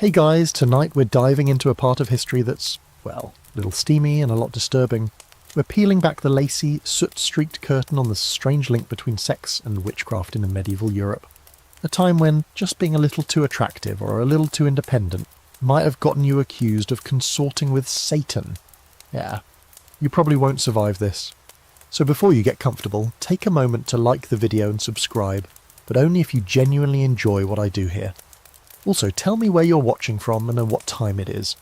Hey guys, tonight we're diving into a part of history that's, well, a little steamy and a lot disturbing. We're peeling back the lacy, soot-streaked curtain on the strange link between sex and witchcraft in medieval Europe. A time when just being a little too attractive or a little too independent might have gotten you accused of consorting with Satan. Yeah, you probably won't survive this. So before you get comfortable, take a moment to like the video and subscribe, but only if you genuinely enjoy what I do here. Also, tell me where you're watching from and at what time it is.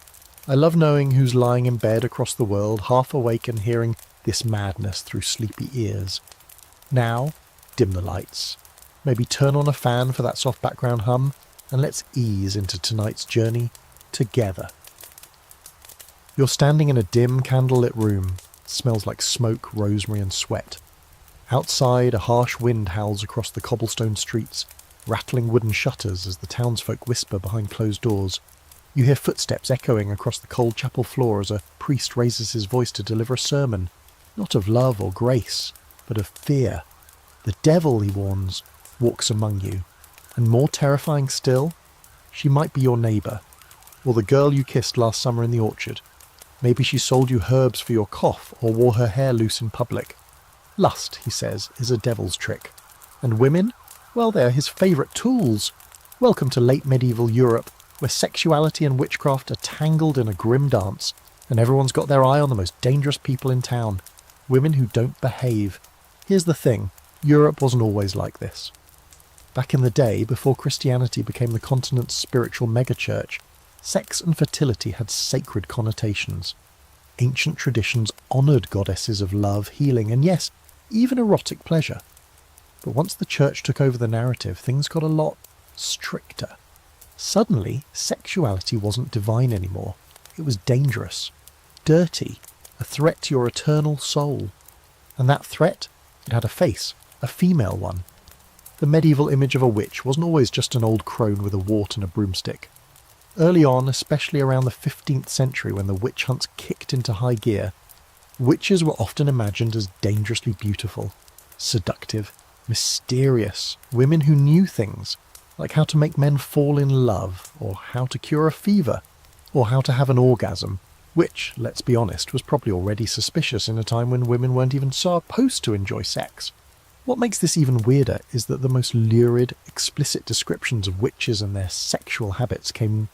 I love knowing who's lying in bed across the world, half awake and hearing this madness through sleepy ears. Now, dim the lights. Maybe turn on a fan for that soft background hum, and let's ease into tonight's journey together. You're standing in a dim, candlelit room. It smells like smoke, rosemary and sweat. Outside, a harsh wind howls across the cobblestone streets, rattling wooden shutters as the townsfolk whisper behind closed doors. You hear footsteps echoing across the cold chapel floor as a priest raises his voice to deliver a sermon, not of love or grace, but of fear. The devil, he warns, walks among you. And more terrifying still, she might be your neighbour, or the girl you kissed last summer in the orchard. Maybe she sold you herbs for your cough or wore her hair loose in public. Lust, he says, is a devil's trick. And women? Well, they're his favourite tools. Welcome to late medieval Europe, where sexuality and witchcraft are tangled in a grim dance, and everyone's got their eye on the most dangerous people in town, women who don't behave. Here's the thing, Europe wasn't always like this. Back in the day, before Christianity became the continent's spiritual megachurch, sex and fertility had sacred connotations. Ancient traditions honoured goddesses of love, healing, and yes, even erotic pleasure. But once the church took over the narrative, things got a lot stricter. Suddenly, sexuality wasn't divine anymore. It was dangerous, dirty, a threat to your eternal soul. And that threat, it had a face, a female one. The medieval image of a witch wasn't always just an old crone with a wart and a broomstick. Early on, especially around the 15th century when the witch hunts kicked into high gear, witches were often imagined as dangerously beautiful, seductive, mysterious, women who knew things, like how to make men fall in love, or how to cure a fever, or how to have an orgasm, which, let's be honest, was probably already suspicious in a time when women weren't even supposed to enjoy sex. What makes this even weirder is that the most lurid, explicit descriptions of witches and their sexual habits came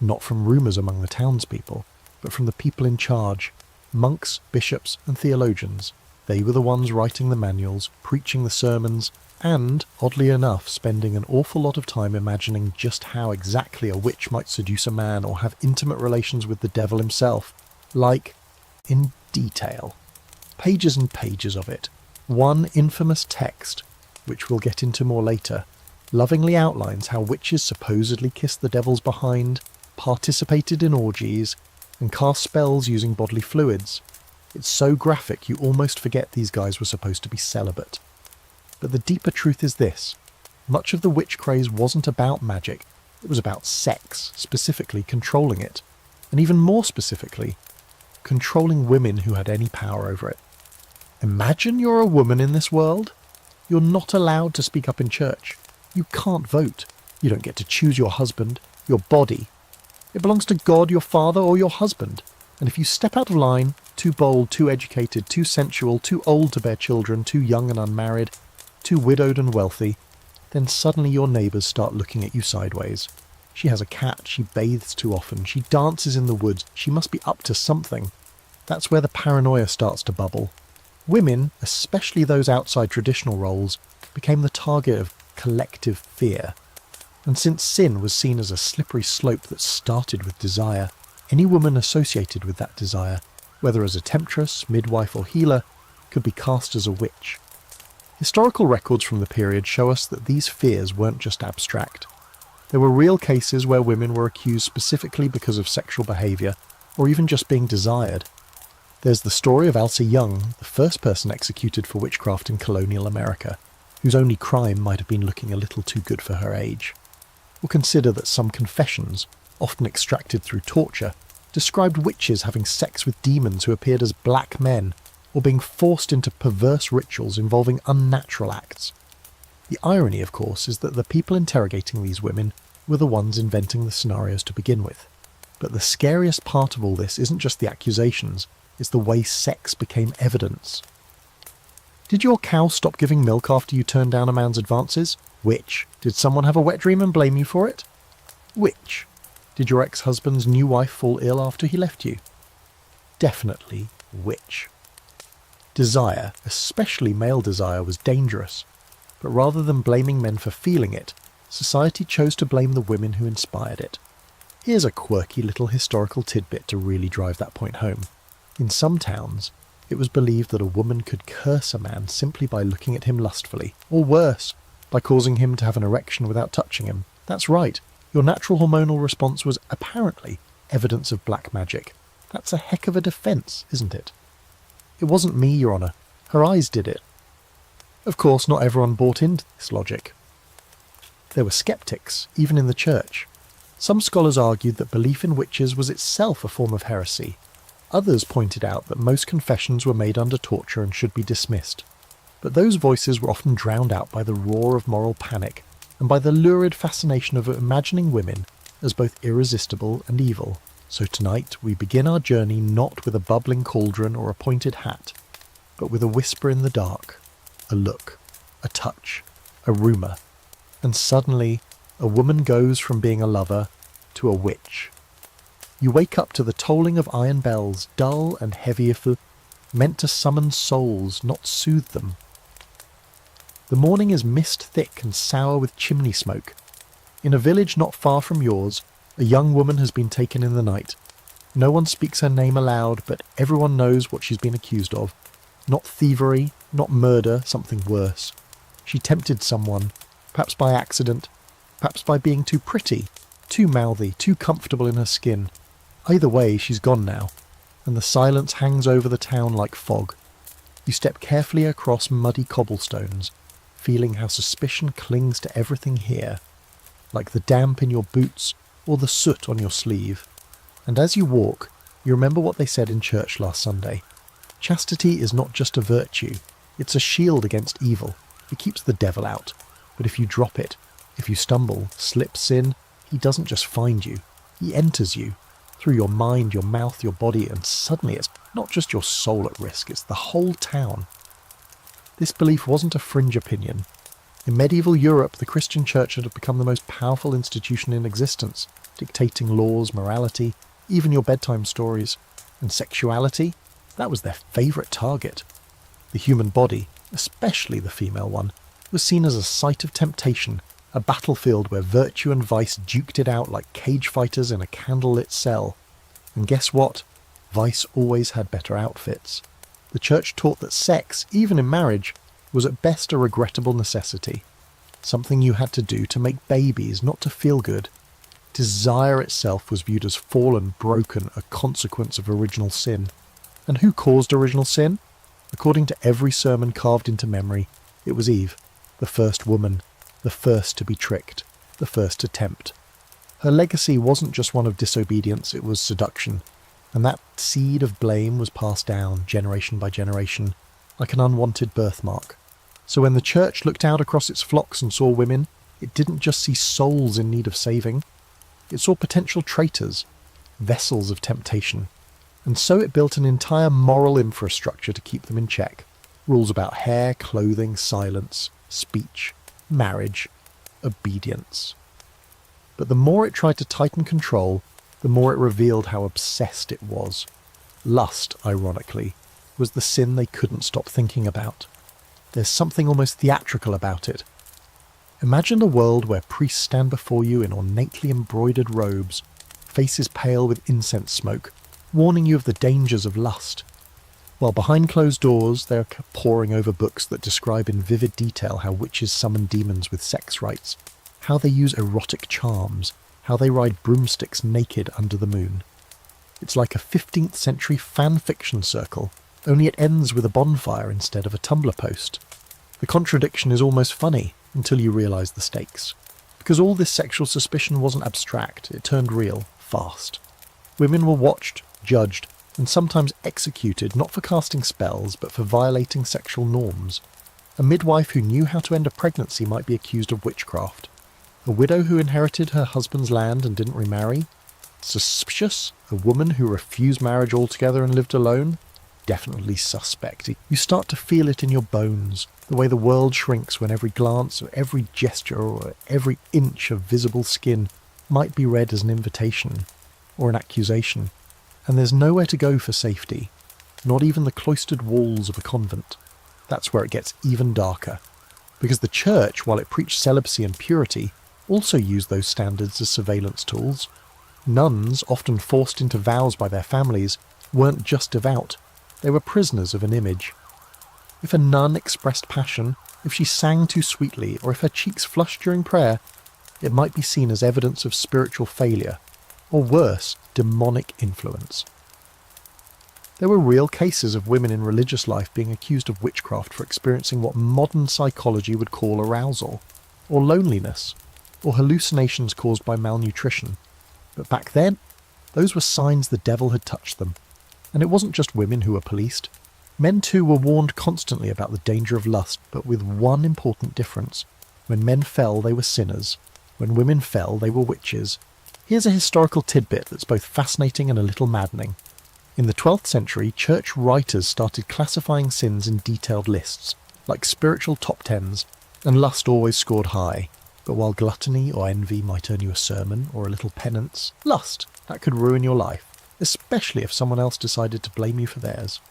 not from rumours among the townspeople, but from the people in charge, monks, bishops and theologians. They were the ones writing the manuals, preaching the sermons, and, oddly enough, spending an awful lot of time imagining just how exactly a witch might seduce a man or have intimate relations with the devil himself. Like, in detail. Pages and pages of it. One infamous text, which we'll get into more later, lovingly outlines how witches supposedly kissed the devil's behind, participated in orgies, and cast spells using bodily fluids. It's so graphic you almost forget these guys were supposed to be celibate. But the deeper truth is this. Much of the witch craze wasn't about magic, it was about sex, specifically controlling it. And even more specifically, controlling women who had any power over it. Imagine you're a woman in this world. You're not allowed to speak up in church. You can't vote. You don't get to choose your husband, your body. It belongs to God, your father, or your husband. And if you step out of line, too bold, too educated, too sensual, too old to bear children, too young and unmarried, too widowed and wealthy, then suddenly your neighbours start looking at you sideways. She has a cat, she bathes too often, she dances in the woods, she must be up to something. That's where the paranoia starts to bubble. Women, especially those outside traditional roles, became the target of collective fear. And since sin was seen as a slippery slope that started with desire, any woman associated with that desire, whether as a temptress, midwife or healer, could be cast as a witch. Historical records from the period show us that these fears weren't just abstract. There were real cases where women were accused specifically because of sexual behaviour, or even just being desired. There's the story of Elsa Young, the first person executed for witchcraft in colonial America, whose only crime might have been looking a little too good for her age. Or consider that some confessions, often extracted through torture, described witches having sex with demons who appeared as black men, or being forced into perverse rituals involving unnatural acts. The irony, of course, is that the people interrogating these women were the ones inventing the scenarios to begin with. But the scariest part of all this isn't just the accusations, it's the way sex became evidence. Did your cow stop giving milk after you turned down a man's advances? Which? Did someone have a wet dream and blame you for it? Which? Did your ex-husband's new wife fall ill after he left you? Definitely which. Desire, especially male desire, was dangerous, but rather than blaming men for feeling it, society chose to blame the women who inspired it. Here's a quirky little historical tidbit to really drive that point home. In some towns, it was believed that a woman could curse a man simply by looking at him lustfully, or worse, by causing him to have an erection without touching him. That's right, your natural hormonal response was apparently evidence of black magic. That's a heck of a defence, isn't it? It wasn't me, Your Honour. Her eyes did it. Of course, not everyone bought into this logic. There were sceptics, even in the church. Some scholars argued that belief in witches was itself a form of heresy. Others pointed out that most confessions were made under torture and should be dismissed. But those voices were often drowned out by the roar of moral panic and by the lurid fascination of imagining women as both irresistible and evil. So tonight we begin our journey not with a bubbling cauldron or a pointed hat, but with a whisper in the dark, a look, a touch, a rumour, and suddenly a woman goes from being a lover to a witch. You wake up to the tolling of iron bells, dull and heavy meant to summon souls, not soothe them. The morning is mist thick and sour with chimney smoke. In a village not far from yours, a young woman has been taken in the night. No one speaks her name aloud, but everyone knows what she's been accused of. Not thievery, not murder, something worse. She tempted someone, perhaps by accident, perhaps by being too pretty, too mouthy, too comfortable in her skin. Either way, she's gone now, and the silence hangs over the town like fog. You step carefully across muddy cobblestones, feeling how suspicion clings to everything here, like the damp in your boots or the soot on your sleeve. And as you walk, you remember what they said in church last Sunday. Chastity is not just a virtue, it's a shield against evil. It keeps the devil out. But if you drop it, if you stumble, slip, sin, he doesn't just find you, he enters you, through your mind, your mouth, your body, and suddenly it's not just your soul at risk, it's the whole town. This belief wasn't a fringe opinion. In medieval Europe, the Christian church had become the most powerful institution in existence, dictating laws, morality, even your bedtime stories. And sexuality? That was their favourite target. The human body, especially the female one, was seen as a site of temptation, a battlefield where virtue and vice duked it out like cage fighters in a candlelit cell. And guess what? Vice always had better outfits. The church taught that sex, even in marriage, was at best a regrettable necessity. Something you had to do to make babies, not to feel good. Desire itself was viewed as fallen, broken, a consequence of original sin. And who caused original sin? According to every sermon carved into memory, it was Eve, the first woman, the first to be tricked, the first to tempt. Her legacy wasn't just one of disobedience, it was seduction, and that seed of blame was passed down generation by generation, like an unwanted birthmark. So when the church looked out across its flocks and saw women, it didn't just see souls in need of saving, it saw potential traitors, vessels of temptation. And so it built an entire moral infrastructure to keep them in check. Rules about hair, clothing, silence, speech, marriage, obedience. But the more it tried to tighten control, the more it revealed how obsessed it was. Lust, ironically, was the sin they couldn't stop thinking about. There's something almost theatrical about it. Imagine a world where priests stand before you in ornately embroidered robes, faces pale with incense smoke, warning you of the dangers of lust, while behind closed doors they're poring over books that describe in vivid detail how witches summon demons with sex rites, how they use erotic charms, how they ride broomsticks naked under the moon. It's like a 15th century fan fiction circle, only it ends with a bonfire instead of a Tumblr post. The contradiction is almost funny until you realise the stakes. Because all this sexual suspicion wasn't abstract, it turned real, fast. Women were watched, judged, and sometimes executed not for casting spells but for violating sexual norms. A midwife who knew how to end a pregnancy might be accused of witchcraft. A widow who inherited her husband's land and didn't remarry? Suspicious? A woman who refused marriage altogether and lived alone? Definitely suspect. You start to feel it in your bones, the way the world shrinks when every glance or every gesture or every inch of visible skin might be read as an invitation or an accusation. And there's nowhere to go for safety, not even the cloistered walls of a convent. That's where it gets even darker. Because the church, while it preached celibacy and purity, also used those standards as surveillance tools. Nuns, often forced into vows by their families, weren't just devout. They were prisoners of an image. If a nun expressed passion, if she sang too sweetly, or if her cheeks flushed during prayer, it might be seen as evidence of spiritual failure, or worse, demonic influence. There were real cases of women in religious life being accused of witchcraft for experiencing what modern psychology would call arousal, or loneliness, or hallucinations caused by malnutrition. But back then, those were signs the devil had touched them. And it wasn't just women who were policed. Men too were warned constantly about the danger of lust, but with one important difference. When men fell, they were sinners. When women fell, they were witches. Here's a historical tidbit that's both fascinating and a little maddening. In the 12th century, church writers started classifying sins in detailed lists, like spiritual top tens, and lust always scored high. But while gluttony or envy might earn you a sermon or a little penance, lust, that could ruin your life, especially if someone else decided to blame you for theirs.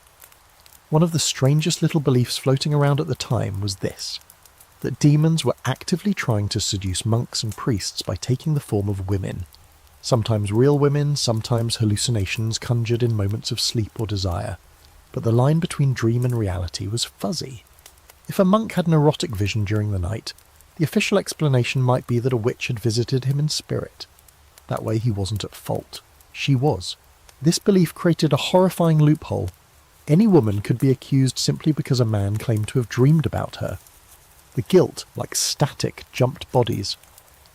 One of the strangest little beliefs floating around at the time was this, that demons were actively trying to seduce monks and priests by taking the form of women. Sometimes real women, sometimes hallucinations conjured in moments of sleep or desire. But the line between dream and reality was fuzzy. If a monk had an erotic vision during the night, the official explanation might be that a witch had visited him in spirit. That way he wasn't at fault. She was. This belief created a horrifying loophole. Any woman could be accused simply because a man claimed to have dreamed about her. The guilt, like static, jumped bodies.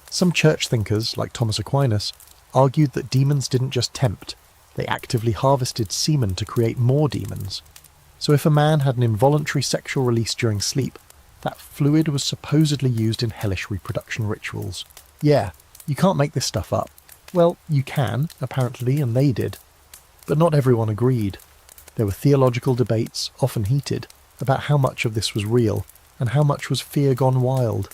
Some church thinkers, like Thomas Aquinas, argued that demons didn't just tempt, they actively harvested semen to create more demons. So if a man had an involuntary sexual release during sleep, that fluid was supposedly used in hellish reproduction rituals. Yeah, you can't make this stuff up. Well, you can, apparently, and they did. But not everyone agreed. There were theological debates, often heated, about how much of this was real, and how much was fear gone wild.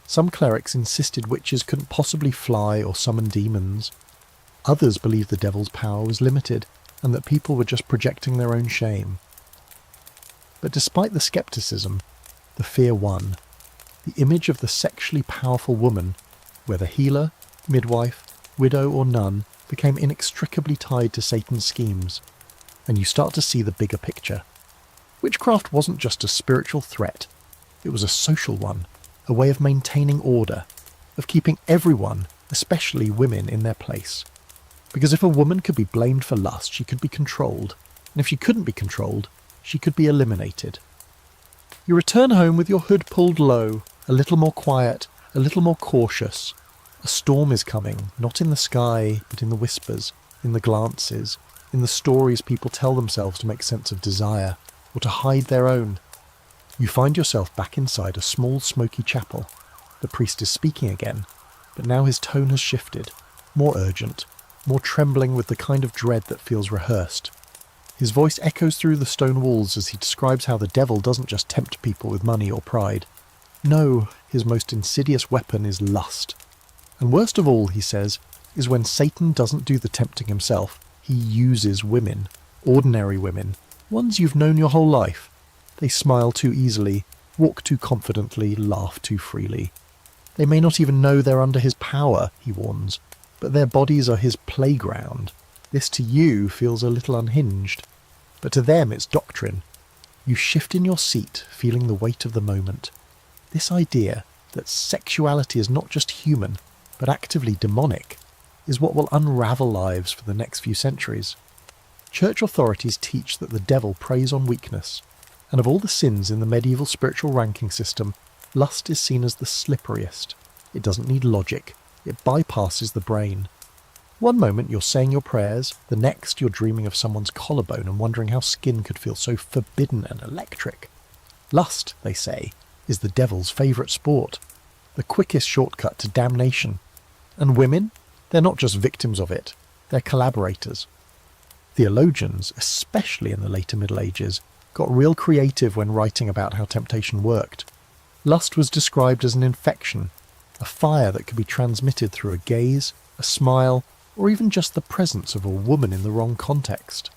Some clerics insisted witches couldn't possibly fly or summon demons. Others believed the devil's power was limited, and that people were just projecting their own shame. But despite the skepticism, the fear won. The image of the sexually powerful woman, whether healer, midwife, widow or nun, became inextricably tied to Satan's schemes. And you start to see the bigger picture. Witchcraft wasn't just a spiritual threat. It was a social one, a way of maintaining order, of keeping everyone, especially women, in their place. Because if a woman could be blamed for lust, she could be controlled. And if she couldn't be controlled, she could be eliminated. You return home with your hood pulled low, a little more quiet, a little more cautious. A storm is coming, not in the sky, but in the whispers, in the glances, in the stories people tell themselves to make sense of desire, or to hide their own. You find yourself back inside a small smoky chapel. The priest is speaking again, but now his tone has shifted, more urgent, more trembling with the kind of dread that feels rehearsed. His voice echoes through the stone walls as he describes how the devil doesn't just tempt people with money or pride. No, his most insidious weapon is lust. And worst of all, he says, is when Satan doesn't do the tempting himself, he uses women, ordinary women, ones you've known your whole life. They smile too easily, walk too confidently, laugh too freely. They may not even know they're under his power, he warns, but their bodies are his playground. This to you feels a little unhinged, but to them it's doctrine. You shift in your seat, feeling the weight of the moment. This idea that sexuality is not just human, but actively demonic, is what will unravel lives for the next few centuries. Church authorities teach that the devil preys on weakness, and of all the sins in the medieval spiritual ranking system, lust is seen as the slipperiest. It doesn't need logic. It bypasses the brain. One moment you're saying your prayers, the next you're dreaming of someone's collarbone and wondering how skin could feel so forbidden and electric. Lust, they say, is the devil's favourite sport. the quickest shortcut to damnation. And women? They're not just victims of it, they're collaborators. Theologians, especially in the later Middle Ages, got real creative when writing about how temptation worked. Lust was described as an infection, a fire that could be transmitted through a gaze, a smile, or even just the presence of a woman in the wrong context.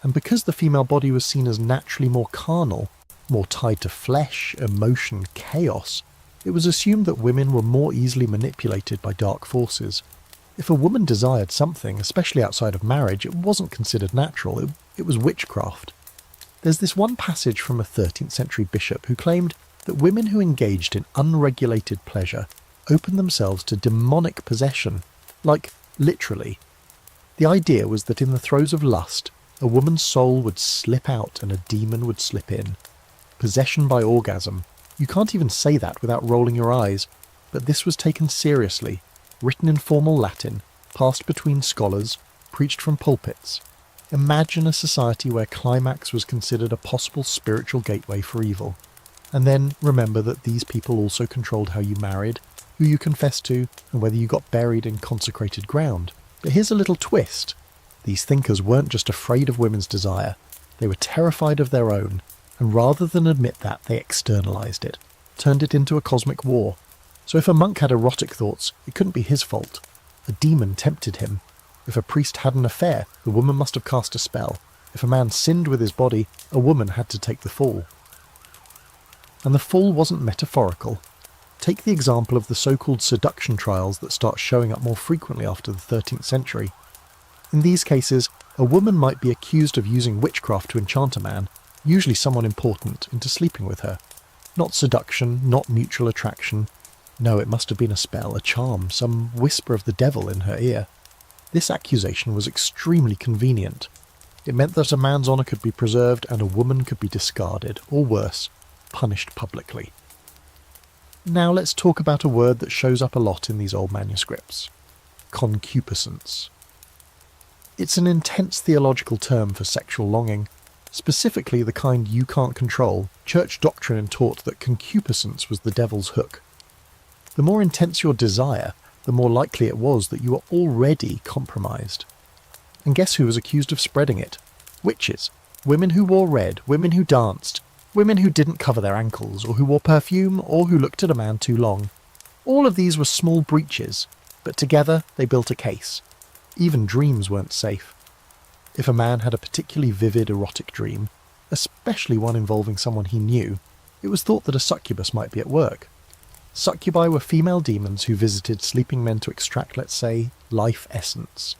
And because the female body was seen as naturally more carnal, more tied to flesh, emotion, chaos, it was assumed that women were more easily manipulated by dark forces. If a woman desired something, especially outside of marriage, it wasn't considered natural, it was witchcraft. There's this one passage from a 13th century bishop who claimed that women who engaged in unregulated pleasure opened themselves to demonic possession, like literally. The idea was that in the throes of lust, a woman's soul would slip out and a demon would slip in. Possession by orgasm. You can't even say that without rolling your eyes, but this was taken seriously, written in formal Latin, passed between scholars, preached from pulpits. Imagine a society where climax was considered a possible spiritual gateway for evil. And then remember that these people also controlled how you married, who you confessed to, and whether you got buried in consecrated ground. But here's a little twist. These thinkers weren't just afraid of women's desire, they were terrified of their own, and rather than admit that, they externalized it, turned it into a cosmic war. So if a monk had erotic thoughts, it couldn't be his fault. A demon tempted him. If a priest had an affair, the woman must have cast a spell. If a man sinned with his body, a woman had to take the fall. And the fall wasn't metaphorical. Take the example of the so-called seduction trials that start showing up more frequently after the 13th century. In these cases, a woman might be accused of using witchcraft to enchant a man, usually someone important, into sleeping with her. Not seduction, not mutual attraction. No, it must have been a spell, a charm, some whisper of the devil in her ear. This accusation was extremely convenient. It meant that a man's honour could be preserved and a woman could be discarded, or worse, punished publicly. Now let's talk about a word that shows up a lot in these old manuscripts. Concupiscence. It's an intense theological term for sexual longing, specifically the kind you can't control. Church doctrine taught that concupiscence was the devil's hook. The more intense your desire, the more likely it was that you were already compromised. And guess who was accused of spreading it? Witches. Women who wore red, women who danced, women who didn't cover their ankles, or who wore perfume, or who looked at a man too long. All of these were small breaches, but together they built a case. Even dreams weren't safe. If a man had a particularly vivid erotic dream, especially one involving someone he knew, it was thought that a succubus might be at work. Succubi were female demons who visited sleeping men to extract, let's say, life essence.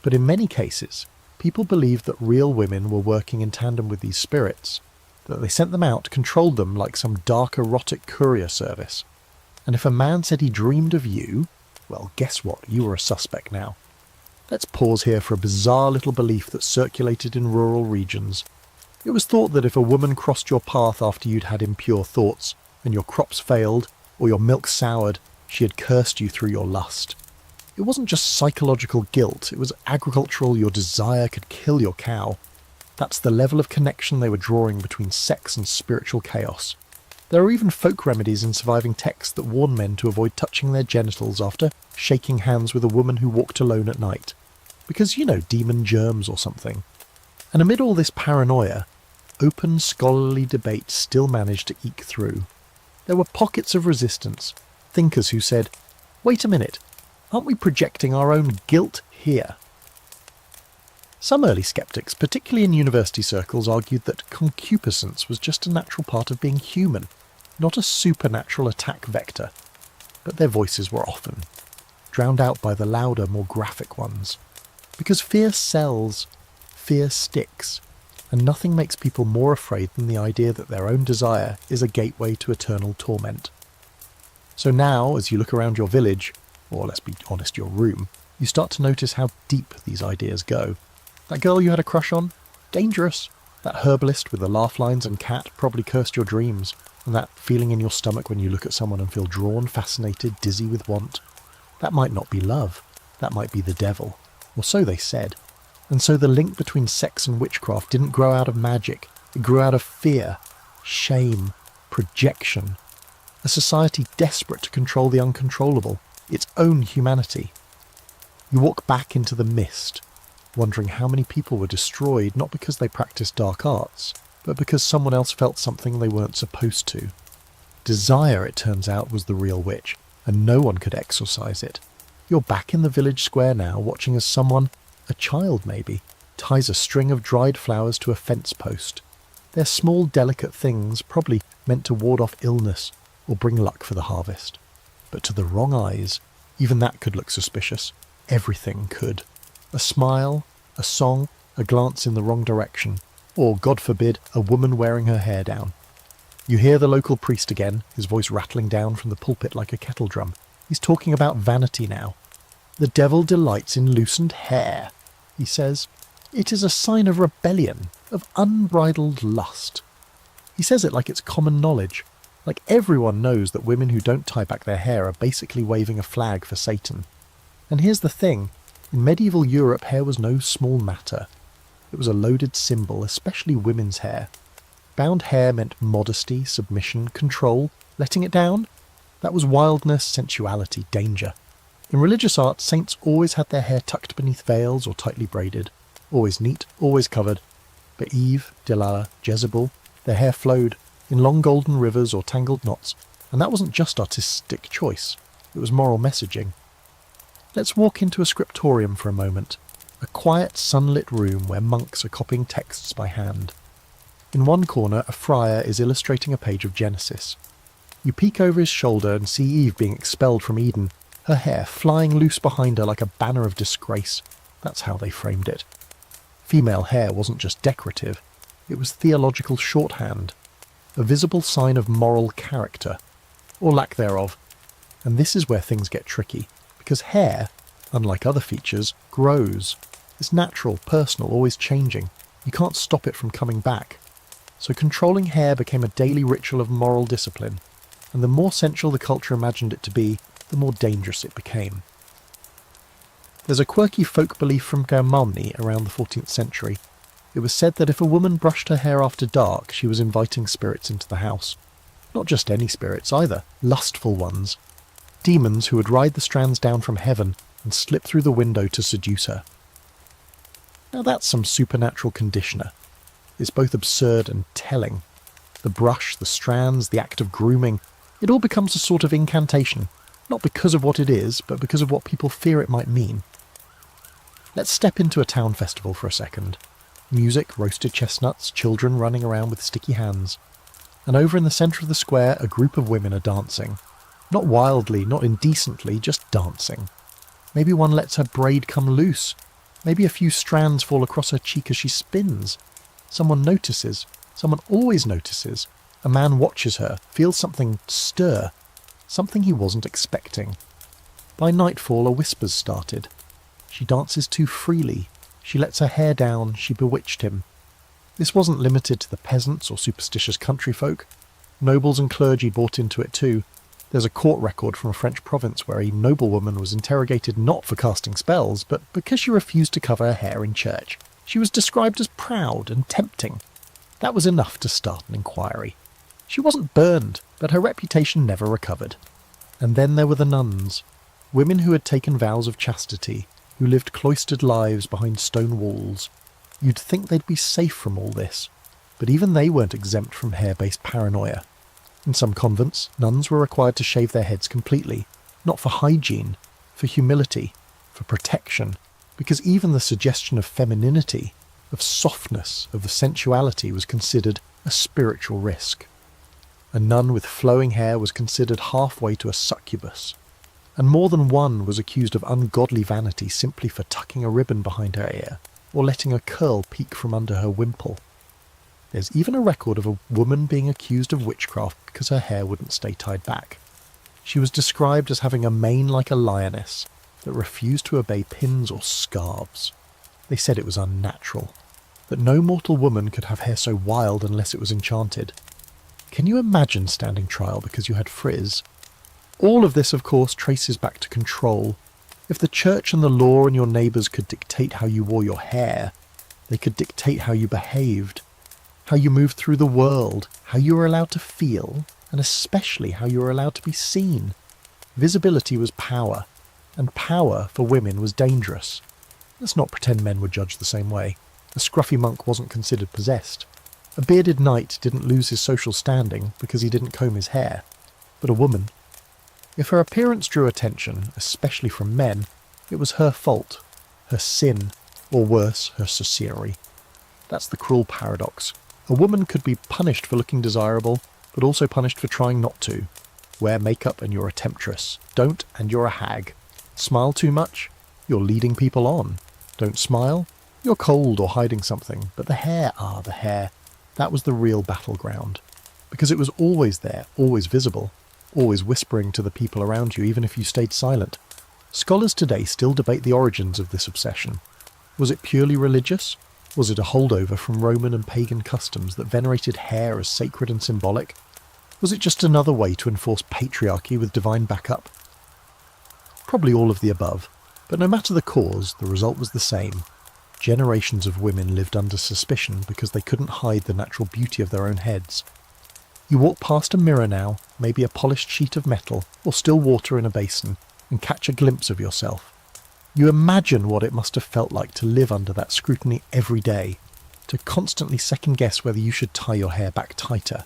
But in many cases, people believed that real women were working in tandem with these spirits, that they sent them out, controlled them like some dark erotic courier service. And if a man said he dreamed of you, well, guess what? You were a suspect now. Let's pause here for a bizarre little belief that circulated in rural regions. It was thought that if a woman crossed your path after you'd had impure thoughts, and your crops failed, or your milk soured, she had cursed you through your lust. It wasn't just psychological guilt, it was agricultural. Your desire could kill your cow. That's the level of connection they were drawing between sex and spiritual chaos. There are even folk remedies in surviving texts that warn men to avoid touching their genitals after shaking hands with a woman who walked alone at night. Because, demon germs or something. And amid all this paranoia, open scholarly debate still managed to eke through. There were pockets of resistance, thinkers who said, wait a minute, aren't we projecting our own guilt here? Some early skeptics, particularly in university circles, argued that concupiscence was just a natural part of being human, not a supernatural attack vector. But their voices were often drowned out by the louder, more graphic ones. Because fear sells, fear sticks, and nothing makes people more afraid than the idea that their own desire is a gateway to eternal torment. So now, as you look around your village, or let's be honest, your room, you start to notice how deep these ideas go. That girl you had a crush on? Dangerous. That herbalist with the laugh lines and cat probably cursed your dreams. And that feeling in your stomach when you look at someone and feel drawn, fascinated, dizzy with want? That might not be love. That might be the devil. Or so they said. And so the link between sex and witchcraft didn't grow out of magic. It grew out of fear, shame, projection. a society desperate to control the uncontrollable, its own humanity. You walk back into the mist, wondering how many people were destroyed not because they practiced dark arts, but because someone else felt something they weren't supposed to. Desire, it turns out, was the real witch, and no one could exorcise it. You're back in the village square now, watching as someone, a child maybe, ties a string of dried flowers to a fence post. They're small, delicate things, probably meant to ward off illness or bring luck for the harvest. But to the wrong eyes, even that could look suspicious. Everything could. A smile, a song, a glance in the wrong direction, or, God forbid, a woman wearing her hair down. You hear the local priest again, his voice rattling down from the pulpit like a kettle drum. He's talking about vanity now. The devil delights in loosened hair, he says. It is a sign of rebellion, of unbridled lust. He says it like it's common knowledge, like everyone knows that women who don't tie back their hair are basically waving a flag for Satan. And here's the thing, in medieval Europe hair was no small matter. It was a loaded symbol, especially women's hair. Bound hair meant modesty, submission, control. Letting it down? That was wildness, sensuality, danger. In religious art, saints always had their hair tucked beneath veils or tightly braided. Always neat, always covered. But Eve, Delilah, Jezebel, their hair flowed in long golden rivers or tangled knots, and that wasn't just artistic choice, it was moral messaging. Let's walk into a scriptorium for a moment, a quiet sunlit room where monks are copying texts by hand. In one corner, a friar is illustrating a page of Genesis. You peek over his shoulder and see Eve being expelled from Eden, her hair flying loose behind her like a banner of disgrace. That's how they framed it. Female hair wasn't just decorative, it was theological shorthand, a visible sign of moral character, or lack thereof. And this is where things get tricky, because hair, unlike other features, grows. It's natural, personal, always changing. You can't stop it from coming back. So controlling hair became a daily ritual of moral discipline, and the more sensual the culture imagined it to be, the more dangerous it became. There's a quirky folk belief from Germany around the 14th century. It was said that if a woman brushed her hair after dark, she was inviting spirits into the house. Not just any spirits either, lustful ones. Demons who would ride the strands down from heaven and slip through the window to seduce her. Now that's some supernatural conditioner. It's both absurd and telling. The brush, the strands, the act of grooming, it all becomes a sort of incantation, not because of what it is, but because of what people fear it might mean. Let's step into a town festival for a second. Music, roasted chestnuts, children running around with sticky hands. And over in the centre of the square, a group of women are dancing. Not wildly, not indecently, just dancing. Maybe one lets her braid come loose. Maybe a few strands fall across her cheek as she spins. Someone notices. Someone always notices. A man watches her, feels something stir. Something he wasn't expecting. By nightfall, a whisper's started. She dances too freely. She lets her hair down. She bewitched him. This wasn't limited to the peasants or superstitious country folk. Nobles and clergy bought into it too. There's a court record from a French province where a noblewoman was interrogated not for casting spells, but because she refused to cover her hair in church. She was described as proud and tempting. That was enough to start an inquiry. She wasn't burned, but her reputation never recovered. And then there were the nuns, women who had taken vows of chastity, who lived cloistered lives behind stone walls. You'd think they'd be safe from all this, but even they weren't exempt from hair-based paranoia. In some convents, nuns were required to shave their heads completely, not for hygiene, for humility, for protection, because even the suggestion of femininity, of softness, of the sensuality was considered a spiritual risk. A nun with flowing hair was considered halfway to a succubus, and more than one was accused of ungodly vanity simply for tucking a ribbon behind her ear, or letting a curl peek from under her wimple. There's even a record of a woman being accused of witchcraft because her hair wouldn't stay tied back. She was described as having a mane like a lioness that refused to obey pins or scarves. They said it was unnatural, that no mortal woman could have hair so wild unless it was enchanted. Can you imagine standing trial because you had frizz? All of this, of course, traces back to control. If the church and the law and your neighbours could dictate how you wore your hair, they could dictate how you behaved, how you moved through the world, how you were allowed to feel, and especially how you were allowed to be seen. Visibility was power, and power for women was dangerous. Let's not pretend men were judged the same way. A scruffy monk wasn't considered possessed. A bearded knight didn't lose his social standing because he didn't comb his hair. But a woman, if her appearance drew attention, especially from men, it was her fault, her sin, or worse, her sorcery. That's the cruel paradox. A woman could be punished for looking desirable, but also punished for trying not to. Wear makeup and you're a temptress. Don't and you're a hag. Smile too much? You're leading people on. Don't smile? You're cold or hiding something. But the hair, the hair. That was the real battleground. Because it was always there, always visible, always whispering to the people around you, even if you stayed silent. Scholars today still debate the origins of this obsession. Was it purely religious? Was it a holdover from Roman and pagan customs that venerated hair as sacred and symbolic? Was it just another way to enforce patriarchy with divine backup? Probably all of the above, but no matter the cause, the result was the same. Generations of women lived under suspicion because they couldn't hide the natural beauty of their own heads. You walk past a mirror now, maybe a polished sheet of metal, or still water in a basin, and catch a glimpse of yourself. You imagine what it must have felt like to live under that scrutiny every day, to constantly second-guess whether you should tie your hair back tighter,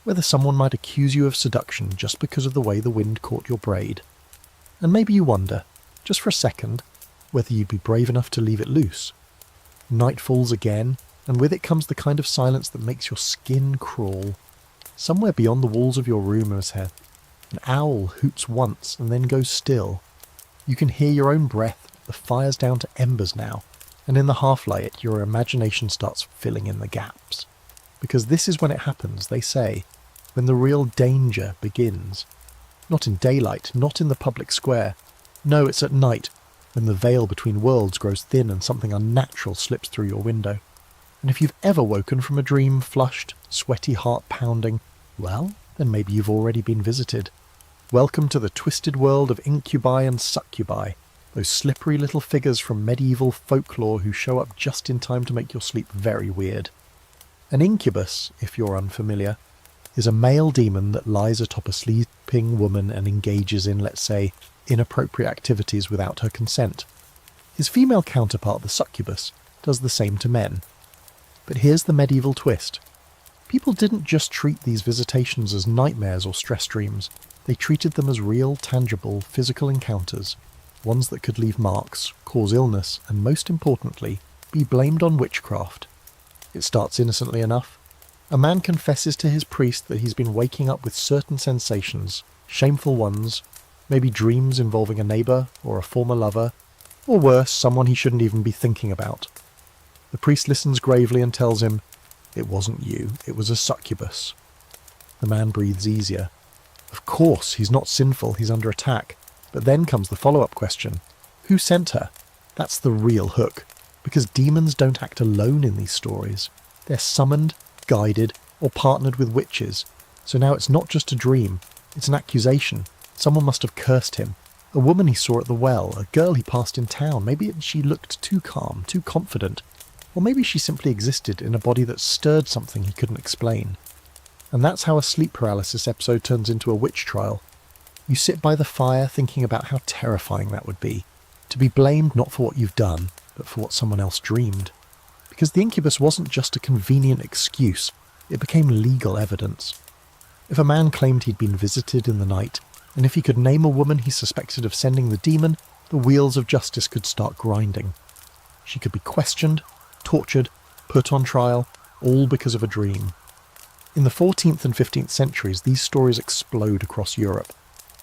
whether someone might accuse you of seduction just because of the way the wind caught your braid. And maybe you wonder, just for a second, whether you'd be brave enough to leave it loose. Night falls again, and with it comes the kind of silence that makes your skin crawl. Somewhere beyond the walls of your room, an owl hoots once and then goes still. You can hear your own breath. The fire's down to embers now, and in the half-light your imagination starts filling in the gaps. Because this is when it happens, they say, when the real danger begins. Not in daylight, not in the public square. No, it's at night, when the veil between worlds grows thin and something unnatural slips through your window. And if you've ever woken from a dream, flushed, sweaty heart pounding, well, then maybe you've already been visited. Welcome to the twisted world of incubi and succubi, those slippery little figures from medieval folklore who show up just in time to make your sleep very weird. An incubus, if you're unfamiliar, is a male demon that lies atop a sleeping woman and engages in, let's say, inappropriate activities without her consent. His female counterpart, the succubus, does the same to men. But here's the medieval twist. People didn't just treat these visitations as nightmares or stress dreams. They treated them as real, tangible, physical encounters, ones that could leave marks, cause illness, and most importantly, be blamed on witchcraft. It starts innocently enough. A man confesses to his priest that he's been waking up with certain sensations, shameful ones, maybe dreams involving a neighbour or a former lover, or worse, someone he shouldn't even be thinking about. The priest listens gravely and tells him, "It wasn't you, it was a succubus." The man breathes easier. Of course, he's not sinful, he's under attack. But then comes the follow-up question. Who sent her? That's the real hook. Because demons don't act alone in these stories. They're summoned, guided, or partnered with witches. So now it's not just a dream, it's an accusation. Someone must have cursed him. A woman he saw at the well, a girl he passed in town. Maybe she looked too calm, too confident. Or maybe she simply existed in a body that stirred something he couldn't explain. And that's how a sleep paralysis episode turns into a witch trial. You sit by the fire thinking about how terrifying that would be. To be blamed not for what you've done, but for what someone else dreamed. Because the incubus wasn't just a convenient excuse, it became legal evidence. If a man claimed he'd been visited in the night, and if he could name a woman he suspected of sending the demon, the wheels of justice could start grinding. She could be questioned, tortured, put on trial, all because of a dream. In the 14th and 15th centuries, these stories explode across Europe.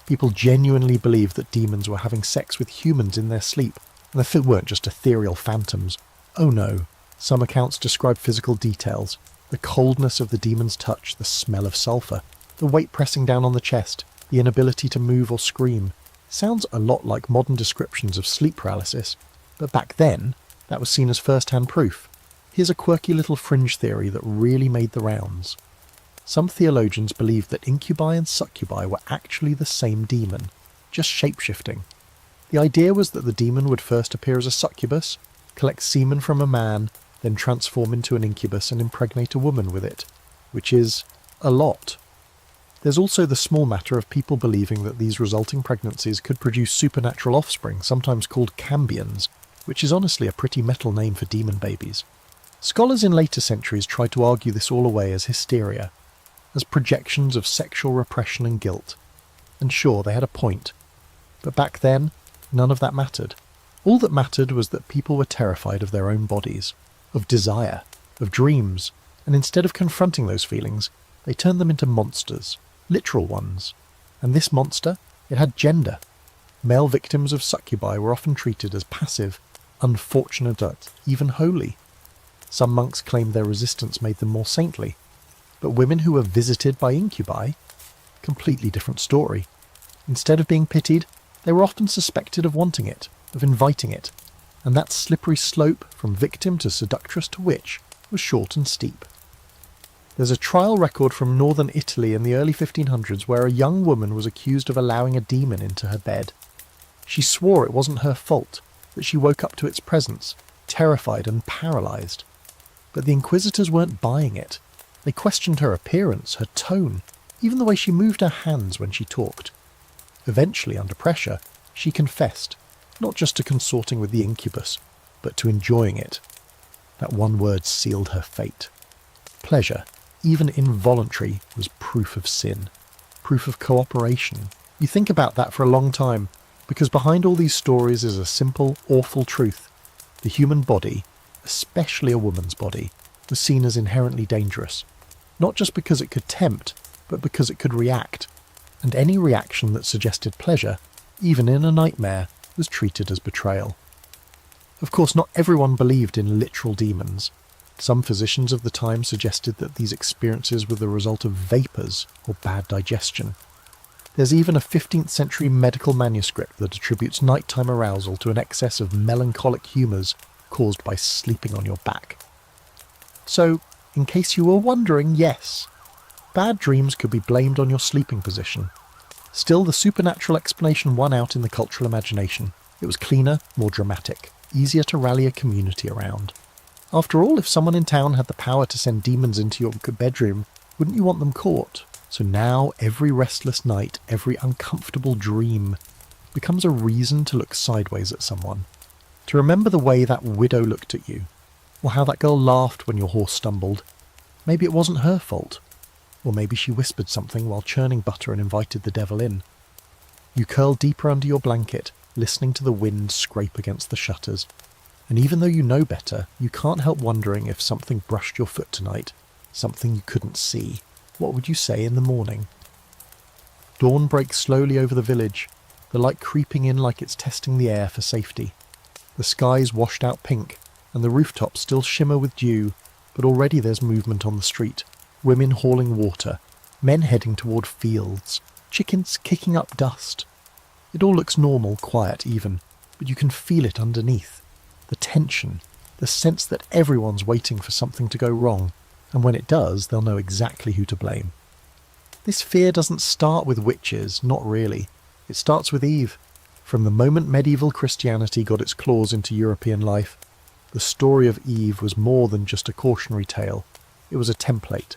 People genuinely believed that demons were having sex with humans in their sleep, and they weren't just ethereal phantoms. Oh no, some accounts describe physical details, the coldness of the demon's touch, the smell of sulphur, the weight pressing down on the chest, the inability to move or scream. Sounds a lot like modern descriptions of sleep paralysis, but back then, that was seen as first-hand proof. Here's a quirky little fringe theory that really made the rounds. Some theologians believed that incubi and succubi were actually the same demon, just shape-shifting. The idea was that the demon would first appear as a succubus, collect semen from a man, then transform into an incubus and impregnate a woman with it, which is a lot. There's also the small matter of people believing that these resulting pregnancies could produce supernatural offspring, sometimes called cambions, which is honestly a pretty metal name for demon babies. Scholars in later centuries tried to argue this all away as hysteria, as projections of sexual repression and guilt. And sure, they had a point. But back then, none of that mattered. All that mattered was that people were terrified of their own bodies, of desire, of dreams, and instead of confronting those feelings, they turned them into monsters, literal ones. And this monster, it had gender. Male victims of succubi were often treated as passive, unfortunate, even holy. Some monks claimed their resistance made them more saintly, but women who were visited by incubi, completely different story. Instead of being pitied, they were often suspected of wanting it, of inviting it, and that slippery slope from victim to seductress to witch was short and steep. There's a trial record from northern Italy in the early 1500s where a young woman was accused of allowing a demon into her bed. She swore it wasn't her fault, that she woke up to its presence, terrified and paralysed. But the inquisitors weren't buying it. They questioned her appearance, her tone, even the way she moved her hands when she talked. Eventually, under pressure, she confessed, not just to consorting with the incubus, but to enjoying it. That one word sealed her fate. Pleasure, even involuntary, was proof of sin, proof of cooperation. You think about that for a long time, because behind all these stories is a simple, awful truth. The human body, especially a woman's body, was seen as inherently dangerous, not just because it could tempt, but because it could react, and any reaction that suggested pleasure, even in a nightmare, was treated as betrayal. Of course, not everyone believed in literal demons. Some physicians of the time suggested that these experiences were the result of vapours or bad digestion. There's even a 15th century medical manuscript that attributes nighttime arousal to an excess of melancholic humours caused by sleeping on your back. So, in case you were wondering, yes, bad dreams could be blamed on your sleeping position. Still, the supernatural explanation won out in the cultural imagination. It was cleaner, more dramatic, easier to rally a community around. After all, if someone in town had the power to send demons into your bedroom, wouldn't you want them caught? So now every restless night, every uncomfortable dream becomes a reason to look sideways at someone. To remember the way that widow looked at you, or how that girl laughed when your horse stumbled. Maybe it wasn't her fault. Or maybe she whispered something while churning butter and invited the devil in. You curl deeper under your blanket, listening to the wind scrape against the shutters. And even though you know better, you can't help wondering if something brushed your foot tonight, something you couldn't see. What would you say in the morning? Dawn breaks slowly over the village, the light creeping in like it's testing the air for safety. The sky's washed out pink, and the rooftops still shimmer with dew, but already there's movement on the street. Women hauling water, men heading toward fields, chickens kicking up dust. It all looks normal, quiet even, but you can feel it underneath. The tension, the sense that everyone's waiting for something to go wrong, and when it does, they'll know exactly who to blame. This fear doesn't start with witches, not really. It starts with Eve. From the moment medieval Christianity got its claws into European life, the story of Eve was more than just a cautionary tale. It was a template.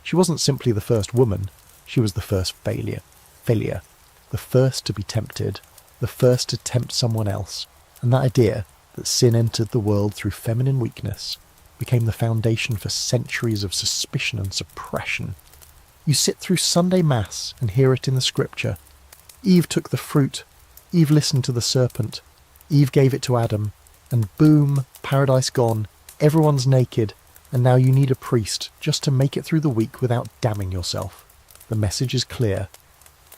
She wasn't simply the first woman, she was the first failure, the first to be tempted, the first to tempt someone else, and that idea that sin entered the world through feminine weakness became the foundation for centuries of suspicion and suppression. You sit through Sunday Mass and hear it in the scripture. Eve took the fruit, Eve listened to the serpent, Eve gave it to Adam, and boom, paradise gone, everyone's naked, and now you need a priest just to make it through the week without damning yourself. The message is clear.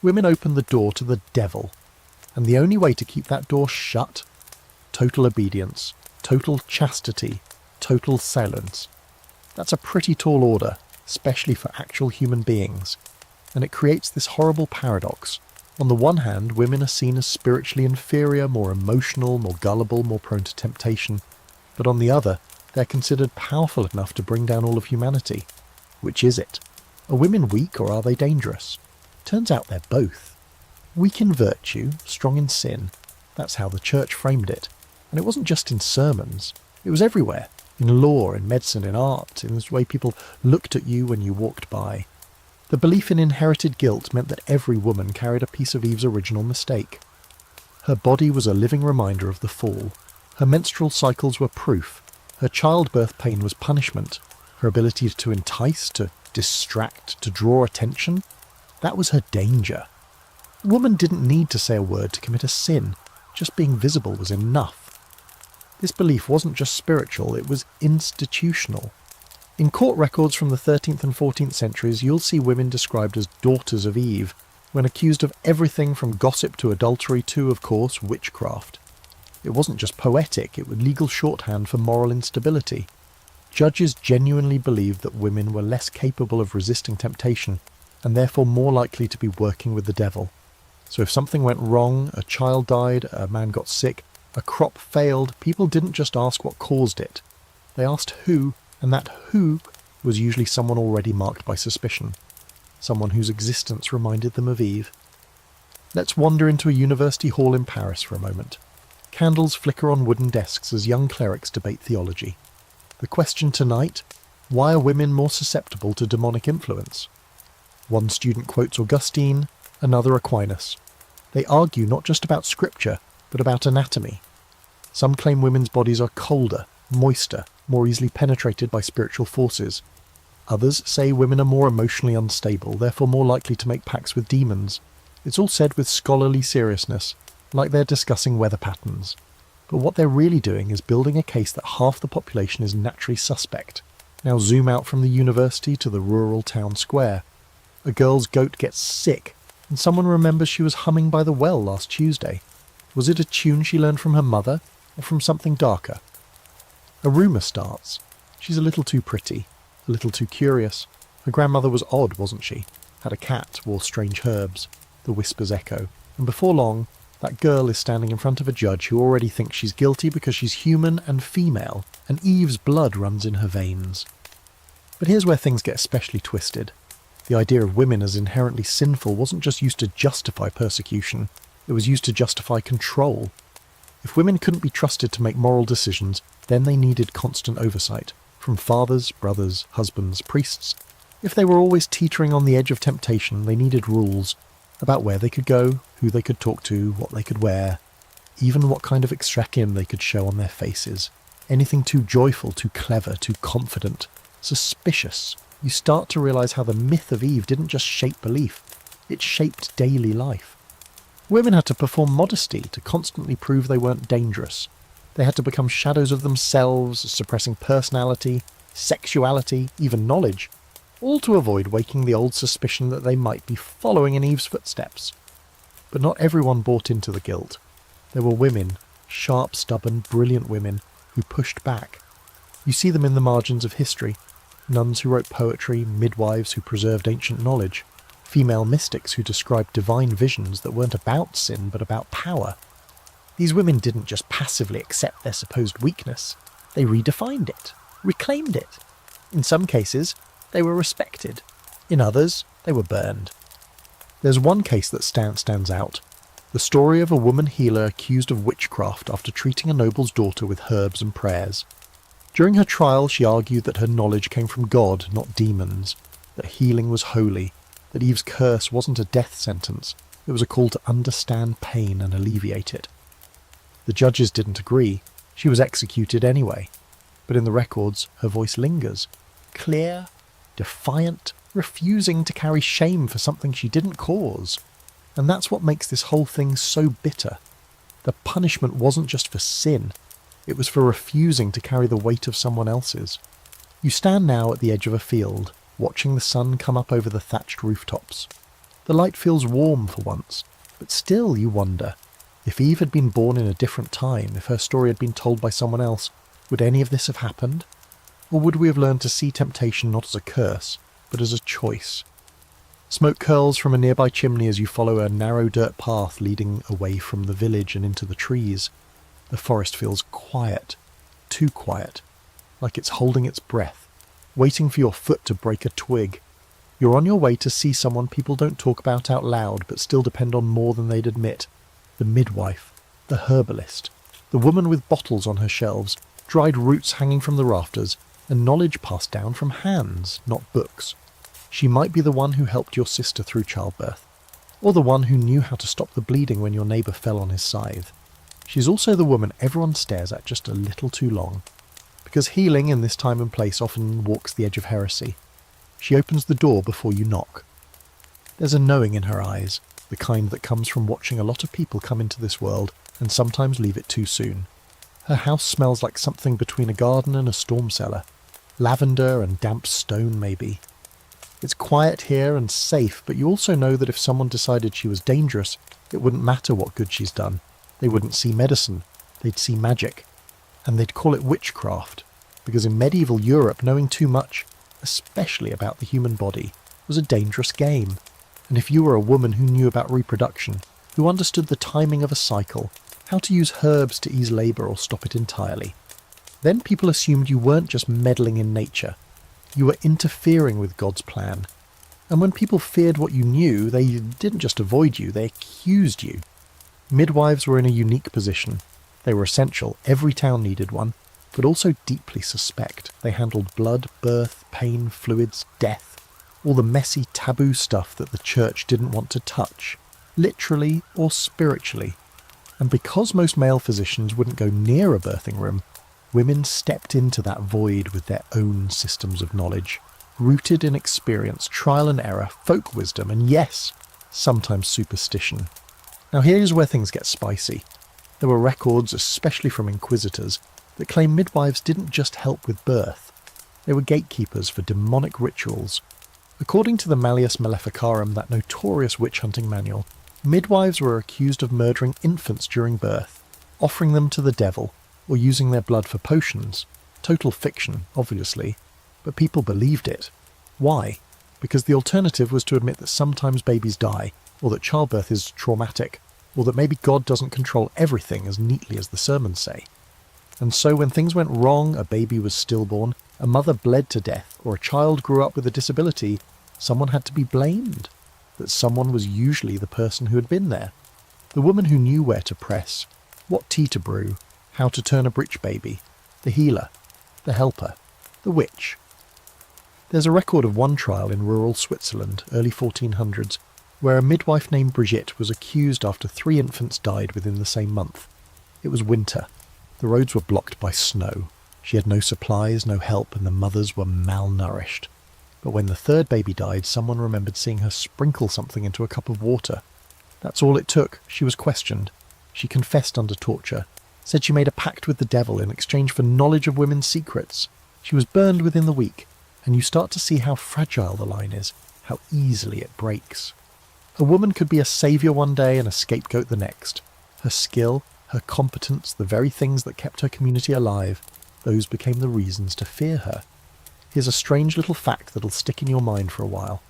Women open the door to the devil, and the only way to keep that door shut? Total obedience, total chastity, total silence. That's a pretty tall order, especially for actual human beings, and it creates this horrible paradox. On the one hand, women are seen as spiritually inferior, more emotional, more gullible, more prone to temptation, but on the other, they're considered powerful enough to bring down all of humanity. Which is it? Are women weak or are they dangerous? Turns out they're both. Weak in virtue, strong in sin. That's how the church framed it. And it wasn't just in sermons. It was everywhere. In law, in medicine, in art, in the way people looked at you when you walked by. The belief in inherited guilt meant that every woman carried a piece of Eve's original mistake. Her body was a living reminder of the fall. Her menstrual cycles were proof. Her childbirth pain was punishment. Her ability to entice, to distract, to draw attention, that was her danger. A woman didn't need to say a word to commit a sin. Just being visible was enough. This belief wasn't just spiritual, it was institutional. In court records from the 13th and 14th centuries, you'll see women described as daughters of Eve, when accused of everything from gossip to adultery to, of course, witchcraft. It wasn't just poetic, it was legal shorthand for moral instability. Judges genuinely believed that women were less capable of resisting temptation, and therefore more likely to be working with the devil. So if something went wrong, a child died, a man got sick, a crop failed, people didn't just ask what caused it. They asked who, and that who was usually someone already marked by suspicion. Someone whose existence reminded them of Eve. Let's wander into a university hall in Paris for a moment. Candles flicker on wooden desks as young clerics debate theology. The question tonight, why are women more susceptible to demonic influence? One student quotes Augustine, another Aquinas. They argue not just about scripture, but about anatomy. Some claim women's bodies are colder, moister, more easily penetrated by spiritual forces. Others say women are more emotionally unstable, therefore more likely to make pacts with demons. It's all said with scholarly seriousness, like they're discussing weather patterns. But what they're really doing is building a case that half the population is naturally suspect. Now zoom out from the university to the rural town square. A girl's goat gets sick, and someone remembers she was humming by the well last Tuesday. Was it a tune she learned from her mother, or from something darker? A rumour starts. She's a little too pretty, a little too curious. Her grandmother was odd, wasn't she? Had a cat, wore strange herbs. The whispers echo. And before long, that girl is standing in front of a judge who already thinks she's guilty because she's human and female, and Eve's blood runs in her veins. But here's where things get especially twisted. The idea of women as inherently sinful wasn't just used to justify persecution, it was used to justify control. If women couldn't be trusted to make moral decisions, then they needed constant oversight, from fathers, brothers, husbands, priests. If they were always teetering on the edge of temptation, they needed rules about where they could go, who they could talk to, what they could wear, even what kind of extraction they could show on their faces. Anything too joyful, too clever, too confident, suspicious. You start to realise how the myth of Eve didn't just shape belief, it shaped daily life. Women had to perform modesty to constantly prove they weren't dangerous. They had to become shadows of themselves, suppressing personality, sexuality, even knowledge, all to avoid waking the old suspicion that they might be following in Eve's footsteps. But not everyone bought into the guilt. There were women, sharp, stubborn, brilliant women, who pushed back. You see them in the margins of history. Nuns who wrote poetry, midwives who preserved ancient knowledge, female mystics who described divine visions that weren't about sin but about power. These women didn't just passively accept their supposed weakness, they redefined it, reclaimed it. In some cases, they were respected. In others, they were burned. There's one case that stands out. The story of a woman healer accused of witchcraft after treating a noble's daughter with herbs and prayers. During her trial, she argued that her knowledge came from God, not demons, that healing was holy, that Eve's curse wasn't a death sentence, it was a call to understand pain and alleviate it. The judges didn't agree. She was executed anyway. But in the records, her voice lingers. Clear, defiant, refusing to carry shame for something she didn't cause. And that's what makes this whole thing so bitter. The punishment wasn't just for sin. It was for refusing to carry the weight of someone else's. You stand now at the edge of a field, watching the sun come up over the thatched rooftops. The light feels warm for once, but still you wonder, if Eve had been born in a different time, if her story had been told by someone else, would any of this have happened? Or would we have learned to see temptation not as a curse, but as a choice? Smoke curls from a nearby chimney as you follow a narrow dirt path leading away from the village and into the trees. The forest feels quiet, too quiet, like it's holding its breath, waiting for your foot to break a twig. You're on your way to see someone people don't talk about out loud but still depend on more than they'd admit. The midwife, the herbalist, the woman with bottles on her shelves, dried roots hanging from the rafters, and knowledge passed down from hands, not books. She might be the one who helped your sister through childbirth, or the one who knew how to stop the bleeding when your neighbour fell on his scythe. She's also the woman everyone stares at just a little too long, because healing in this time and place often walks the edge of heresy. She opens the door before you knock. There's a knowing in her eyes, the kind that comes from watching a lot of people come into this world and sometimes leave it too soon. Her house smells like something between a garden and a storm cellar. Lavender and damp stone, maybe. It's quiet here and safe, but you also know that if someone decided she was dangerous, it wouldn't matter what good she's done. They wouldn't see medicine, they'd see magic. And they'd call it witchcraft, because in medieval Europe, knowing too much, especially about the human body, was a dangerous game. And if you were a woman who knew about reproduction, who understood the timing of a cycle, how to use herbs to ease labour or stop it entirely, then people assumed you weren't just meddling in nature, you were interfering with God's plan. And when people feared what you knew, they didn't just avoid you, they accused you. Midwives were in a unique position. They were essential, every town needed one, but also deeply suspect. They handled blood, birth, pain, fluids, death, all the messy taboo stuff that the church didn't want to touch, literally or spiritually. And because most male physicians wouldn't go near a birthing room, women stepped into that void with their own systems of knowledge, rooted in experience, trial and error, folk wisdom, and yes, sometimes superstition. Now here's where things get spicy. There were records, especially from inquisitors, that claim midwives didn't just help with birth. They were gatekeepers for demonic rituals. According to the Malleus Maleficarum, that notorious witch-hunting manual, midwives were accused of murdering infants during birth, offering them to the devil, or using their blood for potions. Total fiction, obviously, but people believed it. Why? Because the alternative was to admit that sometimes babies die, or that childbirth is traumatic, or that maybe God doesn't control everything as neatly as the sermons say. And so when things went wrong, a baby was stillborn, a mother bled to death, or a child grew up with a disability, someone had to be blamed. That someone was usually the person who had been there. The woman who knew where to press, what tea to brew, how to turn a breech baby, the healer, the helper, the witch. There's a record of one trial in rural Switzerland, early 1400s, where a midwife named Brigitte was accused after 3 infants died within the same month. It was winter. The roads were blocked by snow. She had no supplies, no help, and the mothers were malnourished. But when the 3rd baby died, someone remembered seeing her sprinkle something into a cup of water. That's all it took. She was questioned. She confessed under torture, said she made a pact with the devil in exchange for knowledge of women's secrets. She was burned within the week, and you start to see how fragile the line is, how easily it breaks. A woman could be a saviour one day and a scapegoat the next. Her skill, her competence, the very things that kept her community alive, those became the reasons to fear her. Here's a strange little fact that'll stick in your mind for a while.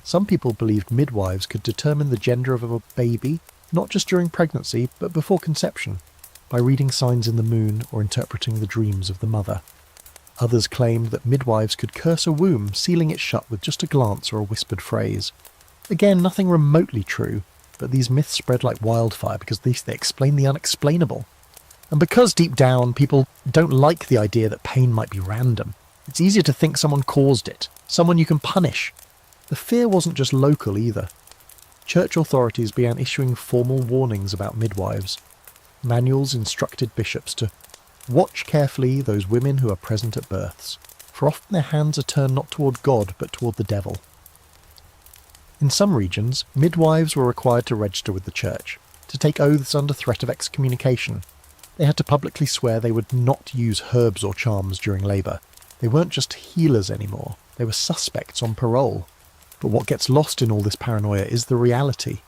Some people believed midwives could determine the gender of a baby, not just during pregnancy, but before conception, by reading signs in the moon or interpreting the dreams of the mother. Others claimed that midwives could curse a womb, sealing it shut with just a glance or a whispered phrase. Again, nothing remotely true, but these myths spread like wildfire because they explain the unexplainable. And because deep down people don't like the idea that pain might be random, it's easier to think someone caused it, someone you can punish. The fear wasn't just local either. Church authorities began issuing formal warnings about midwives. Manuals instructed bishops to watch carefully those women who are present at births, for often their hands are turned not toward God but toward the devil. In some regions, midwives were required to register with the church, to take oaths under threat of excommunication. They had to publicly swear they would not use herbs or charms during labour. They weren't just healers anymore, they were suspects on parole. But what gets lost in all this paranoia is the reality.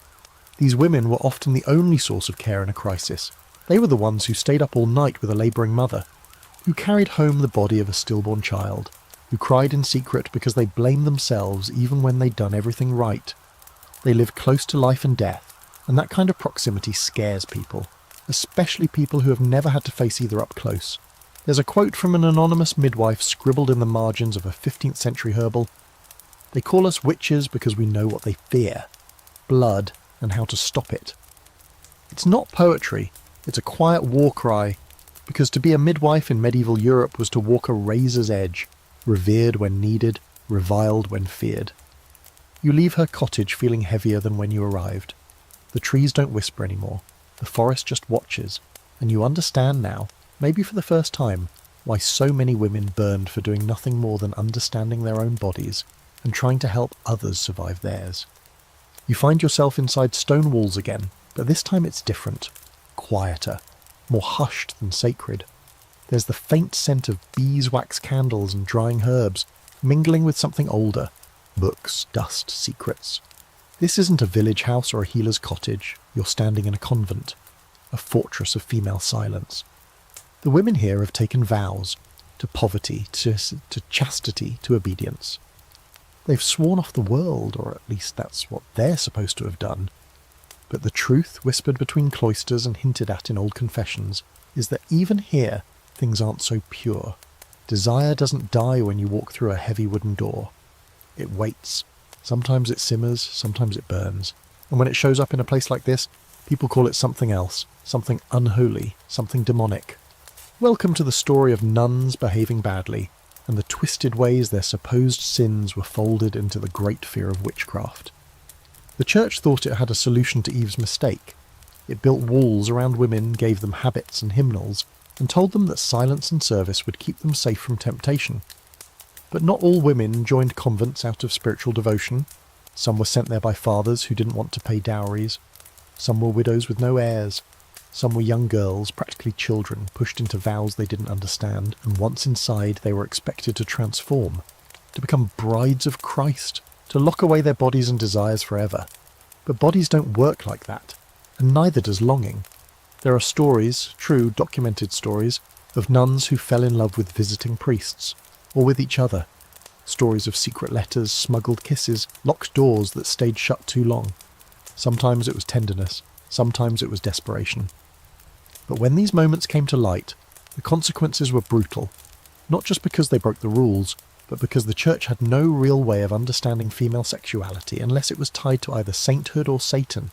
These women were often the only source of care in a crisis. They were the ones who stayed up all night with a labouring mother, who carried home the body of a stillborn child, who cried in secret because they blamed themselves even when they'd done everything right. They lived close to life and death, and that kind of proximity scares people, especially people who have never had to face either up close. There's a quote from an anonymous midwife scribbled in the margins of a 15th century herbal. "They call us witches because we know what they fear, blood and how to stop it." It's not poetry, it's a quiet war cry, because to be a midwife in medieval Europe was to walk a razor's edge, revered when needed, reviled when feared. You leave her cottage feeling heavier than when you arrived. The trees don't whisper anymore. The forest just watches, and you understand now, maybe for the first time, why so many women burned for doing nothing more than understanding their own bodies and trying to help others survive theirs. You find yourself inside stone walls again, but this time it's different, quieter, more hushed than sacred. There's the faint scent of beeswax candles and drying herbs, mingling with something older, books, dust, secrets. This isn't a village house or a healer's cottage. You're standing in a convent, a fortress of female silence. The women here have taken vows, to poverty, to chastity, to obedience. They've sworn off the world, or at least that's what they're supposed to have done. But the truth, whispered between cloisters and hinted at in old confessions, is that even here, things aren't so pure. Desire doesn't die when you walk through a heavy wooden door. It waits. Sometimes it simmers, sometimes it burns. And when it shows up in a place like this, people call it something else, something unholy, something demonic. Welcome to the story of nuns behaving badly, and the twisted ways their supposed sins were folded into the great fear of witchcraft. The church thought it had a solution to Eve's mistake. It built walls around women, gave them habits and hymnals, and told them that silence and service would keep them safe from temptation. But not all women joined convents out of spiritual devotion. Some were sent there by fathers who didn't want to pay dowries. Some were widows with no heirs. Some were young girls, practically children, pushed into vows they didn't understand, and once inside they were expected to transform, to become brides of Christ, to lock away their bodies and desires forever. But bodies don't work like that, and neither does longing. There are stories, true documented stories, of nuns who fell in love with visiting priests, or with each other. Stories of secret letters, smuggled kisses, locked doors that stayed shut too long. Sometimes it was tenderness, sometimes it was desperation. But when these moments came to light, the consequences were brutal, not just because they broke the rules, but because the church had no real way of understanding female sexuality unless it was tied to either sainthood or Satan.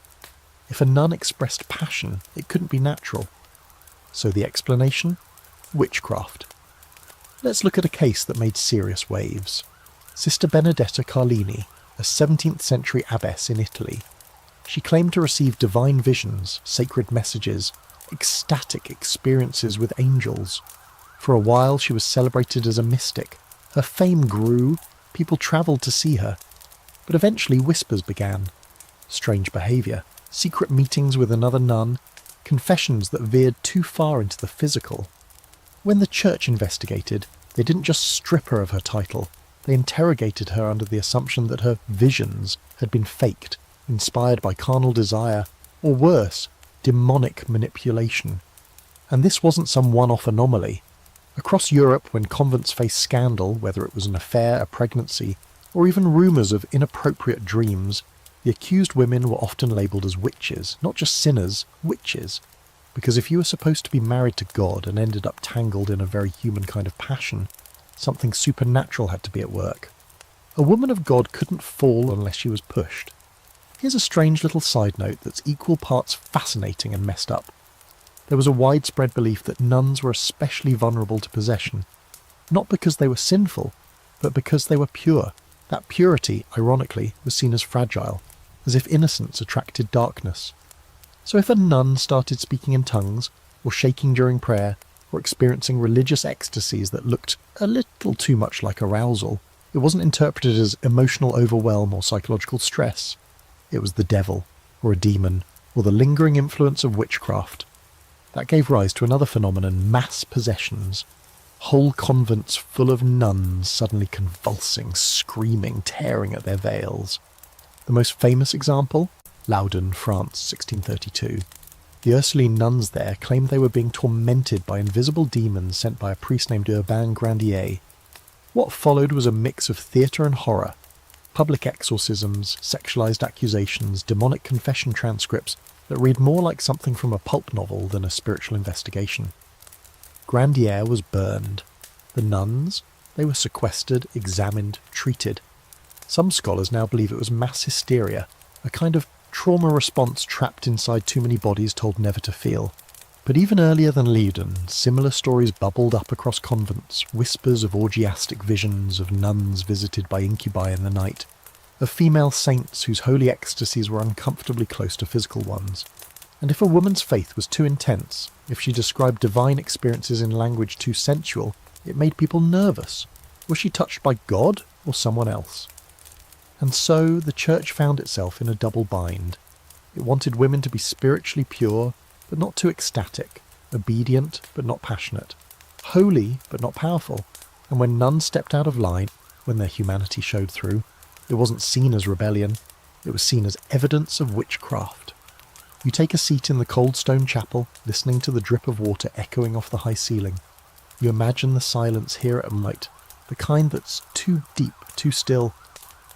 If a nun expressed passion, it couldn't be natural. So the explanation? Witchcraft. Let's look at a case that made serious waves. Sister Benedetta Carlini, a 17th century abbess in Italy. She claimed to receive divine visions, sacred messages, ecstatic experiences with angels. For a while she was celebrated as a mystic. Her fame grew, people travelled to see her. But eventually whispers began. Strange behaviour, secret meetings with another nun, confessions that veered too far into the physical. When the church investigated, they didn't just strip her of her title, they interrogated her under the assumption that her visions had been faked, inspired by carnal desire, or worse, demonic manipulation. And this wasn't some one-off anomaly. Across Europe, when convents faced scandal, whether it was an affair, a pregnancy, or even rumours of inappropriate dreams, the accused women were often labelled as witches, not just sinners, witches. Because if you were supposed to be married to God and ended up tangled in a very human kind of passion, something supernatural had to be at work. A woman of God couldn't fall unless she was pushed. Here's a strange little side note that's equal parts fascinating and messed up. There was a widespread belief that nuns were especially vulnerable to possession, not because they were sinful, but because they were pure. That purity, ironically, was seen as fragile, as if innocence attracted darkness. So if a nun started speaking in tongues, or shaking during prayer, or experiencing religious ecstasies that looked a little too much like arousal, it wasn't interpreted as emotional overwhelm or psychological stress. It was the devil, or a demon, or the lingering influence of witchcraft. That gave rise to another phenomenon, mass possessions. Whole convents full of nuns suddenly convulsing, screaming, tearing at their veils. The most famous example? Loudun, France, 1632. The Ursuline nuns there claimed they were being tormented by invisible demons sent by a priest named Urbain Grandier. What followed was a mix of theatre and horror. Public exorcisms, sexualized accusations, demonic confession transcripts that read more like something from a pulp novel than a spiritual investigation. Grandier was burned. The nuns? They were sequestered, examined, treated. Some scholars now believe it was mass hysteria, a kind of trauma response trapped inside too many bodies told never to feel. But even earlier than Loudun, similar stories bubbled up across convents, whispers of orgiastic visions of nuns visited by incubi in the night. of female saints whose holy ecstasies were uncomfortably close to physical ones. And if a woman's faith was too intense, if she described divine experiences in language too sensual, it made people nervous. Was she touched by God or someone else? And so the church found itself in a double bind. It wanted women to be spiritually pure, but not too ecstatic, obedient, but not passionate, holy, but not powerful, and when none stepped out of line, when their humanity showed through, it wasn't seen as rebellion, it was seen as evidence of witchcraft. You take a seat in the cold stone chapel, listening to the drip of water echoing off the high ceiling. You imagine the silence here at night, the kind that's too deep, too still.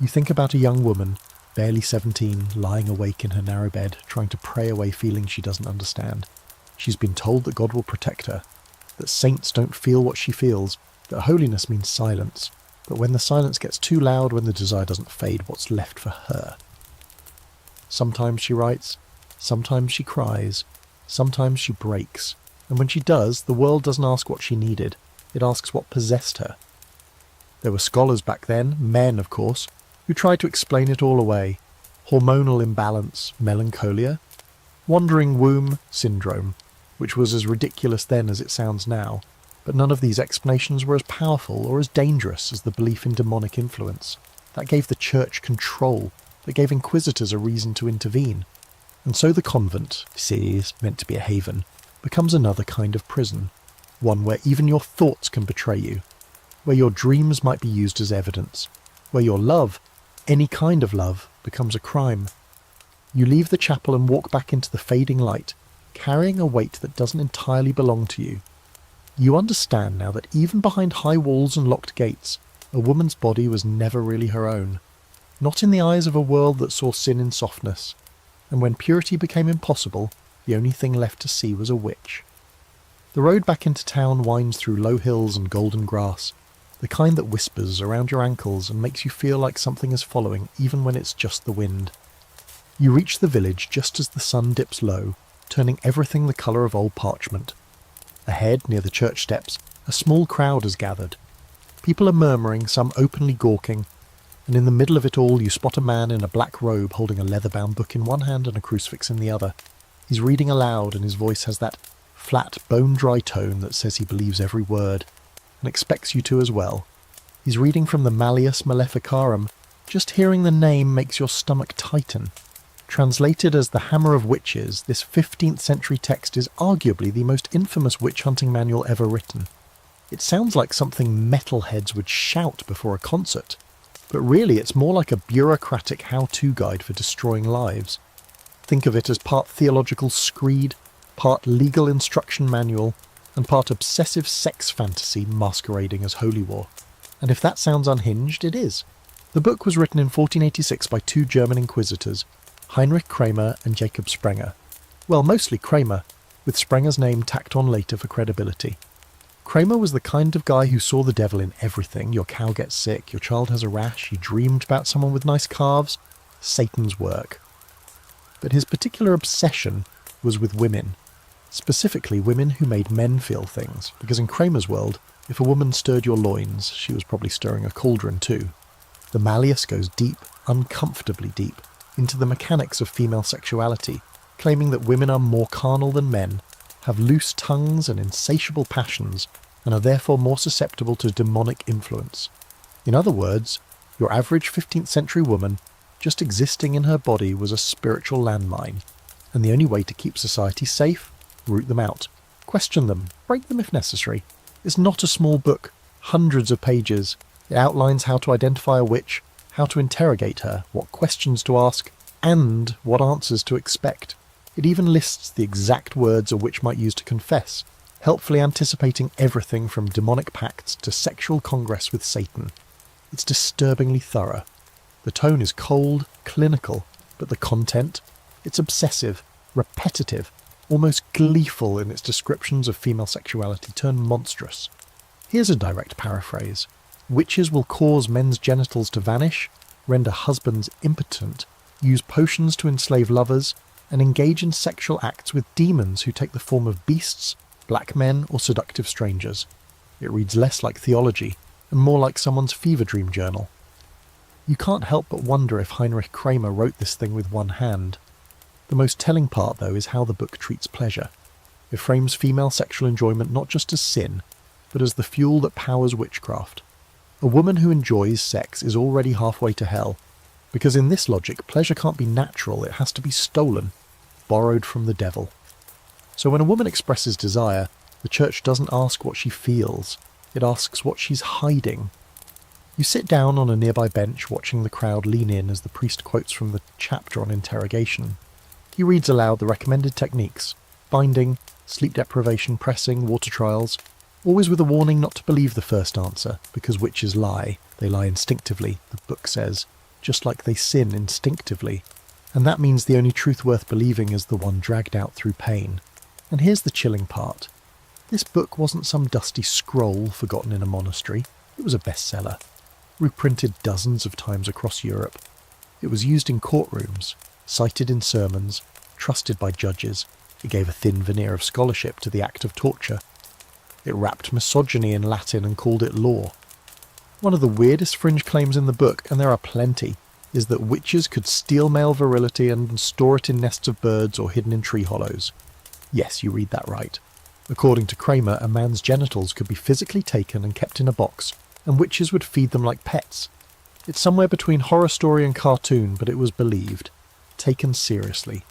You think about a young woman, barely 17, lying awake in her narrow bed, trying to pray away feelings she doesn't understand. She's been told that God will protect her, that saints don't feel what she feels, that holiness means silence, but when the silence gets too loud, when the desire doesn't fade, what's left for her? Sometimes she writes, sometimes she cries, sometimes she breaks, and when she does, the world doesn't ask what she needed, it asks what possessed her. There were scholars back then, men of course, who tried to explain it all away. Hormonal imbalance, melancholia, wandering womb syndrome, which was as ridiculous then as it sounds now, but none of these explanations were as powerful or as dangerous as the belief in demonic influence. That gave the church control, that gave inquisitors a reason to intervene. And so the convent, is meant to be a haven, becomes another kind of prison, one where even your thoughts can betray you, where your dreams might be used as evidence, where your love, any kind of love, becomes a crime. You leave the chapel and walk back into the fading light, carrying a weight that doesn't entirely belong to you. You understand now that even behind high walls and locked gates, a woman's body was never really her own, not in the eyes of a world that saw sin in softness, and when purity became impossible, the only thing left to see was a witch. The road back into town winds through low hills and golden grass, the kind that whispers around your ankles and makes you feel like something is following even when it's just the wind. You reach the village just as the sun dips low, turning everything the colour of old parchment. Ahead, near the church steps, a small crowd has gathered. People are murmuring, some openly gawking, and in the middle of it all you spot a man in a black robe holding a leather-bound book in one hand and a crucifix in the other. He's reading aloud and his voice has that flat, bone-dry tone that says he believes every word, and expects you to as well. He's reading from the Malleus Maleficarum. Just hearing the name makes your stomach tighten. Translated as the Hammer of Witches, this 15th century text is arguably the most infamous witch-hunting manual ever written. It sounds like something metalheads would shout before a concert, but really it's more like a bureaucratic how-to guide for destroying lives. Think of it as part theological screed, part legal instruction manual, and part obsessive sex fantasy masquerading as holy war. And if that sounds unhinged, it is. The book was written in 1486 by two German inquisitors, Heinrich Kramer and Jacob Sprenger. Well, mostly Kramer, with Sprenger's name tacked on later for credibility. Kramer was the kind of guy who saw the devil in everything. Your cow gets sick, your child has a rash, you dreamed about someone with nice calves. Satan's work. But his particular obsession was with women. Specifically women who made men feel things, because in Kramer's world, if a woman stirred your loins, she was probably stirring a cauldron too. The Malleus goes deep, uncomfortably deep, into the mechanics of female sexuality, claiming that women are more carnal than men, have loose tongues and insatiable passions, and are therefore more susceptible to demonic influence. In other words, your average 15th century woman, just existing in her body, was a spiritual landmine, and the only way to keep society safe, root them out, question them, break them if necessary. It's not a small book, hundreds of pages. It outlines how to identify a witch, how to interrogate her, what questions to ask, and what answers to expect. It even lists the exact words a witch might use to confess, helpfully anticipating everything from demonic pacts to sexual congress with Satan. It's disturbingly thorough. The tone is cold, clinical, but the content, it's obsessive, repetitive, almost gleeful in its descriptions of female sexuality turned monstrous. Here's a direct paraphrase. Witches will cause men's genitals to vanish, render husbands impotent, use potions to enslave lovers, and engage in sexual acts with demons who take the form of beasts, black men, or seductive strangers. It reads less like theology, and more like someone's fever dream journal. You can't help but wonder if Heinrich Kramer wrote this thing with one hand. The most telling part, though, is how the book treats pleasure. It frames female sexual enjoyment not just as sin, but as the fuel that powers witchcraft. A woman who enjoys sex is already halfway to hell, because in this logic, pleasure can't be natural, it has to be stolen, borrowed from the devil. So when a woman expresses desire, the church doesn't ask what she feels, it asks what she's hiding. You sit down on a nearby bench watching the crowd lean in as the priest quotes from the chapter on interrogation. He reads aloud the recommended techniques: binding, sleep deprivation, pressing, water trials, always with a warning not to believe the first answer, because witches lie. They lie instinctively, the book says, just like they sin instinctively. And that means the only truth worth believing is the one dragged out through pain. And here's the chilling part. This book wasn't some dusty scroll forgotten in a monastery. It was a bestseller, reprinted dozens of times across Europe. It was used in courtrooms, cited in sermons, trusted by judges. It gave a thin veneer of scholarship to the act of torture. It wrapped misogyny in Latin and called it law. One of the weirdest fringe claims in the book, and there are plenty, is that witches could steal male virility and store it in nests of birds or hidden in tree hollows. Yes, you read that right. According to Kramer, a man's genitals could be physically taken and kept in a box, and witches would feed them like pets. It's somewhere between horror story and cartoon, but it was believed. Taken seriously.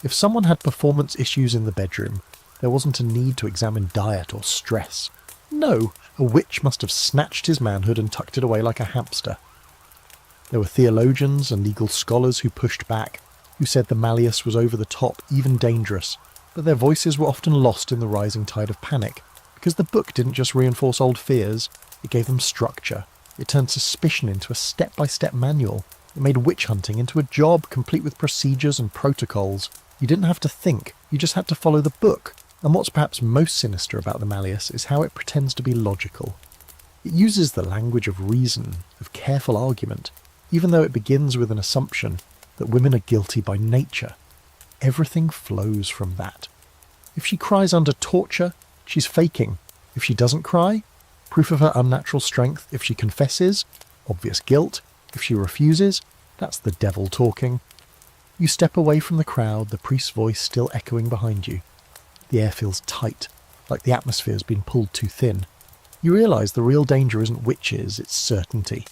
If someone had performance issues in the bedroom, there wasn't a need to examine diet or stress. No, a witch must have snatched his manhood and tucked it away like a hamster. There were theologians and legal scholars who pushed back, who said the malleus was over the top, even dangerous, but their voices were often lost in the rising tide of panic, because the book didn't just reinforce old fears, it gave them structure. It turned suspicion into a step-by-step manual. It made witch hunting into a job complete with procedures and protocols. You didn't have to think, you just had to follow the book. And what's perhaps most sinister about the malleus is how it pretends to be logical. It uses the language of reason, of careful argument, even though it begins with an assumption that women are guilty by nature. Everything flows from that. If she cries under torture, she's faking. If she doesn't cry, proof of her unnatural strength. If she confesses, obvious guilt. If she refuses, that's the devil talking. You step away from the crowd, the priest's voice still echoing behind you. The air feels tight, like the atmosphere's been pulled too thin. You realise the real danger isn't witches, it's certainty.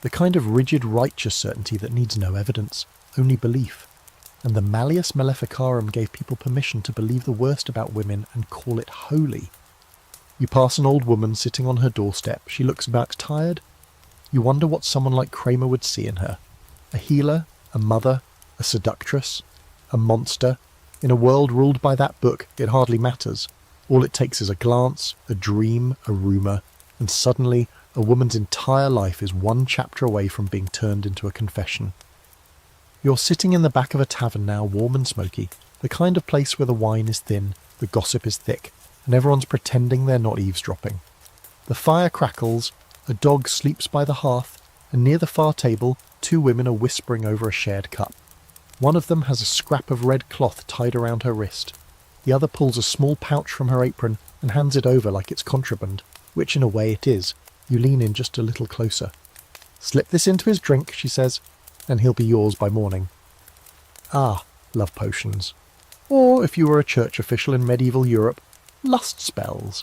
The kind of rigid, righteous certainty that needs no evidence, only belief. And the Malleus Maleficarum gave people permission to believe the worst about women and call it holy. You pass an old woman sitting on her doorstep. She looks about tired. You wonder what someone like Kramer would see in her. A healer, a mother, a seductress, a monster. In a world ruled by that book, it hardly matters. All it takes is a glance, a dream, a rumour, and suddenly a woman's entire life is one chapter away from being turned into a confession. You're sitting in the back of a tavern now, warm and smoky, the kind of place where the wine is thin, the gossip is thick, and everyone's pretending they're not eavesdropping. The fire crackles, a dog sleeps by the hearth, and near the far table, two women are whispering over a shared cup. One of them has a scrap of red cloth tied around her wrist. The other pulls a small pouch from her apron and hands it over like it's contraband, which in a way it is. You lean in just a little closer. "Slip this into his drink," she says, "and he'll be yours by morning." Ah, love potions. Or, if you were a church official in medieval Europe, lust spells.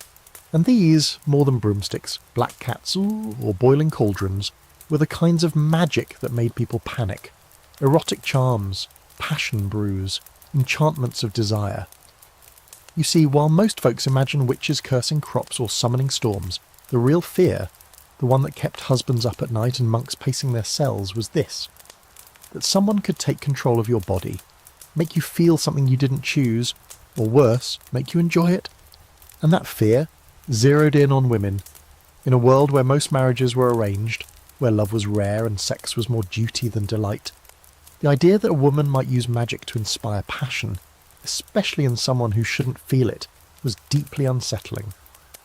And these, more than broomsticks, black cats, or boiling cauldrons, were the kinds of magic that made people panic. Erotic charms, passion brews, enchantments of desire. You see, while most folks imagine witches cursing crops or summoning storms, the real fear, the one that kept husbands up at night and monks pacing their cells, was this: that someone could take control of your body, make you feel something you didn't choose, or worse, make you enjoy it. And that fear zeroed in on women. In a world where most marriages were arranged, where love was rare and sex was more duty than delight, the idea that a woman might use magic to inspire passion, especially in someone who shouldn't feel it, was deeply unsettling.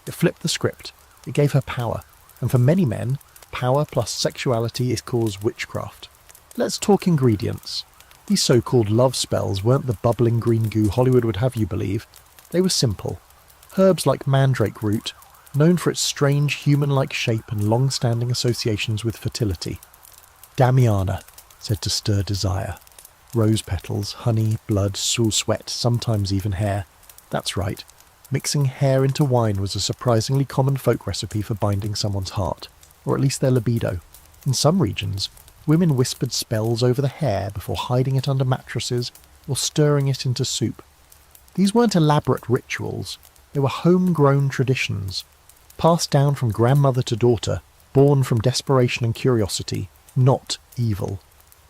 It flipped the script. It gave her power. And for many men, power plus sexuality equals witchcraft. Let's talk ingredients. These so-called love spells weren't the bubbling green goo Hollywood would have you believe. They were simple. Herbs like mandrake root, known for its strange human-like shape and long-standing associations with fertility. Damiana, said to stir desire. Rose petals, honey, blood, sweat, sometimes even hair. That's right. Mixing hair into wine was a surprisingly common folk recipe for binding someone's heart, or at least their libido. In some regions, women whispered spells over the hair before hiding it under mattresses or stirring it into soup. These weren't elaborate rituals, they were homegrown traditions, passed down from grandmother to daughter, born from desperation and curiosity, not evil.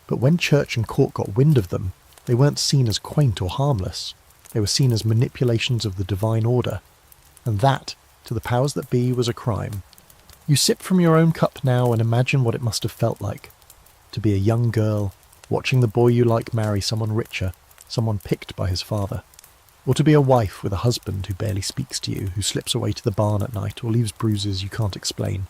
But when church and court got wind of them, they weren't seen as quaint or harmless. They were seen as manipulations of the divine order. And that, to the powers that be, was a crime. You sip from your own cup now and imagine what it must have felt like. To be a young girl, watching the boy you like marry someone richer, someone picked by his father. Or to be a wife with a husband who barely speaks to you, who slips away to the barn at night or leaves bruises you can't explain.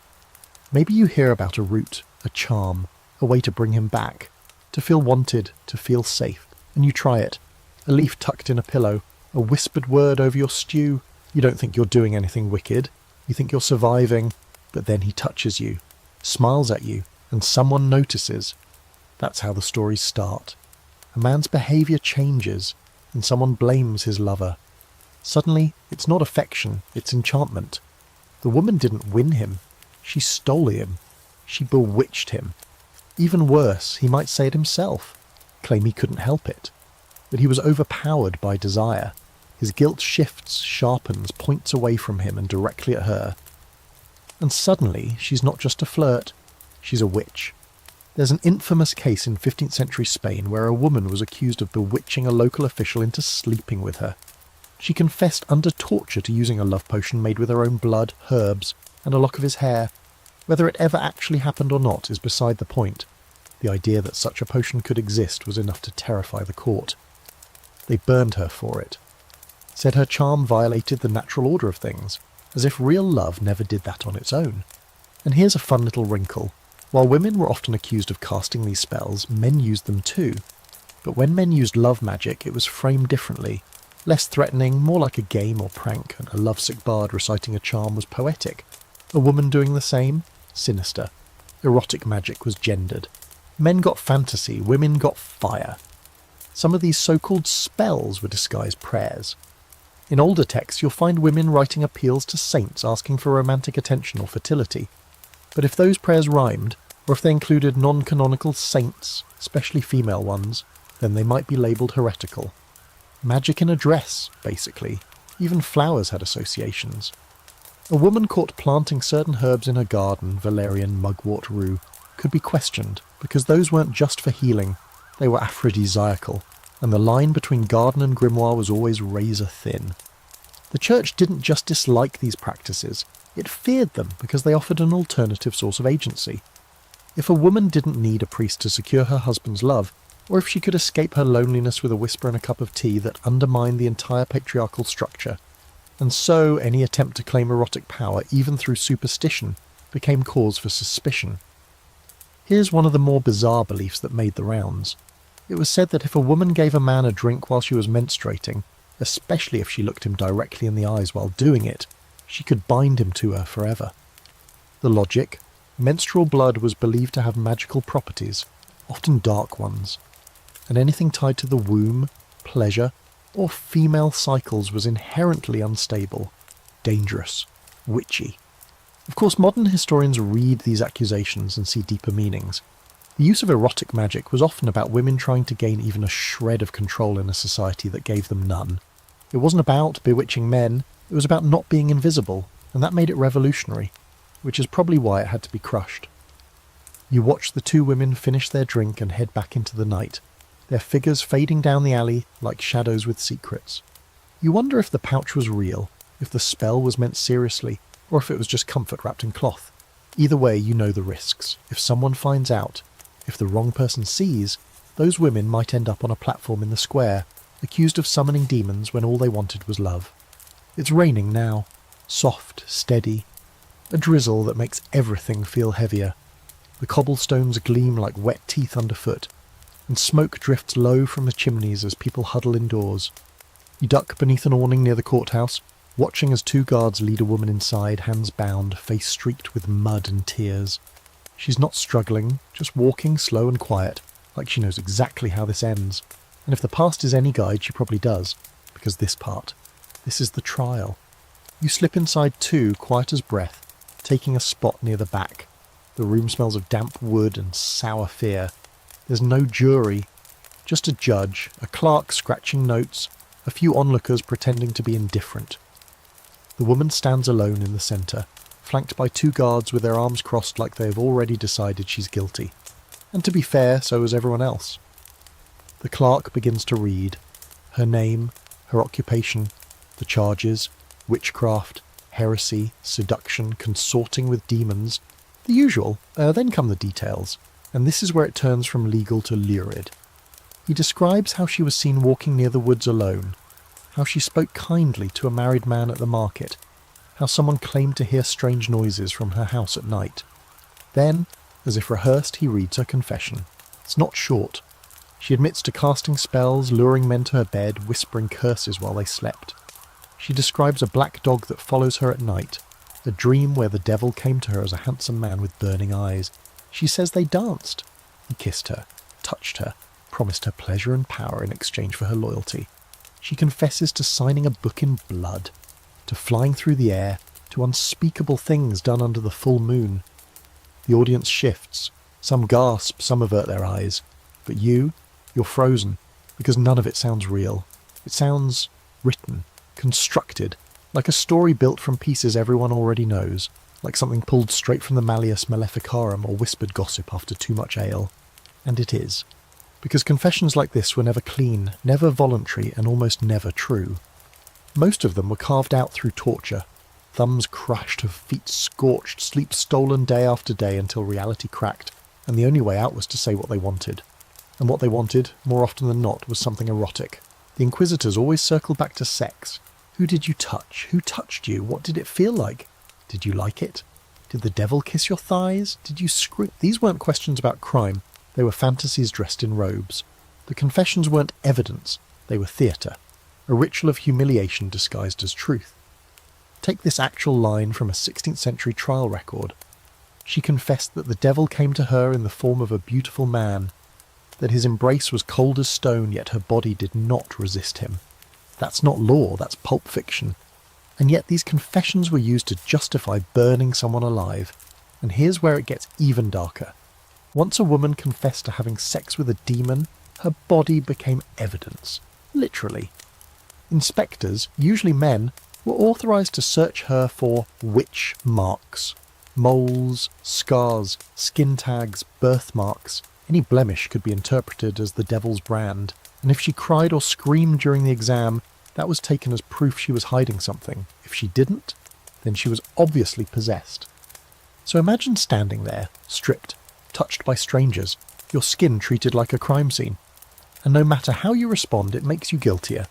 Maybe you hear about a route, a charm, a way to bring him back, to feel wanted, to feel safe, and you try it. A leaf tucked in a pillow, a whispered word over your stew. You don't think you're doing anything wicked. You think you're surviving, but then he touches you, smiles at you, and someone notices. That's how the stories start. A man's behaviour changes, and someone blames his lover. Suddenly, it's not affection, it's enchantment. The woman didn't win him. She stole him. She bewitched him. Even worse, he might say it himself, claim he couldn't help it. But he was overpowered by desire. His guilt shifts, sharpens, points away from him and directly at her. And suddenly, she's not just a flirt, she's a witch. There's an infamous case in 15th century Spain where a woman was accused of bewitching a local official into sleeping with her. She confessed under torture to using a love potion made with her own blood, herbs, and a lock of his hair. Whether it ever actually happened or not is beside the point. The idea that such a potion could exist was enough to terrify the court. They burned her for it. Said her charm violated the natural order of things, as if real love never did that on its own. And here's a fun little wrinkle. While women were often accused of casting these spells, men used them too. But when men used love magic, it was framed differently. Less threatening, more like a game or prank, and a lovesick bard reciting a charm was poetic. A woman doing the same? Sinister. Erotic magic was gendered. Men got fantasy, women got fire. Some of these so-called spells were disguised prayers. In older texts, you'll find women writing appeals to saints asking for romantic attention or fertility. But if those prayers rhymed, or if they included non-canonical saints, especially female ones, then they might be labelled heretical. Magic in a dress, basically. Even flowers had associations. A woman caught planting certain herbs in her garden, valerian, mugwort, rue, could be questioned, because those weren't just for healing, they were aphrodisiacal, and the line between garden and grimoire was always razor thin. The church didn't just dislike these practices, it feared them because they offered an alternative source of agency. If a woman didn't need a priest to secure her husband's love, or if she could escape her loneliness with a whisper and a cup of tea that undermined the entire patriarchal structure, and so any attempt to claim erotic power, even through superstition, became cause for suspicion. Here's one of the more bizarre beliefs that made the rounds. It was said that if a woman gave a man a drink while she was menstruating, especially if she looked him directly in the eyes while doing it, she could bind him to her forever. The logic? Menstrual blood was believed to have magical properties, often dark ones, and anything tied to the womb, pleasure, or female cycles was inherently unstable, dangerous, witchy. Of course, modern historians read these accusations and see deeper meanings. The use of erotic magic was often about women trying to gain even a shred of control in a society that gave them none. It wasn't about bewitching men, it was about not being invisible, and that made it revolutionary, which is probably why it had to be crushed. You watch the two women finish their drink and head back into the night, their figures fading down the alley like shadows with secrets. You wonder if the pouch was real, if the spell was meant seriously, or if it was just comfort wrapped in cloth. Either way, you know the risks. If someone finds out, if the wrong person sees, those women might end up on a platform in the square, accused of summoning demons when all they wanted was love. It's raining now, soft, steady, a drizzle that makes everything feel heavier. The cobblestones gleam like wet teeth underfoot, and smoke drifts low from the chimneys as people huddle indoors. You duck beneath an awning near the courthouse, watching as two guards lead a woman inside, hands bound, face streaked with mud and tears. She's not struggling, just walking slow and quiet, like she knows exactly how this ends. And if the past is any guide, she probably does, because this is the trial. You slip inside too, quiet as breath, taking a spot near the back. The room smells of damp wood and sour fear. There's no jury, just a judge, a clerk scratching notes, a few onlookers pretending to be indifferent. The woman stands alone in the centre, flanked by 2 guards with their arms crossed like they have already decided she's guilty. And to be fair, so is everyone else. The clerk begins to read. Her name, her occupation, the charges, witchcraft, heresy, seduction, consorting with demons. The usual. Then come the details. And this is where it turns from legal to lurid. He describes how she was seen walking near the woods alone, how she spoke kindly to a married man at the market, how someone claimed to hear strange noises from her house at night. Then, as if rehearsed, he reads her confession. It's not short. She admits to casting spells, luring men to her bed, whispering curses while they slept. She describes a black dog that follows her at night, a dream where the devil came to her as a handsome man with burning eyes. She says they danced. He kissed her, touched her, promised her pleasure and power in exchange for her loyalty. She confesses to signing a book in blood, to flying through the air, to unspeakable things done under the full moon. The audience shifts. Some gasp, some avert their eyes. But you're frozen, because none of it sounds real. It sounds written, constructed, like a story built from pieces everyone already knows, like something pulled straight from the Malleus Maleficarum or whispered gossip after too much ale. And it is. Because confessions like this were never clean, never voluntary, and almost never true. Most of them were carved out through torture. Thumbs crushed, feet scorched, sleep stolen day after day until reality cracked, and the only way out was to say what they wanted. And what they wanted, more often than not, was something erotic. The Inquisitors always circled back to sex. Who did you touch? Who touched you? What did it feel like? Did you like it? Did the devil kiss your thighs? Did you scream? These weren't questions about crime. They were fantasies dressed in robes. The confessions weren't evidence. They were theatre. A ritual of humiliation disguised as truth. Take this actual line from a 16th century trial record. She confessed that the devil came to her in the form of a beautiful man, that his embrace was cold as stone, yet her body did not resist him. That's not law, that's pulp fiction. And yet these confessions were used to justify burning someone alive. And here's where it gets even darker. Once a woman confessed to having sex with a demon, her body became evidence. Literally. Inspectors, usually men, were authorised to search her for witch marks. Moles, scars, skin tags, birthmarks. Any blemish could be interpreted as the devil's brand, and if she cried or screamed during the exam, that was taken as proof she was hiding something. If she didn't, then she was obviously possessed. So imagine standing there, stripped, touched by strangers, your skin treated like a crime scene. And no matter how you respond, it makes you guiltier.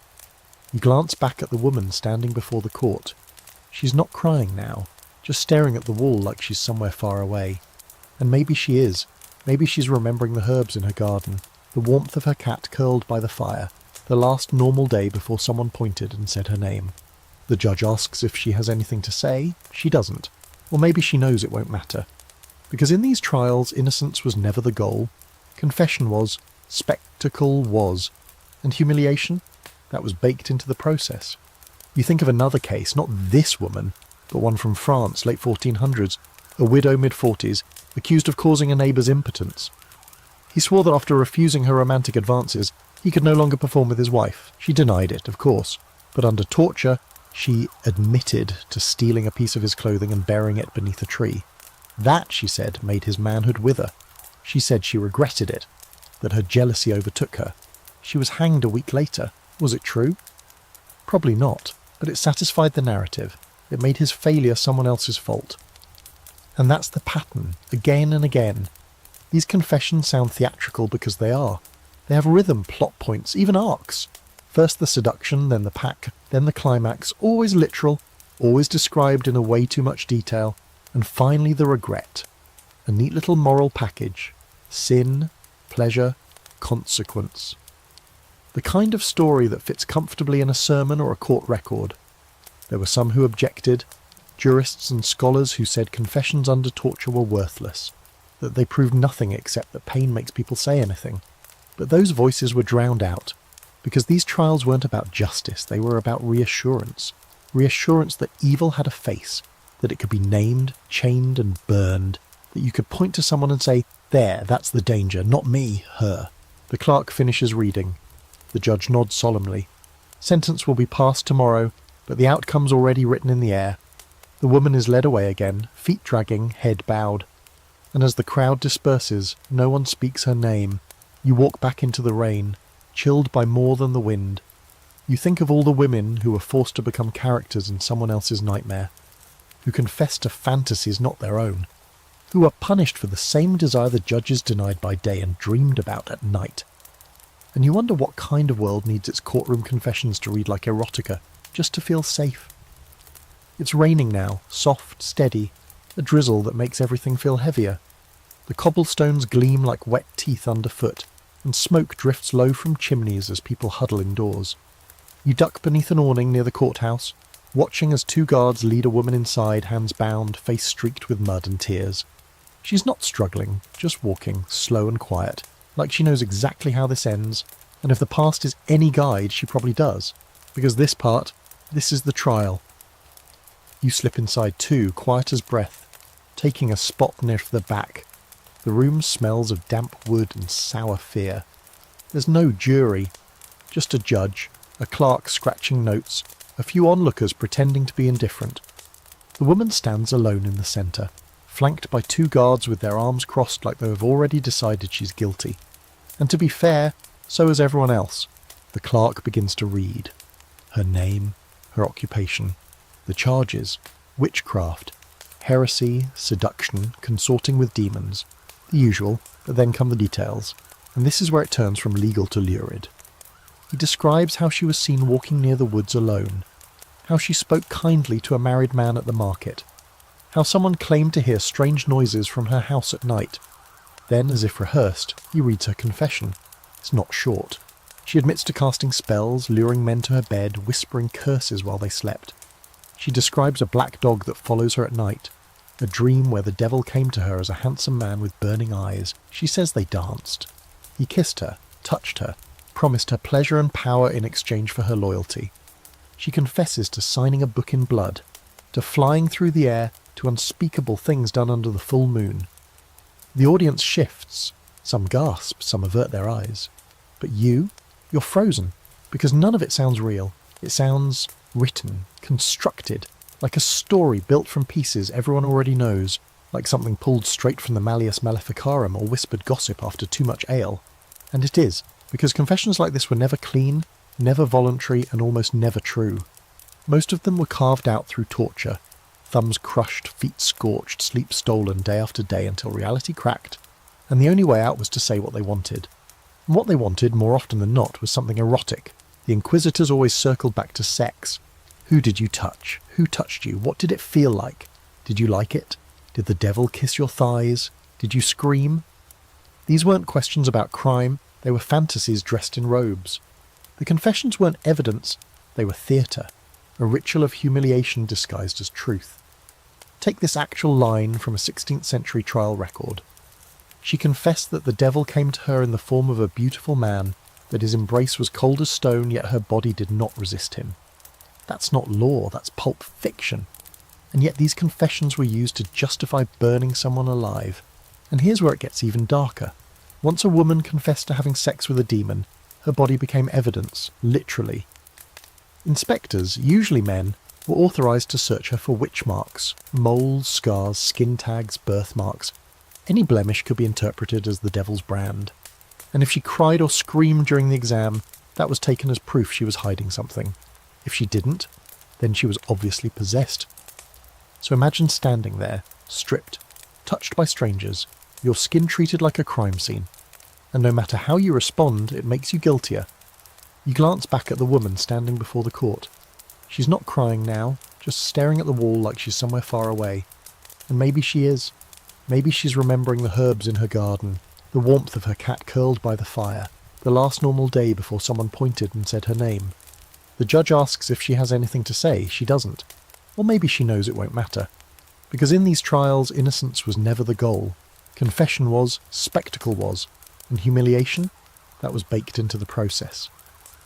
You glance back at the woman standing before the court. She's not crying now, just staring at the wall like she's somewhere far away. And maybe she is. Maybe she's remembering the herbs in her garden, the warmth of her cat curled by the fire, the last normal day before someone pointed and said her name. The judge asks if she has anything to say. She doesn't. Or maybe she knows it won't matter. Because in these trials, innocence was never the goal. Confession was, spectacle was, and humiliation, that was baked into the process. You think of another case, not this woman, but one from France, late 1400s, a widow mid-40s, accused of causing a neighbour's impotence. He swore that after refusing her romantic advances, he could no longer perform with his wife. She denied it, of course, but under torture, she admitted to stealing a piece of his clothing and burying it beneath a tree. That, she said, made his manhood wither. She said she regretted it, that her jealousy overtook her. She was hanged a week later. Was it true? Probably not, but it satisfied the narrative. It made his failure someone else's fault. And that's the pattern, again and again. These confessions sound theatrical because they are. They have rhythm, plot points, even arcs. First the seduction, then the pack, then the climax, always literal, always described in a way too much detail, and finally the regret. A neat little moral package. Sin, pleasure, consequence. The kind of story that fits comfortably in a sermon or a court record. There were some who objected, jurists and scholars who said confessions under torture were worthless. that they prove nothing except that pain makes people say anything. But those voices were drowned out, because these trials weren't about justice, they were about reassurance. Reassurance that evil had a face, that it could be named, chained and burned, that you could point to someone and say, "There, that's the danger, not me, her." The clerk finishes reading. The judge nods solemnly. Sentence will be passed tomorrow, but the outcome's already written in the air. The woman is led away again, feet dragging, head bowed. And as the crowd disperses, no one speaks her name. You walk back into the rain, chilled by more than the wind. You think of all the women who were forced to become characters in someone else's nightmare, who confessed to fantasies not their own, who were punished for the same desire the judges denied by day and dreamed about at night. And you wonder what kind of world needs its courtroom confessions to read like erotica, just to feel safe. It's raining now, soft, steady, a drizzle that makes everything feel heavier. The cobblestones gleam like wet teeth underfoot, and smoke drifts low from chimneys as people huddle indoors. You duck beneath an awning near the courthouse, watching as two guards lead a woman inside, hands bound, face streaked with mud and tears. She's not struggling, just walking, slow and quiet, like she knows exactly how this ends, and if the past is any guide, she probably does, because this is the trial. You slip inside too, quiet as breath, taking a spot near the back. The room smells of damp wood and sour fear. There's no jury, just a judge, a clerk scratching notes, a few onlookers pretending to be indifferent. The woman stands alone in the centre, flanked by two guards with their arms crossed like they have already decided she's guilty. And to be fair, so is everyone else. The clerk begins to read. Her name, her occupation, the charges, witchcraft, heresy, seduction, consorting with demons. The usual, but then come the details, and this is where it turns from legal to lurid. He describes how she was seen walking near the woods alone, how she spoke kindly to a married man at the market, how someone claimed to hear strange noises from her house at night. Then, as if rehearsed, he reads her confession. It's not short. She admits to casting spells, luring men to her bed, whispering curses while they slept. She describes a black dog that follows her at night, a dream where the devil came to her as a handsome man with burning eyes. She says they danced. He kissed her, touched her, promised her pleasure and power in exchange for her loyalty. She confesses to signing a book in blood, to flying through the air, to unspeakable things done under the full moon. The audience shifts. Some gasp, some avert their eyes. But you're frozen, because none of it sounds real. It sounds written, constructed, like a story built from pieces everyone already knows, like something pulled straight from the Malleus Maleficarum or whispered gossip after too much ale. And it is, because confessions like this were never clean, never voluntary, and almost never true. Most of them were carved out through torture, thumbs crushed, feet scorched, sleep stolen day after day until reality cracked, and the only way out was to say what they wanted. And what they wanted, more often than not, was something erotic. The inquisitors always circled back to sex. Who did you touch? Who touched you? What did it feel like? Did you like it? Did the devil kiss your thighs? Did you scream? These weren't questions about crime, they were fantasies dressed in robes. The confessions weren't evidence, they were theatre, a ritual of humiliation disguised as truth. Take this actual line from a 16th century trial record. She confessed that the devil came to her in the form of a beautiful man, that his embrace was cold as stone, yet her body did not resist him. That's not law, that's pulp fiction. And yet these confessions were used to justify burning someone alive. And here's where it gets even darker. Once a woman confessed to having sex with a demon, her body became evidence, literally. Inspectors, usually men, were authorised to search her for witch marks, moles, scars, skin tags, birthmarks. Any blemish could be interpreted as the devil's brand. And if she cried or screamed during the exam, that was taken as proof she was hiding something. If she didn't, then she was obviously possessed. So imagine standing there, stripped, touched by strangers, your skin treated like a crime scene. And no matter how you respond, it makes you guiltier. You glance back at the woman standing before the court. She's not crying now, just staring at the wall like she's somewhere far away. And maybe she is. Maybe she's remembering the herbs in her garden, the warmth of her cat curled by the fire, the last normal day before someone pointed and said her name. The judge asks if she has anything to say. She doesn't. Or maybe she knows it won't matter. Because in these trials, innocence was never the goal. Confession was, spectacle was, and humiliation, that was baked into the process.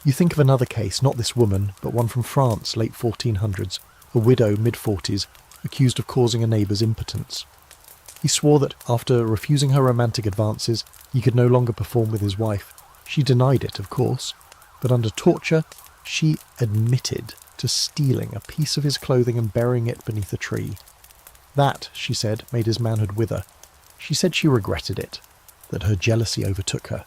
You think of another case, not this woman, but one from France, late 1400s, a widow, mid-40s, accused of causing a neighbour's impotence. He swore that, after refusing her romantic advances, he could no longer perform with his wife. She denied it, of course, but under torture, she admitted to stealing a piece of his clothing and burying it beneath a tree. That, she said, made his manhood wither. She said she regretted it, that her jealousy overtook her.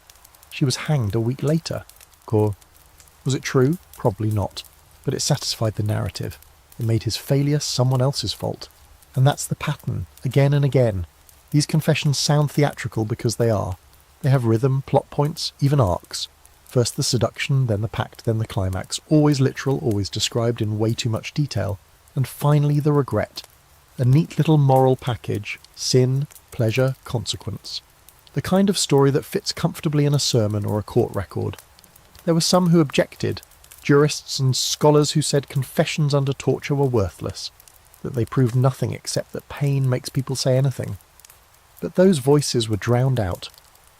She was hanged a week later. Was it true? Probably not. But it satisfied the narrative. It made his failure someone else's fault. And that's the pattern, again and again. These confessions sound theatrical because they are. They have rhythm, plot points, even arcs. First the seduction, then the pact, then the climax. Always literal, always described in way too much detail. And finally the regret. A neat little moral package. Sin, pleasure, consequence. The kind of story that fits comfortably in a sermon or a court record. There were some who objected, jurists and scholars who said confessions under torture were worthless, that they proved nothing except that pain makes people say anything. But those voices were drowned out,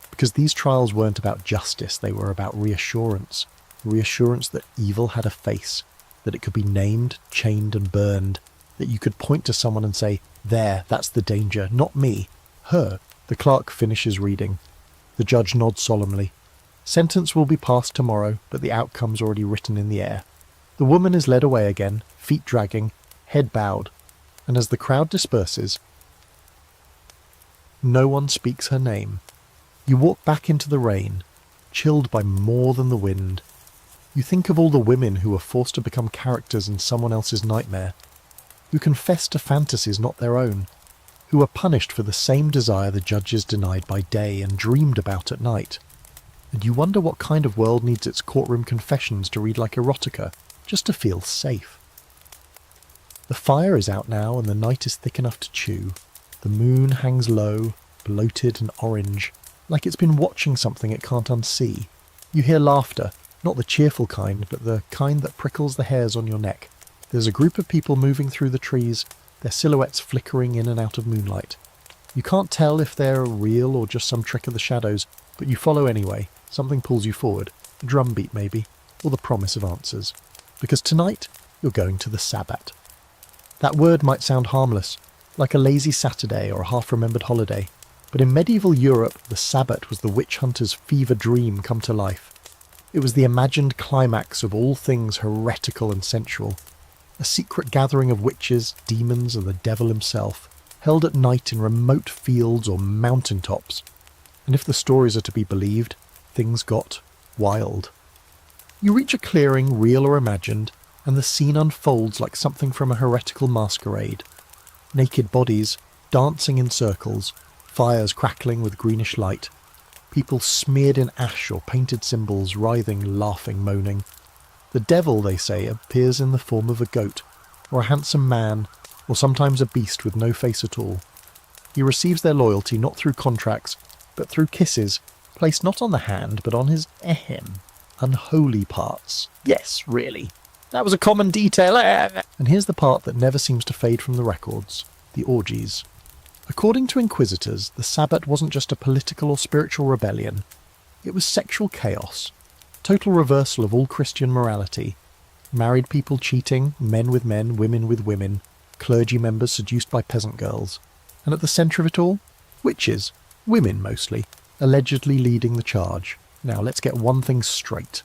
because these trials weren't about justice, they were about reassurance. Reassurance that evil had a face, that it could be named, chained and burned, that you could point to someone and say, there, that's the danger, not me, her. The clerk finishes reading. The judge nods solemnly. Sentence will be passed tomorrow, but the outcome's already written in the air. The woman is led away again, feet dragging, head bowed, and as the crowd disperses, no one speaks her name. You walk back into the rain, chilled by more than the wind. You think of all the women who were forced to become characters in someone else's nightmare, who confessed to fantasies not their own, who were punished for the same desire the judges denied by day and dreamed about at night. And you wonder what kind of world needs its courtroom confessions to read like erotica, just to feel safe. The fire is out now and the night is thick enough to chew. The moon hangs low, bloated and orange, like it's been watching something it can't unsee. You hear laughter, not the cheerful kind, but the kind that prickles the hairs on your neck. There's a group of people moving through the trees, their silhouettes flickering in and out of moonlight. You can't tell if they're real or just some trick of the shadows, but you follow anyway. Something pulls you forward, a drum beat maybe, or the promise of answers. Because tonight, you're going to the Sabbat. That word might sound harmless, like a lazy Saturday or a half-remembered holiday, but in medieval Europe, the Sabbat was the witch hunter's fever dream come to life. It was the imagined climax of all things heretical and sensual. A secret gathering of witches, demons, and the devil himself, held at night in remote fields or mountain tops. And if the stories are to be believed, things got wild. You reach a clearing, real or imagined, and the scene unfolds like something from a heretical masquerade. Naked bodies, dancing in circles, fires crackling with greenish light, people smeared in ash or painted symbols, writhing, laughing, moaning. The devil, they say, appears in the form of a goat, or a handsome man, or sometimes a beast with no face at all. He receives their loyalty not through contracts, but through kisses, placed not on the hand, but on his unholy parts. Yes, really. That was a common detail. And here's the part that never seems to fade from the records, the orgies. According to inquisitors, the Sabbat wasn't just a political or spiritual rebellion. It was sexual chaos. Total reversal of all Christian morality. Married people cheating, men with men, women with women, clergy members seduced by peasant girls. And at the centre of it all, witches, women mostly, allegedly leading the charge. Now let's get one thing straight.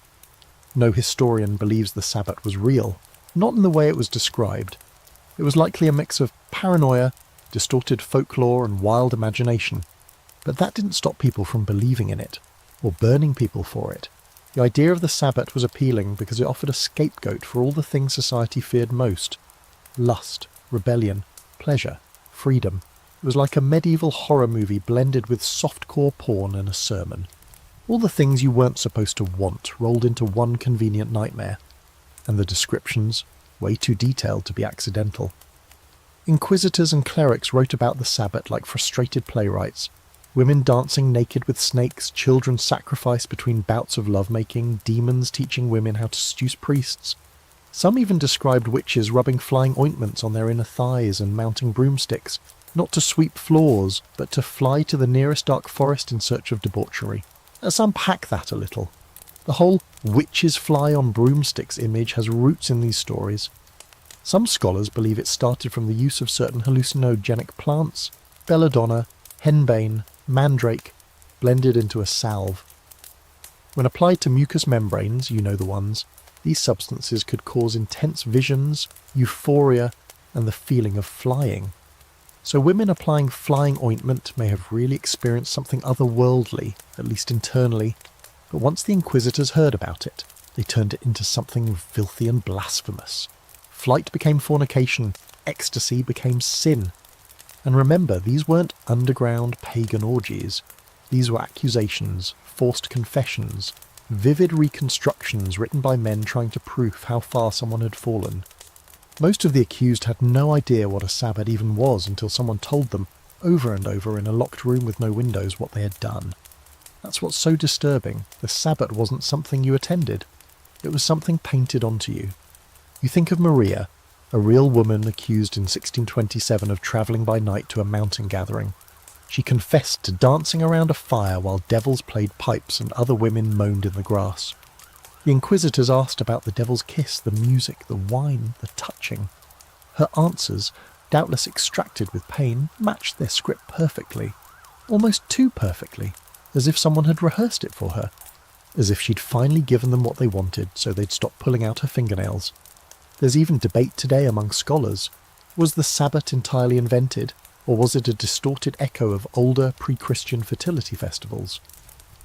No historian believes the Sabbat was real, not in the way it was described. It was likely a mix of paranoia, distorted folklore and wild imagination. But that didn't stop people from believing in it, or burning people for it. The idea of the Sabbat was appealing because it offered a scapegoat for all the things society feared most. Lust, rebellion, pleasure, freedom. It was like a medieval horror movie blended with softcore porn and a sermon. All the things you weren't supposed to want rolled into one convenient nightmare. And the descriptions, way too detailed to be accidental. Inquisitors and clerics wrote about the Sabbat like frustrated playwrights. Women dancing naked with snakes, children sacrificed between bouts of lovemaking, demons teaching women how to seduce priests. Some even described witches rubbing flying ointments on their inner thighs and mounting broomsticks, Not to sweep floors, but to fly to the nearest dark forest in search of debauchery. Let's unpack that a little. The whole witches fly on broomsticks image has roots in these stories. Some scholars believe it started from the use of certain hallucinogenic plants, belladonna, henbane, mandrake, blended into a salve. When applied to mucous membranes, you know the ones, these substances could cause intense visions, euphoria, and the feeling of flying. So women applying flying ointment may have really experienced something otherworldly, at least internally, but once the Inquisitors heard about it, they turned it into something filthy and blasphemous. Flight became fornication, ecstasy became sin. And remember, these weren't underground pagan orgies. These were accusations, forced confessions, vivid reconstructions written by men trying to prove how far someone had fallen. Most of the accused had no idea what a sabbat even was until someone told them, over and over in a locked room with no windows, what they had done. That's what's so disturbing. The sabbat wasn't something you attended. It was something painted onto you. You think of Maria, a real woman accused in 1627 of travelling by night to a mountain gathering. She confessed to dancing around a fire while devils played pipes and other women moaned in the grass. The Inquisitors asked about the devil's kiss, the music, the wine, the touching. Her answers, doubtless extracted with pain, matched their script perfectly. Almost too perfectly, as if someone had rehearsed it for her. As if she'd finally given them what they wanted, so they'd stop pulling out her fingernails. There's even debate today among scholars. Was the sabbat entirely invented, or was it a distorted echo of older pre-Christian fertility festivals?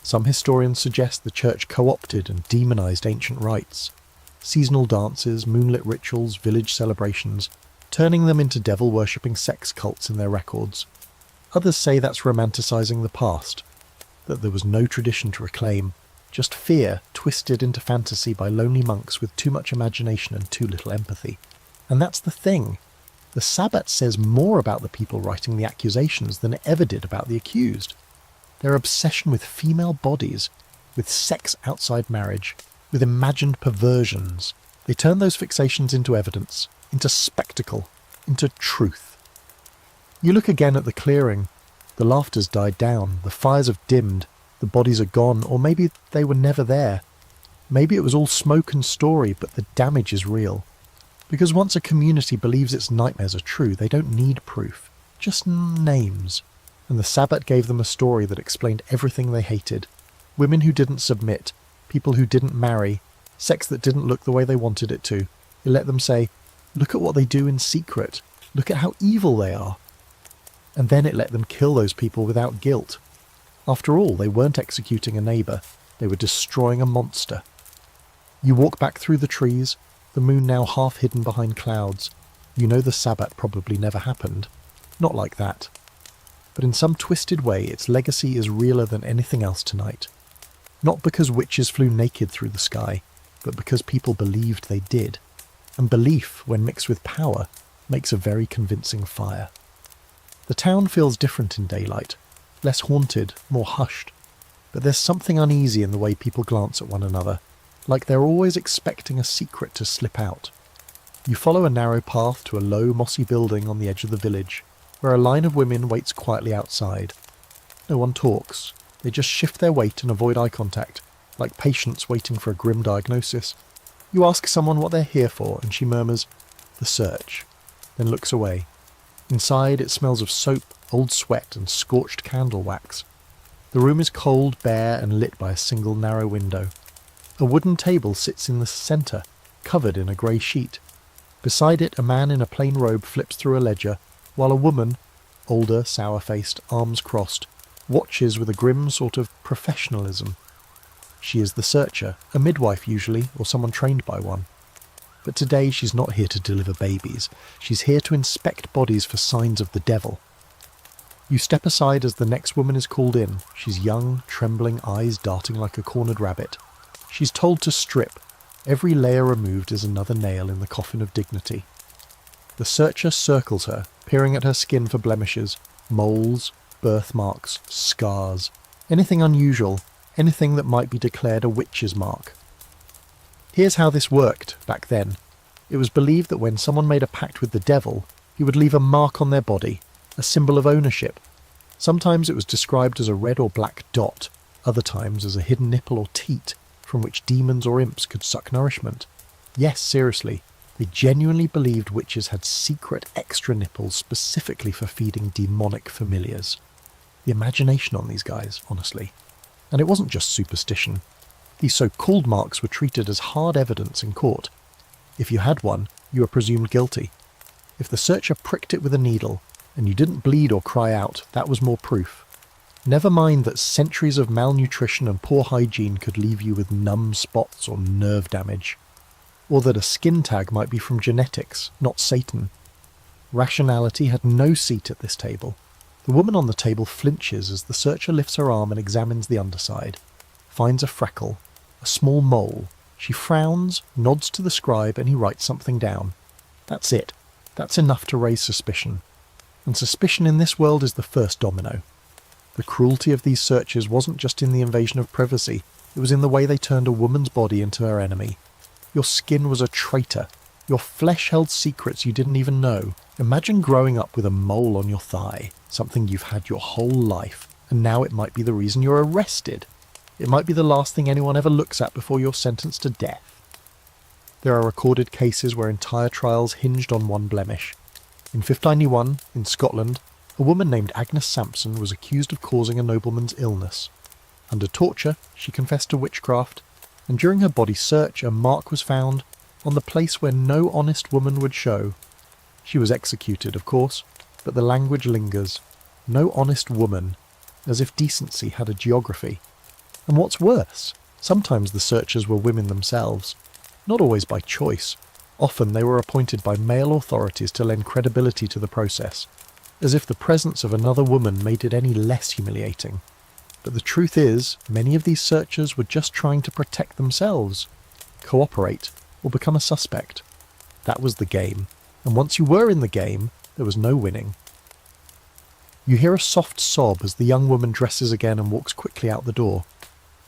Some historians suggest the church co-opted and demonized ancient rites. Seasonal dances, moonlit rituals, village celebrations, turning them into devil-worshipping sex cults in their records. Others say that's romanticizing the past, that there was no tradition to reclaim, just fear twisted into fantasy by lonely monks with too much imagination and too little empathy. And that's the thing. The sabbat says more about the people writing the accusations than it ever did about the accused. Their obsession with female bodies, with sex outside marriage, with imagined perversions. They turn those fixations into evidence, into spectacle, into truth. You look again at the clearing. The laughter's died down, the fires have dimmed, the bodies are gone, or maybe they were never there. Maybe it was all smoke and story, but the damage is real. Because once a community believes its nightmares are true, they don't need proof, just names. And the sabbat gave them a story that explained everything they hated. Women who didn't submit, people who didn't marry, sex that didn't look the way they wanted it to. It let them say, look at what they do in secret, look at how evil they are. And then it let them kill those people without guilt. After all, they weren't executing a neighbour, they were destroying a monster. You walk back through the trees, the moon now half hidden behind clouds. You know the sabbat probably never happened. Not like that. But in some twisted way, its legacy is realer than anything else tonight. Not because witches flew naked through the sky, but because people believed they did. And belief, when mixed with power, makes a very convincing fire. The town feels different in daylight, less haunted, more hushed. But there's something uneasy in the way people glance at one another, like they're always expecting a secret to slip out. You follow a narrow path to a low, mossy building on the edge of the village, where a line of women waits quietly outside. No one talks. They just shift their weight and avoid eye contact, like patients waiting for a grim diagnosis. You ask someone what they're here for, and she murmurs, "The search," then looks away. Inside, it smells of soap, old sweat, and scorched candle wax. The room is cold, bare, and lit by a single narrow window. A wooden table sits in the centre, covered in a grey sheet. Beside it, a man in a plain robe flips through a ledger, while a woman, older, sour-faced, arms crossed, watches with a grim sort of professionalism. She is the searcher, a midwife usually, or someone trained by one. But today she's not here to deliver babies. She's here to inspect bodies for signs of the devil. You step aside as the next woman is called in. She's young, trembling, eyes darting like a cornered rabbit. She's told to strip. Every layer removed is another nail in the coffin of dignity. The searcher circles her, peering at her skin for blemishes, moles, birthmarks, scars. Anything unusual, anything that might be declared a witch's mark. Here's how this worked back then. It was believed that when someone made a pact with the devil, he would leave a mark on their body, a symbol of ownership. Sometimes it was described as a red or black dot, other times as a hidden nipple or teat from which demons or imps could suck nourishment. Yes, seriously, they genuinely believed witches had secret extra nipples specifically for feeding demonic familiars. The imagination on these guys, honestly. And it wasn't just superstition. These so-called marks were treated as hard evidence in court. If you had one, you were presumed guilty. If the searcher pricked it with a needle, and you didn't bleed or cry out, that was more proof. Never mind that centuries of malnutrition and poor hygiene could leave you with numb spots or nerve damage. Or that a skin tag might be from genetics, not Satan. Rationality had no seat at this table. The woman on the table flinches as the searcher lifts her arm and examines the underside. Finds a freckle, a small mole. She frowns, nods to the scribe, and he writes something down. That's it. That's enough to raise suspicion. And suspicion in this world is the first domino. The cruelty of these searches wasn't just in the invasion of privacy, it was in the way they turned a woman's body into her enemy. Your skin was a traitor. Your flesh held secrets you didn't even know. Imagine growing up with a mole on your thigh, something you've had your whole life, and now it might be the reason you're arrested. It might be the last thing anyone ever looks at before you're sentenced to death. There are recorded cases where entire trials hinged on one blemish. In 1591, in Scotland, a woman named Agnes Sampson was accused of causing a nobleman's illness. Under torture, she confessed to witchcraft, and during her body search a mark was found on the place where no honest woman would show. She was executed, of course, but the language lingers. No honest woman, as if decency had a geography. And what's worse, sometimes the searchers were women themselves. Not always by choice. Often they were appointed by male authorities to lend credibility to the process, as if the presence of another woman made it any less humiliating. But the truth is, many of these searchers were just trying to protect themselves, cooperate, or become a suspect. That was the game, and once you were in the game, there was no winning. You hear a soft sob as the young woman dresses again and walks quickly out the door.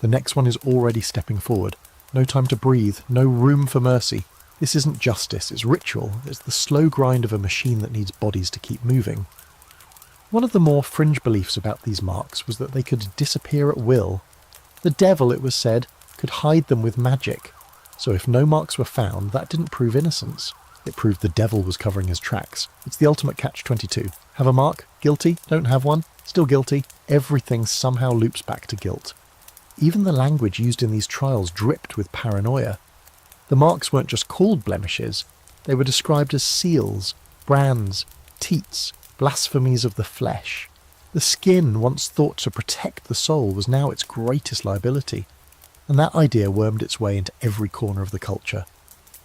The next one is already stepping forward. No time to breathe, no room for mercy. This isn't justice, it's ritual, it's the slow grind of a machine that needs bodies to keep moving. One of the more fringe beliefs about these marks was that they could disappear at will. The devil, it was said, could hide them with magic. So if no marks were found, that didn't prove innocence. It proved the devil was covering his tracks. It's the ultimate catch-22. Have a mark? Guilty? Don't have one? Still guilty? Everything somehow loops back to guilt. Even the language used in these trials dripped with paranoia. The marks weren't just called blemishes. They were described as seals, brands, teats, blasphemies of the flesh. The skin, once thought to protect the soul, was now its greatest liability. And that idea wormed its way into every corner of the culture.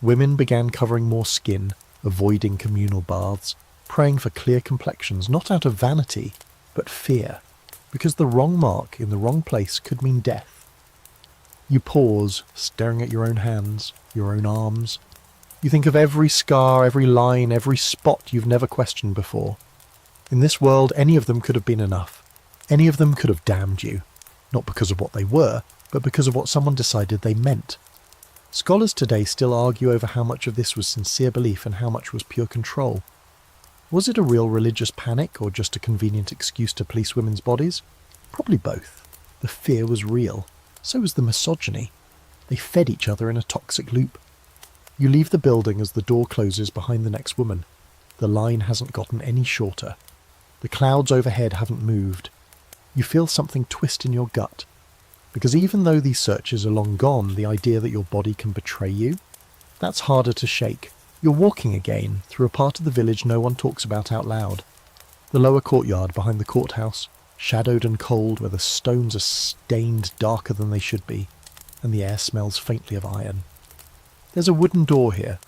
Women began covering more skin, avoiding communal baths, praying for clear complexions, not out of vanity, but fear, because the wrong mark in the wrong place could mean death. You pause, staring at your own hands, your own arms. You think of every scar, every line, every spot you've never questioned before. In this world, any of them could have been enough. Any of them could have damned you, not because of what they were, but because of what someone decided they meant. Scholars today still argue over how much of this was sincere belief and how much was pure control. Was it a real religious panic or just a convenient excuse to police women's bodies? Probably both. The fear was real. So was the misogyny. They fed each other in a toxic loop. You leave the building as the door closes behind the next woman. The line hasn't gotten any shorter. The clouds overhead haven't moved. You feel something twist in your gut. Because even though these searches are long gone, the idea that your body can betray you, that's harder to shake. You're walking again through a part of the village no one talks about out loud. The lower courtyard behind the courthouse, shadowed and cold, where the stones are stained darker than they should be, and the air smells faintly of iron. There's a wooden door here,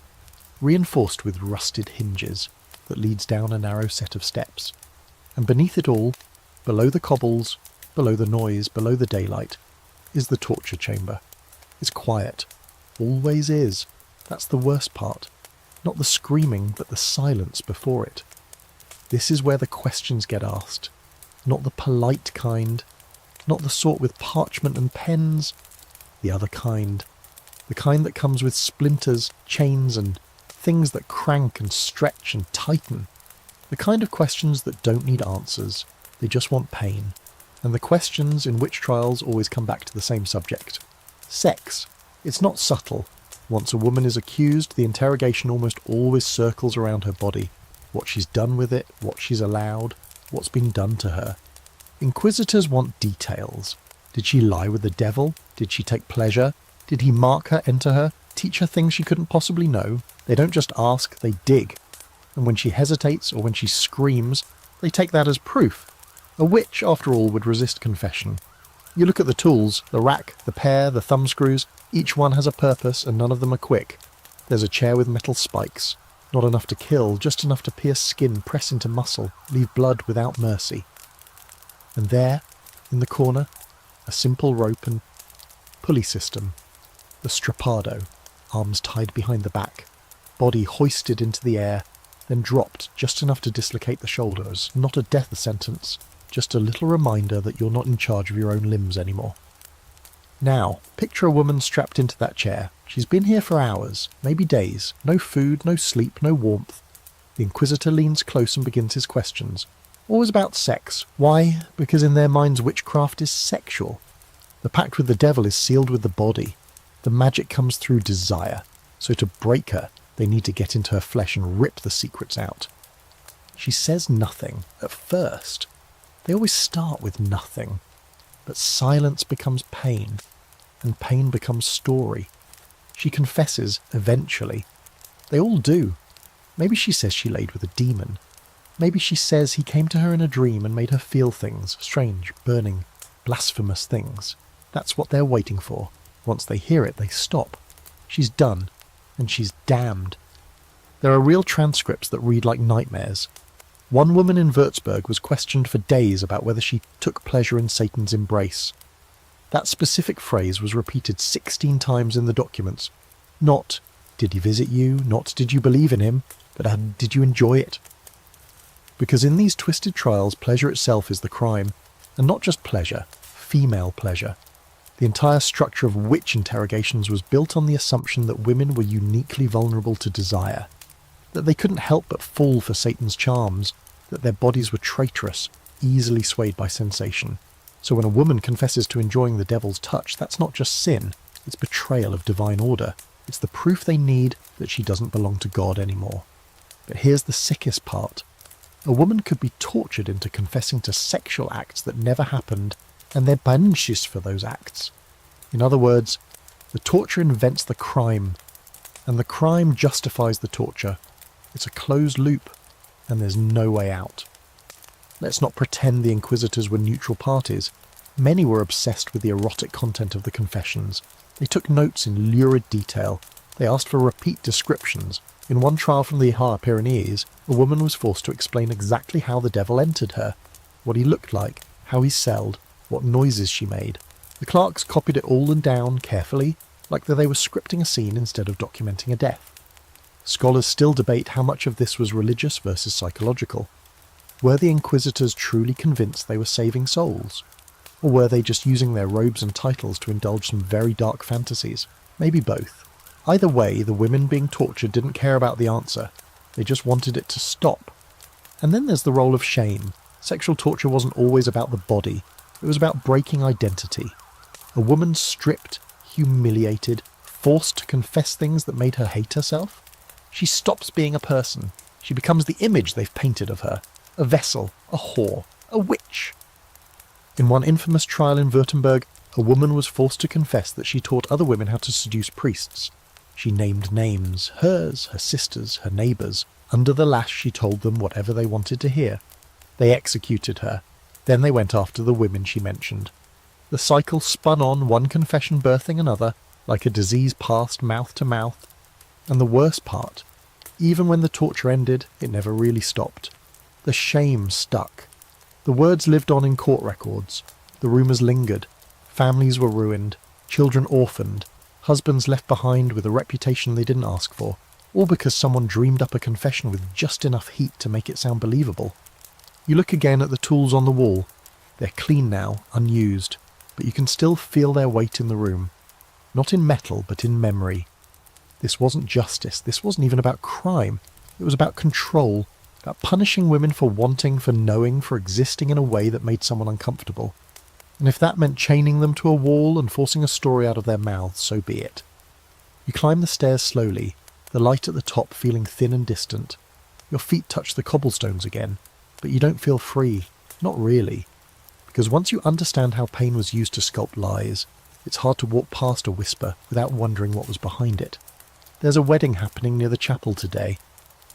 reinforced with rusted hinges, that leads down a narrow set of steps. And beneath it all, below the cobbles, below the noise, below the daylight, is the torture chamber. It's quiet. Always is. That's the worst part. Not the screaming, but the silence before it. This is where the questions get asked. Not the polite kind. Not the sort with parchment and pens. The other kind. The kind that comes with splinters, chains, and things that crank and stretch and tighten. The kind of questions that don't need answers, they just want pain. And the questions in witch trials always come back to the same subject. Sex. It's not subtle. Once a woman is accused, the interrogation almost always circles around her body. What she's done with it, what she's allowed, what's been done to her. Inquisitors want details. Did she lie with the devil? Did she take pleasure? Did he mark her, enter her, teach her things she couldn't possibly know? They don't just ask, they dig. And when she hesitates or when she screams, they take that as proof. A witch, after all, would resist confession. You look at the tools, the rack, the pear, the thumbscrews, each one has a purpose and none of them are quick. There's a chair with metal spikes. Not enough to kill, just enough to pierce skin, press into muscle, leave blood without mercy. And there, in the corner, a simple rope and pulley system. The strappado, arms tied behind the back, body hoisted into the air, then dropped just enough to dislocate the shoulders. Not a death sentence, just a little reminder that you're not in charge of your own limbs anymore. Now, picture a woman strapped into that chair. She's been here for hours, maybe days. No food, no sleep, no warmth. The Inquisitor leans close and begins his questions. Always about sex. Why? Because in their minds witchcraft is sexual. The pact with the devil is sealed with the body. The magic comes through desire. So to break her, they need to get into her flesh and rip the secrets out. She says nothing, at first. They always start with nothing. But silence becomes pain, and pain becomes story. She confesses, eventually. They all do. Maybe she says she laid with a demon. Maybe she says he came to her in a dream and made her feel things, strange, burning, blasphemous things. That's what they're waiting for. Once they hear it, they stop. She's done, and she's damned. There are real transcripts that read like nightmares. One woman in Würzburg was questioned for days about whether she took pleasure in Satan's embrace. That specific phrase was repeated 16 times in the documents. Not, did he visit you? Not, did you believe in him? But did you enjoy it? Because in these twisted trials, pleasure itself is the crime. And not just pleasure, female pleasure. The entire structure of witch interrogations was built on the assumption that women were uniquely vulnerable to desire. That they couldn't help but fall for Satan's charms, that their bodies were traitorous, easily swayed by sensation. So when a woman confesses to enjoying the devil's touch, that's not just sin, it's betrayal of divine order. It's the proof they need that she doesn't belong to God anymore. But here's the sickest part. A woman could be tortured into confessing to sexual acts that never happened, and they're banshees for those acts. In other words, the torture invents the crime, and the crime justifies the torture. It's a closed loop, and there's no way out. Let's not pretend the Inquisitors were neutral parties. Many were obsessed with the erotic content of the confessions. They took notes in lurid detail. They asked for repeat descriptions. In one trial from the Higher Pyrenees, a woman was forced to explain exactly how the devil entered her, what he looked like, how he celled, what noises she made. The clerks copied it all and down carefully, like that they were scripting a scene instead of documenting a death. Scholars still debate how much of this was religious versus psychological. Were the Inquisitors truly convinced they were saving souls? Or were they just using their robes and titles to indulge some very dark fantasies? Maybe both. Either way, the women being tortured didn't care about the answer. They just wanted it to stop. And then there's the role of shame. Sexual torture wasn't always about the body. It was about breaking identity. A woman stripped, humiliated, forced to confess things that made her hate herself. She stops being a person. She becomes the image they've painted of her. A vessel, a whore, a witch. In one infamous trial in Württemberg, a woman was forced to confess that she taught other women how to seduce priests. She named names, hers, her sister's, her neighbours. Under the lash she told them whatever they wanted to hear. They executed her. Then they went after the women she mentioned. The cycle spun on, one confession birthing another, like a disease passed mouth to mouth. And the worst part, even when the torture ended, it never really stopped. The shame stuck. The words lived on in court records. The rumours lingered. Families were ruined. Children orphaned. Husbands left behind with a reputation they didn't ask for. All because someone dreamed up a confession with just enough heat to make it sound believable. You look again at the tools on the wall. They're clean now, unused. But you can still feel their weight in the room. Not in metal, but in memory. This wasn't justice. This wasn't even about crime. It was about control. about punishing women for wanting, for knowing, for existing in a way that made someone uncomfortable. And if that meant chaining them to a wall and forcing a story out of their mouths, so be it. You climb the stairs slowly, the light at the top feeling thin and distant. Your feet touch the cobblestones again, but you don't feel free. Not really. Because once you understand how pain was used to sculpt lies, it's hard to walk past a whisper without wondering what was behind it. There's a wedding happening near the chapel today.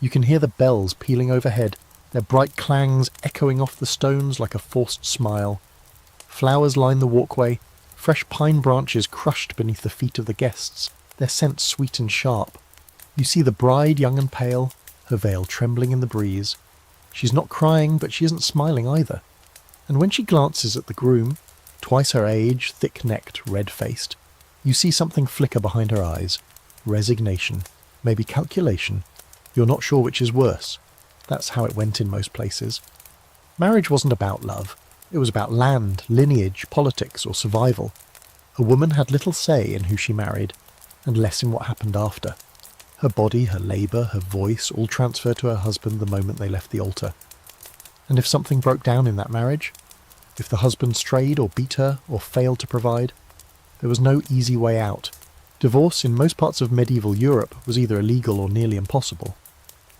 You can hear the bells pealing overhead, their bright clangs echoing off the stones like a forced smile. Flowers line the walkway, fresh pine branches crushed beneath the feet of the guests, their scent sweet and sharp. You see the bride young and pale, her veil trembling in the breeze. She's not crying, but she isn't smiling either. And when she glances at the groom, twice her age, thick-necked, red-faced, you see something flicker behind her eyes. Resignation, maybe calculation. You're not sure which is worse. That's how it went in most places. Marriage wasn't about love. It was about land, lineage, politics, or survival. A woman had little say in who she married, and less in what happened after. Her body, her labour, her voice all transferred to her husband the moment they left the altar. And if something broke down in that marriage, if the husband strayed or beat her or failed to provide, there was no easy way out. Divorce in most parts of medieval Europe was either illegal or nearly impossible,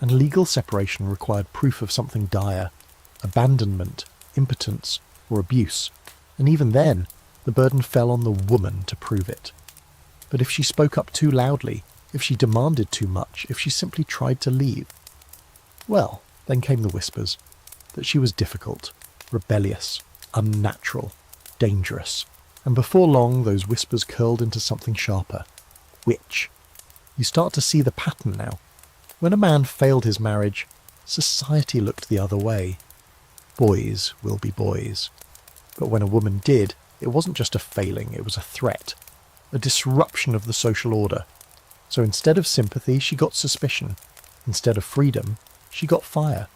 and legal separation required proof of something dire, abandonment, impotence, or abuse, and even then, the burden fell on the woman to prove it. But if she spoke up too loudly, if she demanded too much, if she simply tried to leave, well, then came the whispers that she was difficult, rebellious, unnatural, dangerous. And before long, those whispers curled into something sharper. Witch. You start to see the pattern now. When a man failed his marriage, society looked the other way. Boys will be boys. But when a woman did, it wasn't just a failing, it was a threat. A disruption of the social order. So instead of sympathy, she got suspicion. Instead of freedom, she got fire.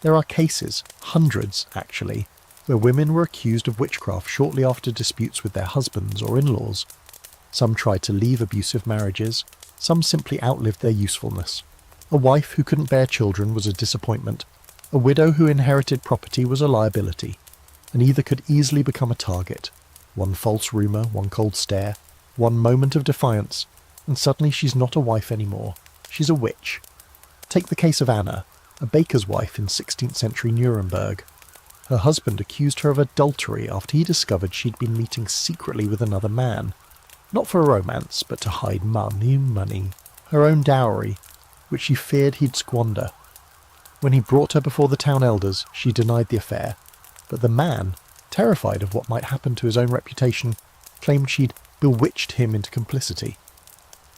There are cases, hundreds actually, where women were accused of witchcraft shortly after disputes with their husbands or in-laws. Some tried to leave abusive marriages, some simply outlived their usefulness. A wife who couldn't bear children was a disappointment. A widow who inherited property was a liability, and either could easily become a target. One false rumour, one cold stare, one moment of defiance, and suddenly she's not a wife anymore. She's a witch. Take the case of Anna, a baker's wife in 16th century Nuremberg. Her husband accused her of adultery after he discovered she'd been meeting secretly with another man. Not for a romance, but to hide money, her own dowry, which she feared he'd squander. When he brought her before the town elders, she denied the affair, but the man, terrified of what might happen to his own reputation, claimed she'd bewitched him into complicity.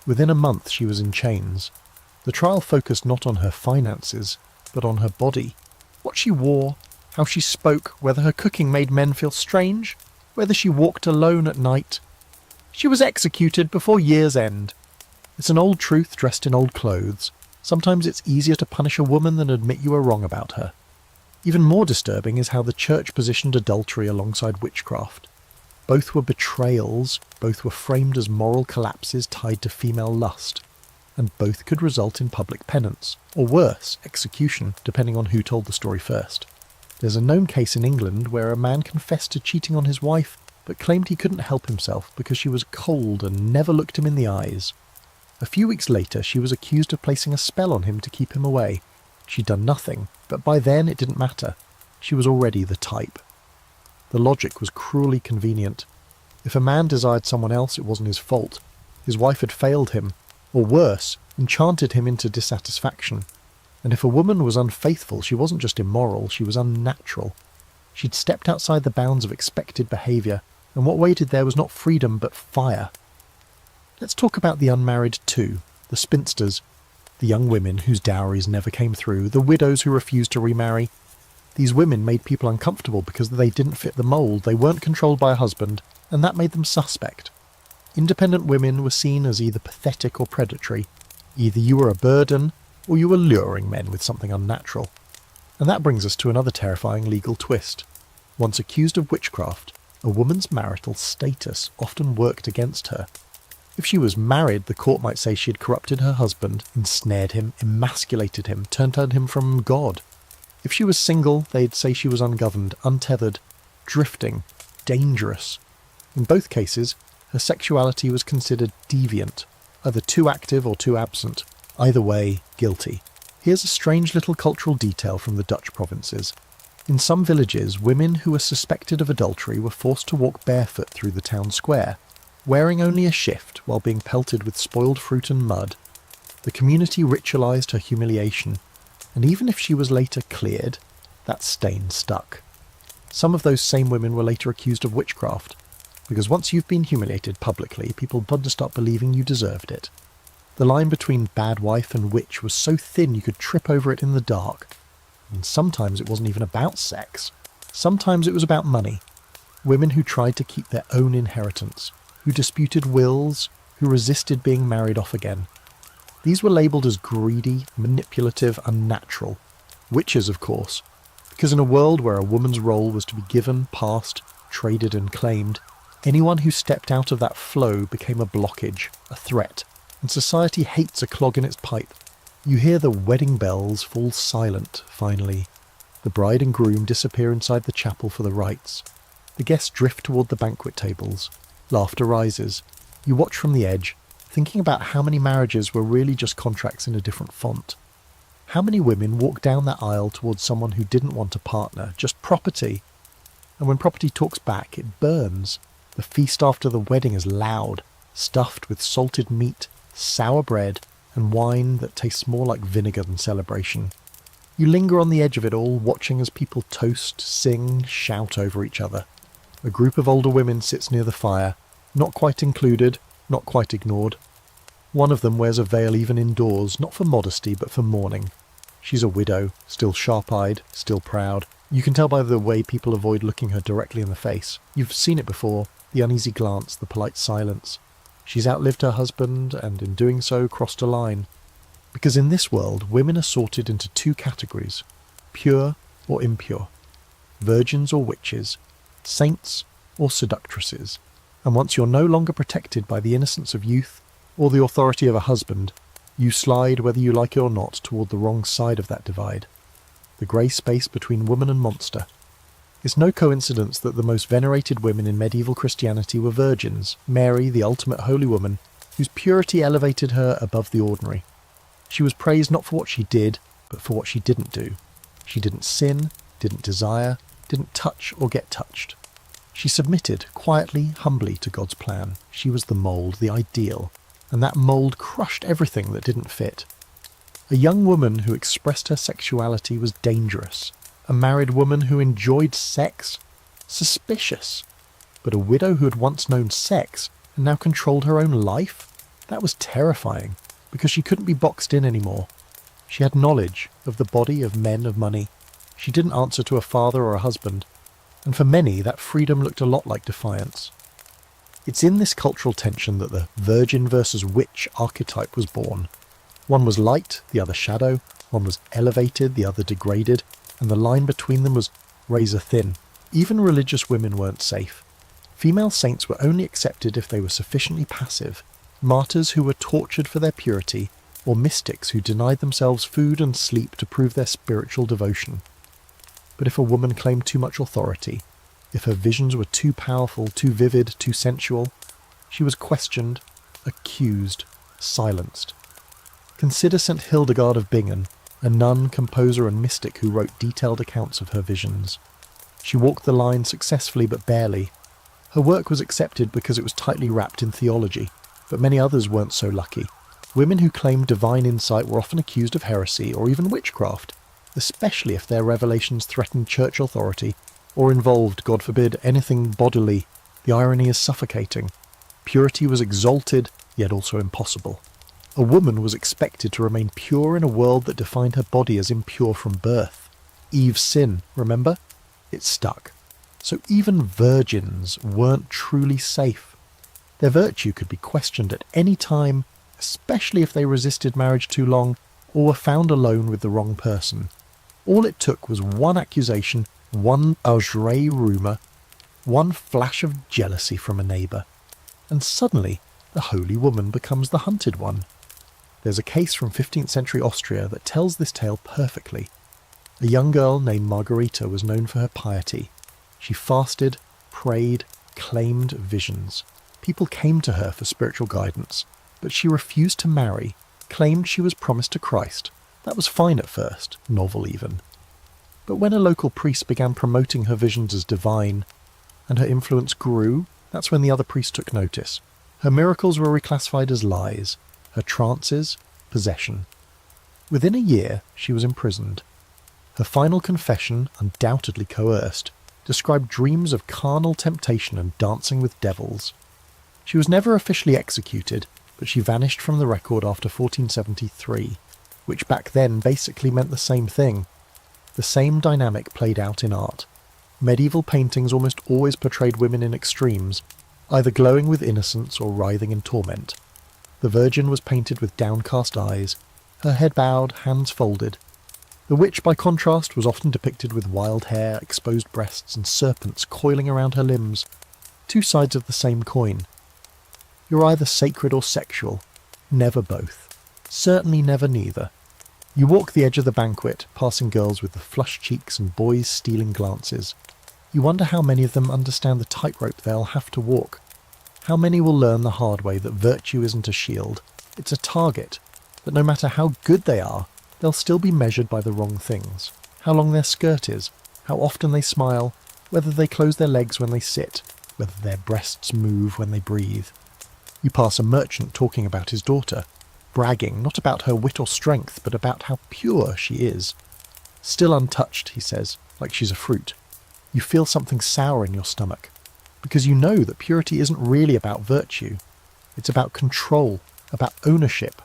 Within a month she was in chains. The trial focused not on her finances, but on her body. What she wore, how she spoke, whether her cooking made men feel strange, whether she walked alone at night. She was executed before year's end. It's an old truth dressed in old clothes. Sometimes it's easier to punish a woman than admit you were wrong about her. Even more disturbing is how the church positioned adultery alongside witchcraft. Both were betrayals, both were framed as moral collapses tied to female lust, and both could result in public penance, or worse, execution, depending on who told the story first. There's a known case in England where a man confessed to cheating on his wife, but claimed he couldn't help himself because she was cold and never looked him in the eyes. A few weeks later, she was accused of placing a spell on him to keep him away. She'd done nothing, but by then it didn't matter. She was already the type. The logic was cruelly convenient. If a man desired someone else, it wasn't his fault. His wife had failed him, or worse, enchanted him into dissatisfaction. And if a woman was unfaithful, she wasn't just immoral, she was unnatural. She'd stepped outside the bounds of expected behaviour, and what waited there was not freedom but fire. Let's talk about the unmarried too, the spinsters, the young women whose dowries never came through, the widows who refused to remarry. These women made people uncomfortable because they didn't fit the mould, they weren't controlled by a husband, and that made them suspect. Independent women were seen as either pathetic or predatory. Either you were a burden, or you were luring men with something unnatural. And that brings us to another terrifying legal twist. Once accused of witchcraft, a woman's marital status often worked against her. If she was married, the court might say she had corrupted her husband, ensnared him, emasculated him, turned him from God. If she was single, they'd say she was ungoverned, untethered, drifting, dangerous. In both cases, her sexuality was considered deviant, either too active or too absent. Either way, guilty. Here's a strange little cultural detail from the Dutch provinces. In some villages, women who were suspected of adultery were forced to walk barefoot through the town square, wearing only a shift while being pelted with spoiled fruit and mud. The community ritualized her humiliation, and even if she was later cleared, that stain stuck. Some of those same women were later accused of witchcraft, because once you've been humiliated publicly, people began to start believing you deserved it. The line between bad wife and witch was so thin you could trip over it in the dark. And sometimes it wasn't even about sex. Sometimes it was about money. Women who tried to keep their own inheritance, who disputed wills, who resisted being married off again. These were labelled as greedy, manipulative, unnatural. Witches, of course, because in a world where a woman's role was to be given, passed, traded and claimed, anyone who stepped out of that flow became a blockage, a threat, and society hates a clog in its pipe. You hear the wedding bells fall silent, finally. The bride and groom disappear inside the chapel for the rites. The guests drift toward the banquet tables. Laughter rises. You watch from the edge, thinking about how many marriages were really just contracts in a different font. How many women walk down that aisle towards someone who didn't want a partner, just property? And when property talks back, it burns. The feast after the wedding is loud, stuffed with salted meat, sour bread, and wine that tastes more like vinegar than celebration. You linger on the edge of it all, watching as people toast, sing, shout over each other. A group of older women sits near the fire, not quite included, not quite ignored. One of them wears a veil even indoors, not for modesty, but for mourning. She's a widow, still sharp-eyed, still proud. You can tell by the way people avoid looking her directly in the face. You've seen it before, the uneasy glance, the polite silence. She's outlived her husband, and in doing so crossed a line. Because in this world, women are sorted into two categories, pure or impure, virgins or witches, saints or seductresses. And once you're no longer protected by the innocence of youth or the authority of a husband, you slide, whether you like it or not, toward the wrong side of that divide, the grey space between woman and monster. It's no coincidence that the most venerated women in medieval Christianity were virgins, Mary, the ultimate holy woman, whose purity elevated her above the ordinary. She was praised not for what she did, but for what she didn't do. She didn't sin, didn't desire, didn't touch or get touched. She submitted, quietly, humbly, to God's plan. She was the mould, the ideal, and that mould crushed everything that didn't fit. A young woman who expressed her sexuality was dangerous. A married woman who enjoyed sex? Suspicious. But a widow who had once known sex and now controlled her own life? That was terrifying, because she couldn't be boxed in anymore. She had knowledge of the body, of men, of money. She didn't answer to a father or a husband, and for many that freedom looked a lot like defiance. It's in this cultural tension that the virgin versus witch archetype was born. One was light, the other shadow, one was elevated, the other degraded, and the line between them was razor thin. Even religious women weren't safe. Female saints were only accepted if they were sufficiently passive, martyrs who were tortured for their purity, or mystics who denied themselves food and sleep to prove their spiritual devotion. But if a woman claimed too much authority, if her visions were too powerful, too vivid, too sensual, she was questioned, accused, silenced. Consider St. Hildegard of Bingen, a nun, composer and mystic who wrote detailed accounts of her visions. She walked the line successfully but barely. Her work was accepted because it was tightly wrapped in theology, but many others weren't so lucky. Women who claimed divine insight were often accused of heresy or even witchcraft, especially if their revelations threatened church authority or involved, God forbid, anything bodily. The irony is suffocating. Purity was exalted, yet also impossible. A woman was expected to remain pure in a world that defined her body as impure from birth. Eve's sin, remember? It stuck. So even virgins weren't truly safe. Their virtue could be questioned at any time, especially if they resisted marriage too long or were found alone with the wrong person. All it took was one accusation, one outré rumour, one flash of jealousy from a neighbour, and suddenly the holy woman becomes the hunted one. There's a case from 15th century Austria that tells this tale perfectly. A young girl named Margarita was known for her piety. She fasted, prayed, claimed visions. People came to her for spiritual guidance, but she refused to marry, claimed she was promised to Christ. That was fine at first, novel even. But when a local priest began promoting her visions as divine, and her influence grew, that's when the other priests took notice. Her miracles were reclassified as lies, her trances, possession. Within a year, she was imprisoned. Her final confession, undoubtedly coerced, described dreams of carnal temptation and dancing with devils. She was never officially executed, but she vanished from the record after 1473, which back then basically meant the same thing. The same dynamic played out in art. Medieval paintings almost always portrayed women in extremes, either glowing with innocence or writhing in torment. The Virgin was painted with downcast eyes, her head bowed, hands folded. The witch, by contrast, was often depicted with wild hair, exposed breasts, and serpents coiling around her limbs. Two sides of the same coin. You're either sacred or sexual, never both. Certainly never neither. You walk the edge of the banquet, passing girls with the flushed cheeks and boys stealing glances. You wonder how many of them understand the tightrope they'll have to walk. How many will learn the hard way that virtue isn't a shield, it's a target, that no matter how good they are, they'll still be measured by the wrong things. How long their skirt is, how often they smile, whether they close their legs when they sit, whether their breasts move when they breathe. You pass a merchant talking about his daughter, bragging not about her wit or strength, but about how pure she is. Still untouched, he says, like she's a fruit. You feel something sour in your stomach, because you know that purity isn't really about virtue. It's about control, about ownership,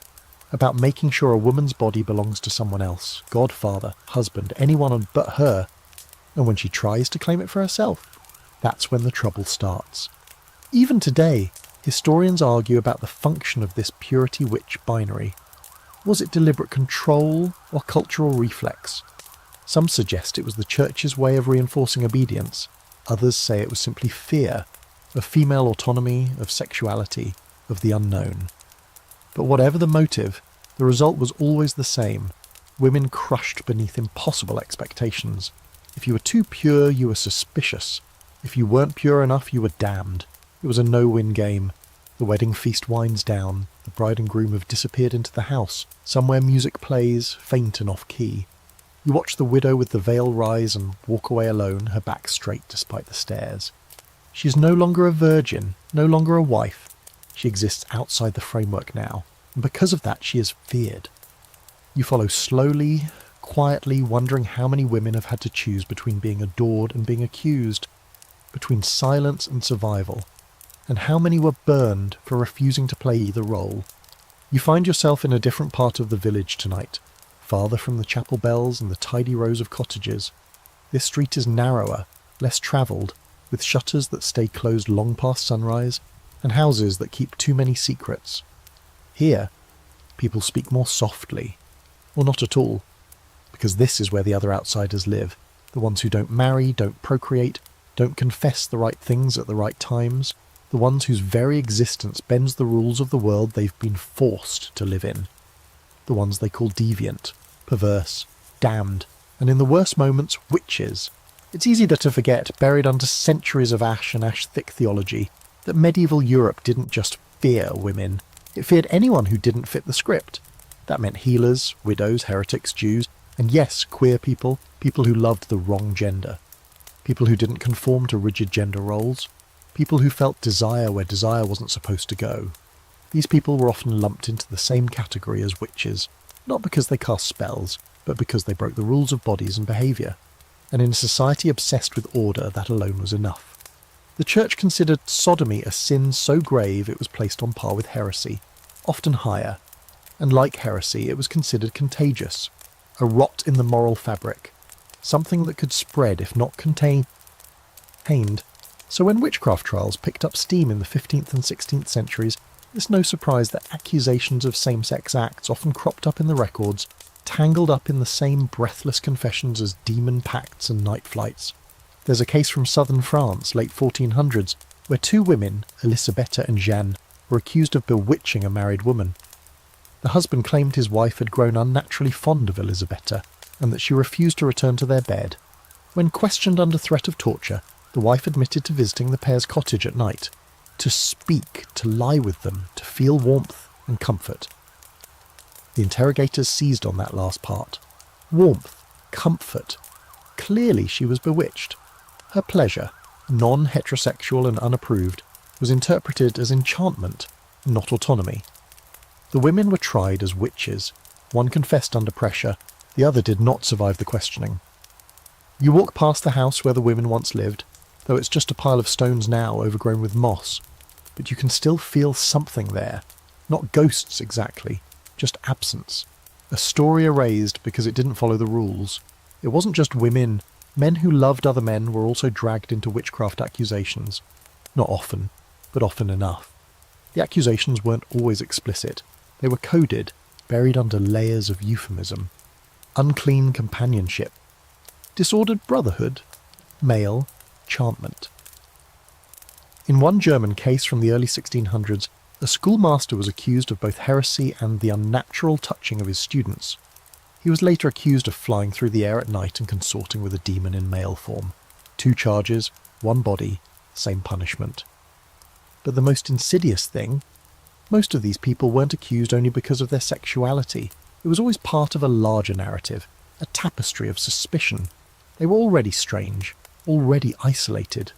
about making sure a woman's body belongs to someone else, God, father, husband, anyone but her, and when she tries to claim it for herself, that's when the trouble starts. Even today, historians argue about the function of this purity-witch binary. Was it deliberate control or cultural reflex? Some suggest it was the church's way of reinforcing obedience. Others say it was simply fear, of female autonomy, of sexuality, of the unknown. But whatever the motive, the result was always the same. Women crushed beneath impossible expectations. If you were too pure, you were suspicious. If you weren't pure enough, you were damned. It was a no-win game. The wedding feast winds down. The bride and groom have disappeared into the house. Somewhere music plays, faint and off-key. You watch the widow with the veil rise and walk away alone, her back straight despite the stares. She is no longer a virgin, no longer a wife. She exists outside the framework now, and because of that she is feared. You follow slowly, quietly, wondering how many women have had to choose between being adored and being accused, between silence and survival, and how many were burned for refusing to play either role. You find yourself in a different part of the village tonight, farther from the chapel bells and the tidy rows of cottages. This street is narrower, less travelled, with shutters that stay closed long past sunrise, and houses that keep too many secrets. Here, people speak more softly, or not at all, because this is where the other outsiders live, the ones who don't marry, don't procreate, don't confess the right things at the right times, the ones whose very existence bends the rules of the world they've been forced to live in. The ones they call deviant, perverse, damned, and in the worst moments, witches. It's easy to forget, buried under centuries of ash and ash-thick theology, that medieval Europe didn't just fear women. It feared anyone who didn't fit the script. That meant healers, widows, heretics, Jews, and yes, queer people, people who loved the wrong gender. People who didn't conform to rigid gender roles. People who felt desire where desire wasn't supposed to go. These people were often lumped into the same category as witches, not because they cast spells, but because they broke the rules of bodies and behaviour. And in a society obsessed with order, that alone was enough. The church considered sodomy a sin so grave it was placed on par with heresy, often higher. And like heresy, it was considered contagious, a rot in the moral fabric, something that could spread if not contained. So when witchcraft trials picked up steam in the 15th and 16th centuries, it's no surprise that accusations of same-sex acts often cropped up in the records, tangled up in the same breathless confessions as demon pacts and night flights. There's a case from southern France, late 1400s, where two women, Elisabetta and Jeanne, were accused of bewitching a married woman. The husband claimed his wife had grown unnaturally fond of Elisabetta, and that she refused to return to their bed. When questioned under threat of torture, the wife admitted to visiting the pair's cottage at night, to speak, to lie with them, to feel warmth and comfort. The interrogators seized on that last part. Warmth, comfort. Clearly she was bewitched. Her pleasure, non-heterosexual and unapproved, was interpreted as enchantment, not autonomy. The women were tried as witches. One confessed under pressure, the other did not survive the questioning. You walk past the house where the women once lived, though it's just a pile of stones now overgrown with moss, but you can still feel something there. Not ghosts exactly, just absence. A story erased because it didn't follow the rules. It wasn't just women. Men who loved other men were also dragged into witchcraft accusations. Not often, but often enough. The accusations weren't always explicit. They were coded, buried under layers of euphemism. Unclean companionship. Disordered brotherhood. Male enchantment. In one German case from the early 1600s, a schoolmaster was accused of both heresy and the unnatural touching of his students. He was later accused of flying through the air at night and consorting with a demon in male form. 2 charges, 1 body, same punishment. But the most insidious thing, most of these people weren't accused only because of their sexuality. It was always part of a larger narrative, a tapestry of suspicion. They were already strange, already isolated.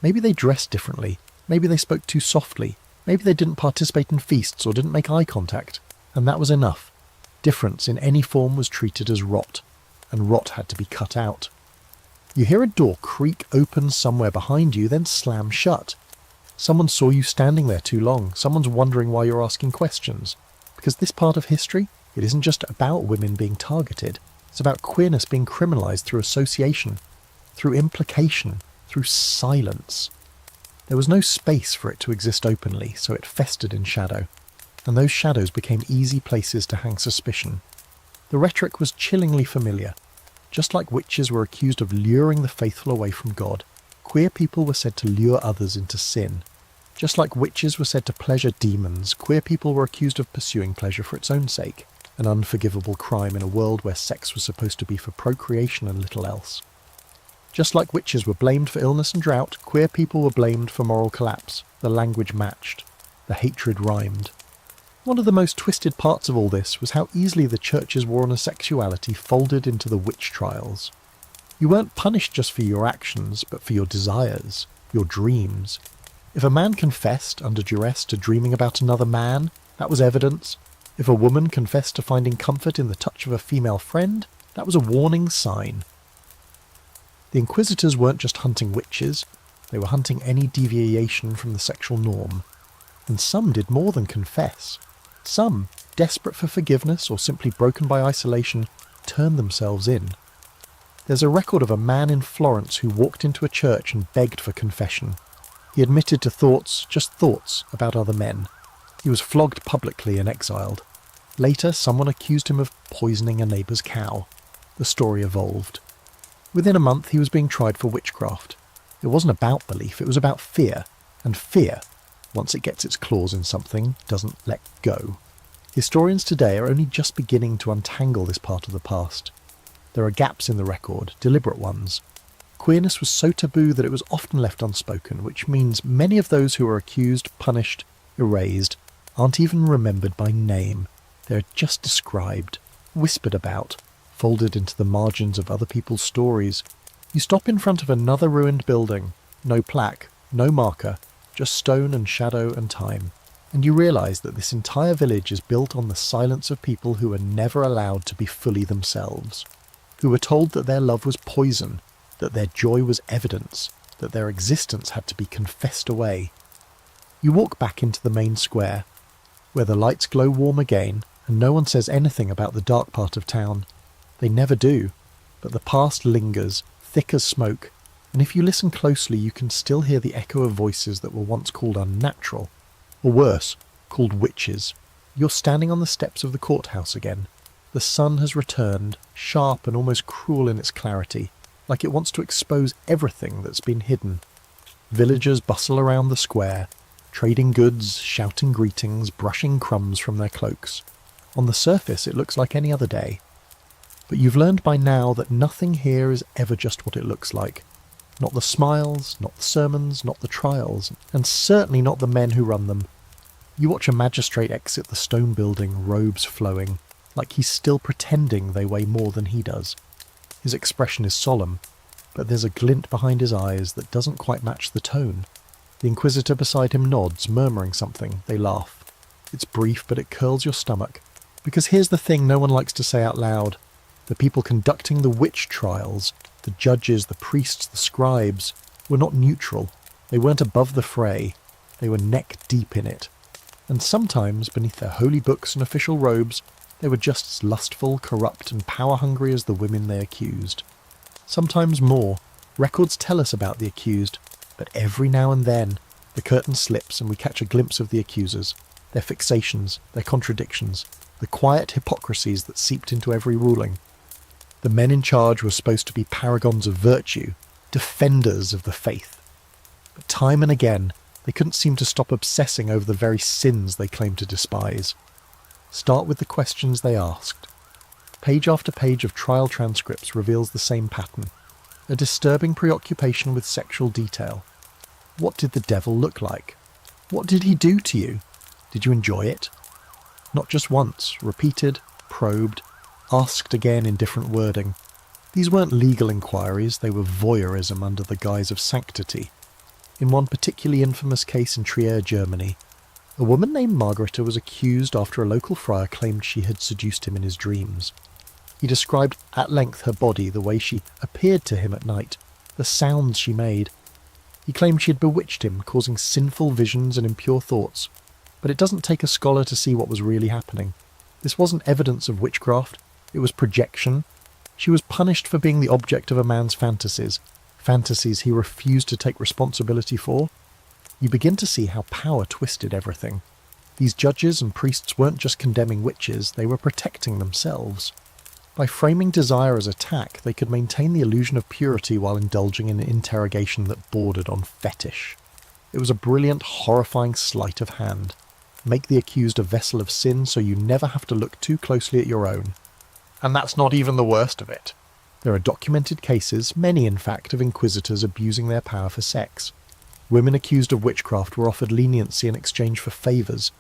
Maybe they dressed differently, maybe they spoke too softly, maybe they didn't participate in feasts or didn't make eye contact, and that was enough. Difference in any form was treated as rot, and rot had to be cut out. You hear a door creak open somewhere behind you, then slam shut. Someone saw you standing there too long. Someone's wondering why you're asking questions. Because this part of history, it isn't just about women being targeted. It's about queerness being criminalised through association, through implication, through silence. There was no space for it to exist openly, so it festered in shadow. And those shadows became easy places to hang suspicion. The rhetoric was chillingly familiar. Just like witches were accused of luring the faithful away from God, queer people were said to lure others into sin. Just like witches were said to pleasure demons, queer people were accused of pursuing pleasure for its own sake, an unforgivable crime in a world where sex was supposed to be for procreation and little else. Just like witches were blamed for illness and drought, queer people were blamed for moral collapse. The language matched. The hatred rhymed. One of the most twisted parts of all this was how easily the church's war on sexuality folded into the witch trials. You weren't punished just for your actions, but for your desires, your dreams. If a man confessed under duress to dreaming about another man, that was evidence. If a woman confessed to finding comfort in the touch of a female friend, that was a warning sign. The inquisitors weren't just hunting witches, they were hunting any deviation from the sexual norm. And some did more than confess. Some, desperate for forgiveness or simply broken by isolation, turned themselves in. There's a record of a man in Florence who walked into a church and begged for confession. He admitted to thoughts, just thoughts, about other men. He was flogged publicly and exiled. Later, someone accused him of poisoning a neighbour's cow. The story evolved. Within a month, he was being tried for witchcraft. It wasn't about belief, it was about fear. And fear, once it gets its claws in something, doesn't let go. Historians today are only just beginning to untangle this part of the past. There are gaps in the record, deliberate ones. Queerness was so taboo that it was often left unspoken, which means many of those who are accused, punished, erased, aren't even remembered by name. They're just described, whispered about, folded into the margins of other people's stories. You stop in front of another ruined building. No plaque, no marker, just stone and shadow and time. And you realise that this entire village is built on the silence of people who were never allowed to be fully themselves. Who were told that their love was poison, that their joy was evidence, that their existence had to be confessed away. You walk back into the main square, where the lights glow warm again, and no one says anything about the dark part of town. They never do, but the past lingers, thick as smoke, and if you listen closely you can still hear the echo of voices that were once called unnatural, or worse, called witches. You're standing on the steps of the courthouse again. The sun has returned, sharp and almost cruel in its clarity, like it wants to expose everything that's been hidden. Villagers bustle around the square. trading goods, shouting greetings, brushing crumbs from their cloaks. On the surface, it looks like any other day. But you've learned by now that nothing here is ever just what it looks like. Not the smiles, not the sermons, not the trials, and certainly not the men who run them. You watch a magistrate exit the stone building, robes flowing, like he's still pretending they weigh more than he does. His expression is solemn, but there's a glint behind his eyes that doesn't quite match the tone. The inquisitor beside him nods, murmuring something. They laugh. It's brief, but it curls your stomach. Because here's the thing no one likes to say out loud. The people conducting the witch trials, the judges, the priests, the scribes, were not neutral. They weren't above the fray. They were neck deep in it. And sometimes, beneath their holy books and official robes, they were just as lustful, corrupt, and power-hungry as the women they accused. Sometimes more. Records tell us about the accused, but every now and then the curtain slips and we catch a glimpse of the accusers, their fixations, their contradictions, the quiet hypocrisies that seeped into every ruling. The men in charge were supposed to be paragons of virtue, defenders of the faith. But time and again, they couldn't seem to stop obsessing over the very sins they claimed to despise. Start with the questions they asked. Page after page of trial transcripts reveals the same pattern. A disturbing preoccupation with sexual detail. What did the devil look like? What did he do to you? Did you enjoy it? Not just once, repeated, probed, asked again in different wording. These weren't legal inquiries, they were voyeurism under the guise of sanctity. In one particularly infamous case in Trier, Germany, a woman named Margareta was accused after a local friar claimed she had seduced him in his dreams. He described at length her body, the way she appeared to him at night, the sounds she made. He claimed she had bewitched him, causing sinful visions and impure thoughts. But it doesn't take a scholar to see what was really happening. This wasn't evidence of witchcraft, it was projection. She was punished for being the object of a man's fantasies, fantasies he refused to take responsibility for. You begin to see how power twisted everything. These judges and priests weren't just condemning witches, they were protecting themselves. By framing desire as attack, they could maintain the illusion of purity while indulging in an interrogation that bordered on fetish. It was a brilliant, horrifying sleight of hand. Make the accused a vessel of sin so you never have to look too closely at your own. And that's not even the worst of it. There are documented cases, many in fact, of inquisitors abusing their power for sex. Women accused of witchcraft were offered leniency in exchange for favours.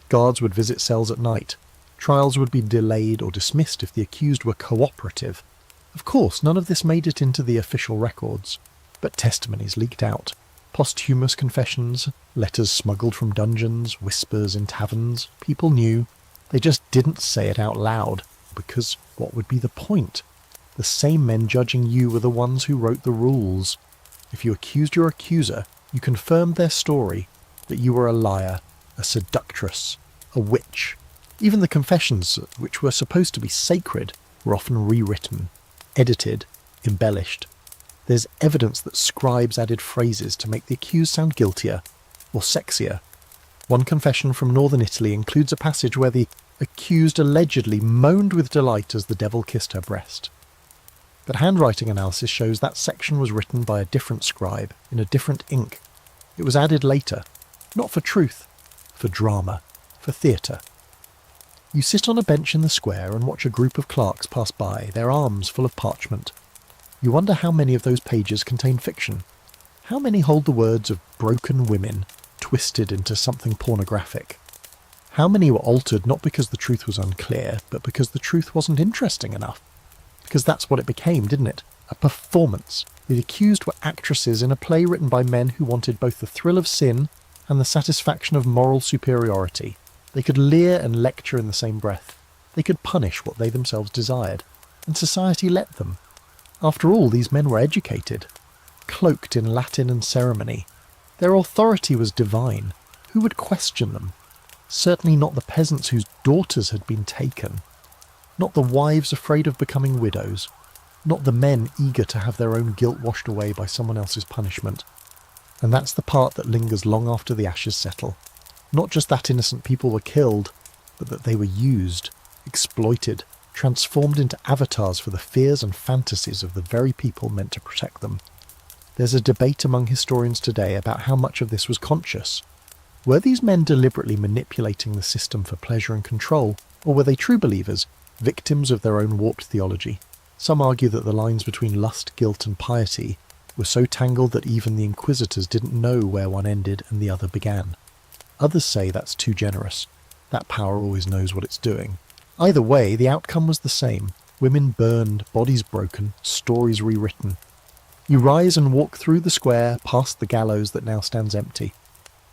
Guards would visit cells at night. Trials would be delayed or dismissed if the accused were cooperative. Of course, none of this made it into the official records, but testimonies leaked out. Posthumous confessions, letters smuggled from dungeons, whispers in taverns. People knew. They just didn't say it out loud, because what would be the point? The same men judging you were the ones who wrote the rules. If you accused your accuser, you confirmed their story, that you were a liar, a seductress, a witch. Even the confessions, which were supposed to be sacred, were often rewritten, edited, embellished. There's evidence that scribes added phrases to make the accused sound guiltier, or sexier. One confession from northern Italy includes a passage where the accused allegedly moaned with delight as the devil kissed her breast. But handwriting analysis shows that section was written by a different scribe, in a different ink. It was added later, not for truth, for drama, for theatre. You sit on a bench in the square and watch a group of clerks pass by, their arms full of parchment. You wonder how many of those pages contain fiction. How many hold the words of broken women, twisted into something pornographic? How many were altered not because the truth was unclear, but because the truth wasn't interesting enough? Because that's what it became, didn't it? A performance. The accused were actresses in a play written by men who wanted both the thrill of sin and the satisfaction of moral superiority. They could leer and lecture in the same breath. They could punish what they themselves desired. And society let them. After all, these men were educated, cloaked in Latin and ceremony. Their authority was divine. Who would question them? Certainly not the peasants whose daughters had been taken. Not the wives afraid of becoming widows. Not the men eager to have their own guilt washed away by someone else's punishment. And that's the part that lingers long after the ashes settle. Not just that innocent people were killed, but that they were used, exploited, transformed into avatars for the fears and fantasies of the very people meant to protect them. There's a debate among historians today about how much of this was conscious. Were these men deliberately manipulating the system for pleasure and control, or were they true believers, victims of their own warped theology? Some argue that the lines between lust, guilt and piety were so tangled that even the inquisitors didn't know where one ended and the other began. Others say that's too generous. That power always knows what it's doing. Either way, the outcome was the same. Women burned, bodies broken, stories rewritten. You rise and walk through the square, past the gallows that now stands empty.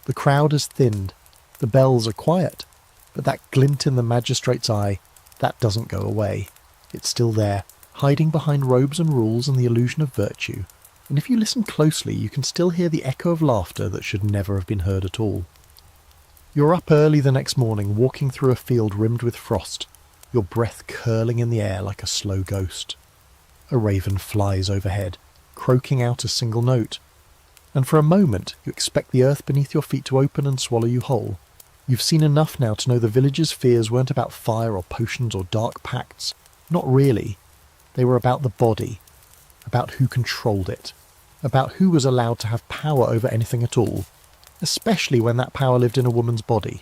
The crowd has thinned. The bells are quiet. But that glint in the magistrate's eye, that doesn't go away. It's still there, hiding behind robes and rules and the illusion of virtue. And if you listen closely, you can still hear the echo of laughter that should never have been heard at all. You're up early the next morning, walking through a field rimmed with frost, your breath curling in the air like a slow ghost. A raven flies overhead, croaking out a single note. And for a moment, you expect the earth beneath your feet to open and swallow you whole. You've seen enough now to know the village's fears weren't about fire or potions or dark pacts. Not really. They were about the body, about who controlled it, about who was allowed to have power over anything at all, especially when that power lived in a woman's body.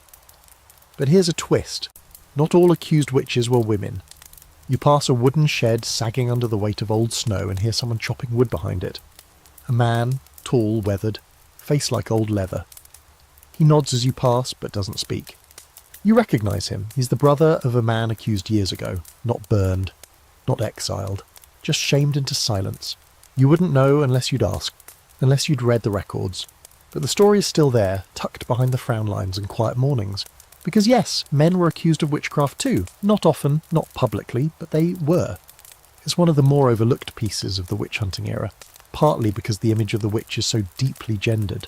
But here's a twist. Not all accused witches were women. You pass a wooden shed sagging under the weight of old snow and hear someone chopping wood behind it. A man, tall, weathered, face like old leather. He nods as you pass, but doesn't speak. You recognise him. He's the brother of a man accused years ago, not burned, not exiled, just shamed into silence. You wouldn't know unless you'd ask, unless you'd read the records. But the story is still there, tucked behind the frown lines and quiet mornings. Because yes, men were accused of witchcraft too. Not often, not publicly, but they were. It's one of the more overlooked pieces of the witch-hunting era, partly because the image of the witch is so deeply gendered.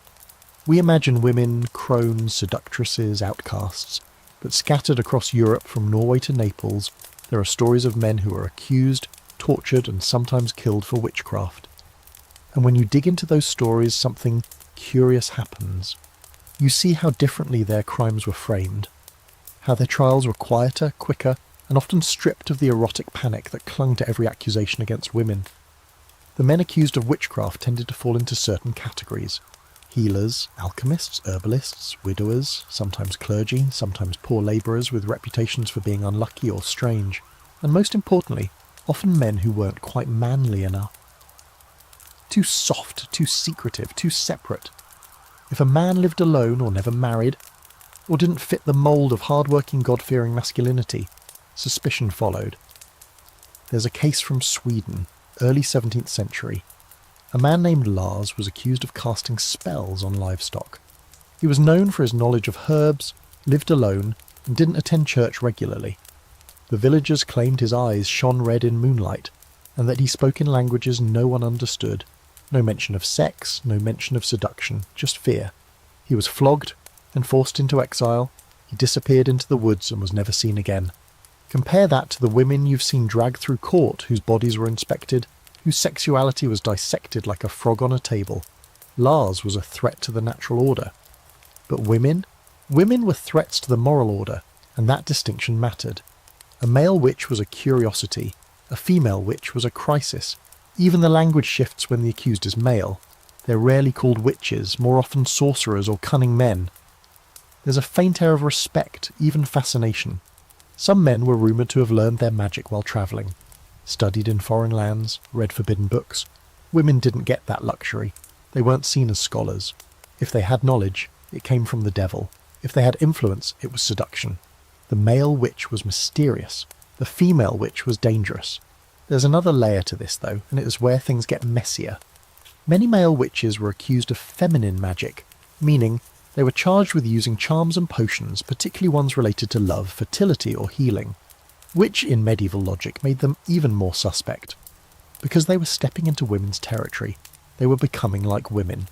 We imagine women, crones, seductresses, outcasts, but scattered across Europe from Norway to Naples, there are stories of men who are accused, tortured, and sometimes killed for witchcraft. And when you dig into those stories, something curious happens. You see how differently their crimes were framed, how their trials were quieter, quicker, and often stripped of the erotic panic that clung to every accusation against women. The men accused of witchcraft tended to fall into certain categories. Healers, alchemists, herbalists, widowers, sometimes clergy, sometimes poor labourers with reputations for being unlucky or strange, and most importantly, often men who weren't quite manly enough. Too soft, too secretive, too separate. If a man lived alone or never married, or didn't fit the mould of hard-working, God-fearing masculinity, suspicion followed. There's a case from Sweden, early 17th century. A man named Lars was accused of casting spells on livestock. He was known for his knowledge of herbs, lived alone, and didn't attend church regularly. The villagers claimed his eyes shone red in moonlight, and that he spoke in languages no one understood. No mention of sex, no mention of seduction, just fear. He was flogged and forced into exile. He disappeared into the woods and was never seen again. Compare that to the women you've seen dragged through court whose bodies were inspected, whose sexuality was dissected like a frog on a table. Lars was a threat to the natural order. But women? Women were threats to the moral order, and that distinction mattered. A male witch was a curiosity. A female witch was a crisis. Even the language shifts when the accused is male. They're rarely called witches, more often sorcerers or cunning men. There's a faint air of respect, even fascination. Some men were rumoured to have learned their magic while travelling, studied in foreign lands, read forbidden books. Women didn't get that luxury. They weren't seen as scholars. If they had knowledge, it came from the devil. If they had influence, it was seduction. The male witch was mysterious. The female witch was dangerous. There's another layer to this, though, and it is where things get messier. Many male witches were accused of feminine magic, meaning they were charged with using charms and potions, particularly ones related to love, fertility, or healing, which, in medieval logic, made them even more suspect. Because they were stepping into women's territory, they were becoming like women.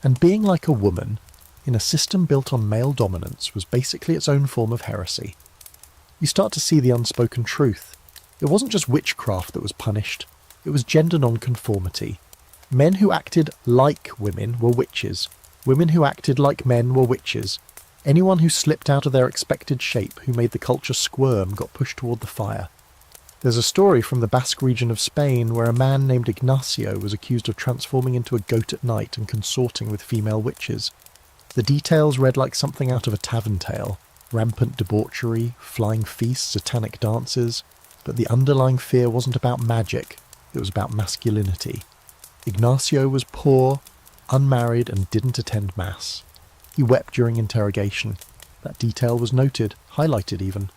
And being like a woman, in a system built on male dominance, was basically its own form of heresy. You start to see the unspoken truth. It wasn't just witchcraft that was punished, it was gender non-conformity. Men who acted like women were witches. Women who acted like men were witches. Anyone who slipped out of their expected shape, who made the culture squirm, got pushed toward the fire. There's a story from the Basque region of Spain where a man named Ignacio was accused of transforming into a goat at night and consorting with female witches. The details read like something out of a tavern tale: rampant debauchery, flying feasts, satanic dances. But the underlying fear wasn't about magic, it was about masculinity. Ignacio was poor, unmarried, and didn't attend mass. He wept during interrogation. That detail was noted, highlighted even.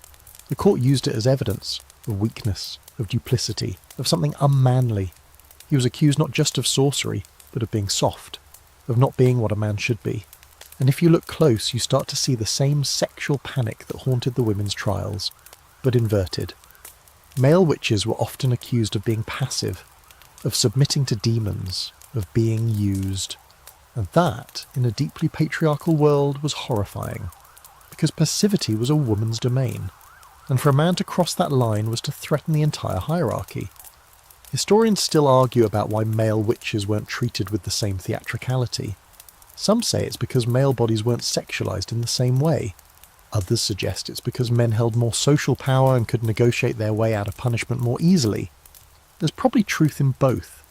The court used it as evidence of weakness, of duplicity, of something unmanly. He was accused not just of sorcery, but of being soft, of not being what a man should be. And if you look close, you start to see the same sexual panic that haunted the women's trials, but inverted. Male witches were often accused of being passive, of submitting to demons, of being used. And that, in a deeply patriarchal world, was horrifying, because passivity was a woman's domain, and for a man to cross that line was to threaten the entire hierarchy. Historians still argue about why male witches weren't treated with the same theatricality. Some say it's because male bodies weren't sexualized in the same way. Others suggest it's because men held more social power and could negotiate their way out of punishment more easily. There's probably truth in both,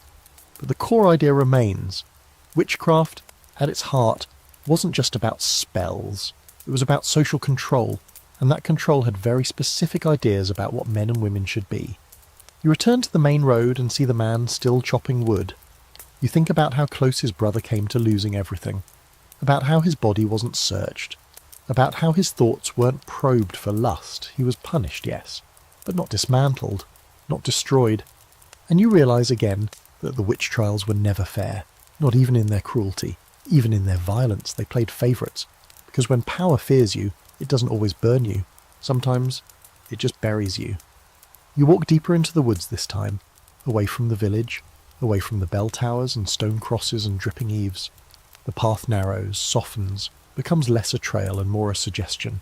but the core idea remains. Witchcraft, at its heart, wasn't just about spells. It was about social control, and that control had very specific ideas about what men and women should be. You return to the main road and see the man still chopping wood. You think about how close his brother came to losing everything, about how his body wasn't searched, about how his thoughts weren't probed for lust. He was punished, yes, but not dismantled, not destroyed. And you realise again that the witch trials were never fair, not even in their cruelty, even in their violence. They played favourites, because when power fears you, it doesn't always burn you. Sometimes it just buries you. You walk deeper into the woods this time, away from the village, away from the bell towers and stone crosses and dripping eaves. The path narrows, softens, becomes less a trail and more a suggestion.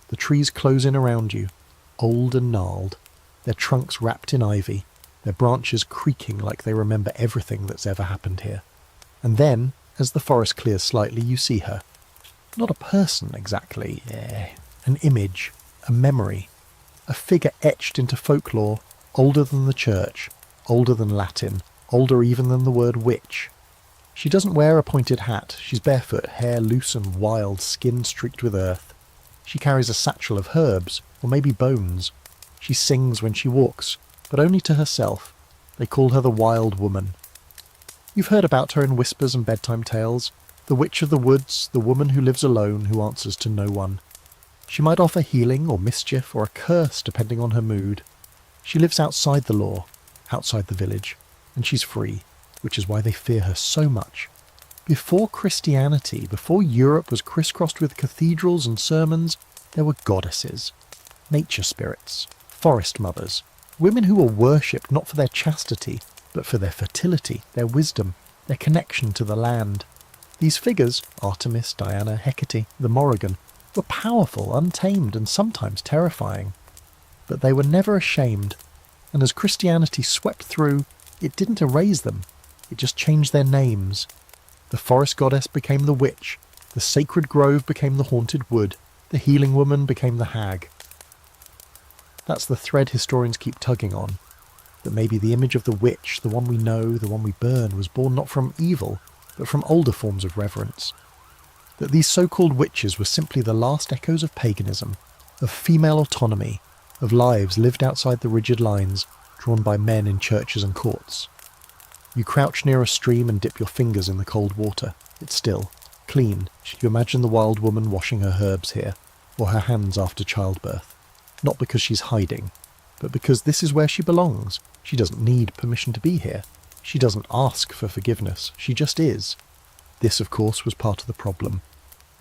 The trees close in around you, old and gnarled, their trunks wrapped in ivy, their branches creaking like they remember everything that's ever happened here. And then, as the forest clears slightly, you see her. Not a person exactly, an image, a memory, a figure etched into folklore, older than the church, older than Latin, older even than the word witch. She doesn't wear a pointed hat, she's barefoot, hair loose and wild, skin streaked with earth. She carries a satchel of herbs, or maybe bones. She sings when she walks, but only to herself. They call her the Wild Woman. You've heard about her in whispers and bedtime tales. The witch of the woods, the woman who lives alone, who answers to no one. She might offer healing or mischief or a curse depending on her mood. She lives outside the law, outside the village, and she's free, which is why they fear her so much. Before Christianity, before Europe was crisscrossed with cathedrals and sermons, there were goddesses, nature spirits, forest mothers, women who were worshipped not for their chastity, but for their fertility, their wisdom, their connection to the land. These figures, Artemis, Diana, Hecate, the Morrigan, were powerful, untamed, and sometimes terrifying. But they were never ashamed, and as Christianity swept through, it didn't erase them, it just changed their names. The forest goddess became the witch, the sacred grove became the haunted wood, the healing woman became the hag. That's the thread historians keep tugging on, that maybe the image of the witch, the one we know, the one we burn, was born not from evil, but from older forms of reverence. That these so-called witches were simply the last echoes of paganism, of female autonomy, of lives lived outside the rigid lines drawn by men in churches and courts. You crouch near a stream and dip your fingers in the cold water. It's still, clean. You imagine the Wild Woman washing her herbs here, or her hands after childbirth. Not because she's hiding, but because this is where she belongs. She doesn't need permission to be here. She doesn't ask for forgiveness. She just is. This, of course, was part of the problem.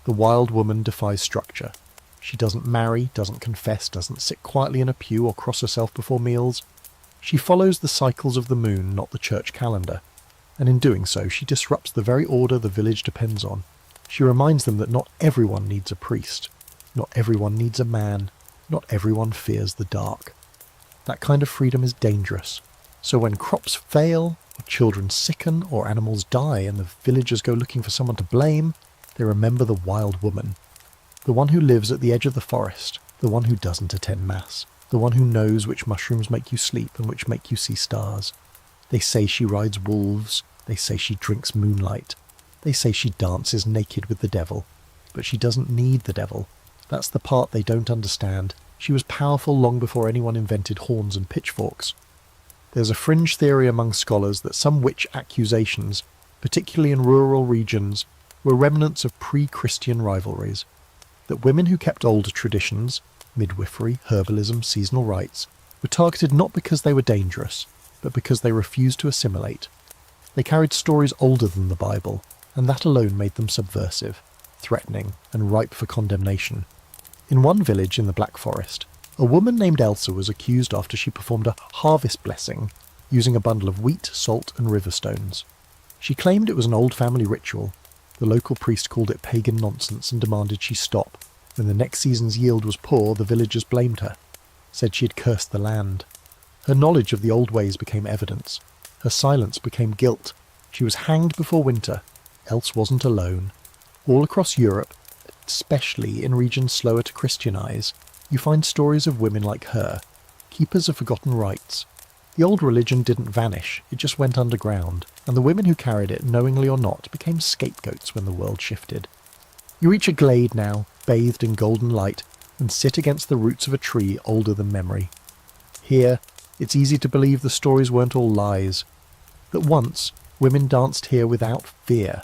The Wild Woman defies structure. She doesn't marry, doesn't confess, doesn't sit quietly in a pew or cross herself before meals. She follows the cycles of the moon, not the church calendar. And in doing so, she disrupts the very order the village depends on. She reminds them that not everyone needs a priest. Not everyone needs a man. Not everyone fears the dark. That kind of freedom is dangerous. So when crops fail, or children sicken, or animals die, and the villagers go looking for someone to blame, they remember the Wild Woman. The one who lives at the edge of the forest, the one who doesn't attend mass, the one who knows which mushrooms make you sleep and which make you see stars. They say she rides wolves, they say she drinks moonlight. They say she dances naked with the devil, but she doesn't need the devil. That's the part they don't understand. She was powerful long before anyone invented horns and pitchforks. There's a fringe theory among scholars that some witch accusations, particularly in rural regions, were remnants of pre-Christian rivalries, that women who kept older traditions, midwifery, herbalism, seasonal rites, were targeted not because they were dangerous, but because they refused to assimilate. They carried stories older than the Bible, and that alone made them subversive, threatening, and ripe for condemnation. In one village in the Black Forest, a woman named Elsa was accused after she performed a harvest blessing using a bundle of wheat, salt, and river stones. She claimed it was an old family ritual. The local priest called it pagan nonsense and demanded she stop. When the next season's yield was poor, the villagers blamed her, said she had cursed the land. Her knowledge of the old ways became evidence. Her silence became guilt. She was hanged before winter. Else wasn't alone. All across Europe, especially in regions slower to Christianize, you find stories of women like her, keepers of forgotten rites. The old religion didn't vanish, it just went underground, and the women who carried it, knowingly or not, became scapegoats when the world shifted. You reach a glade now, bathed in golden light, and sit against the roots of a tree older than memory. Here, it's easy to believe the stories weren't all lies. That once, women danced here without fear.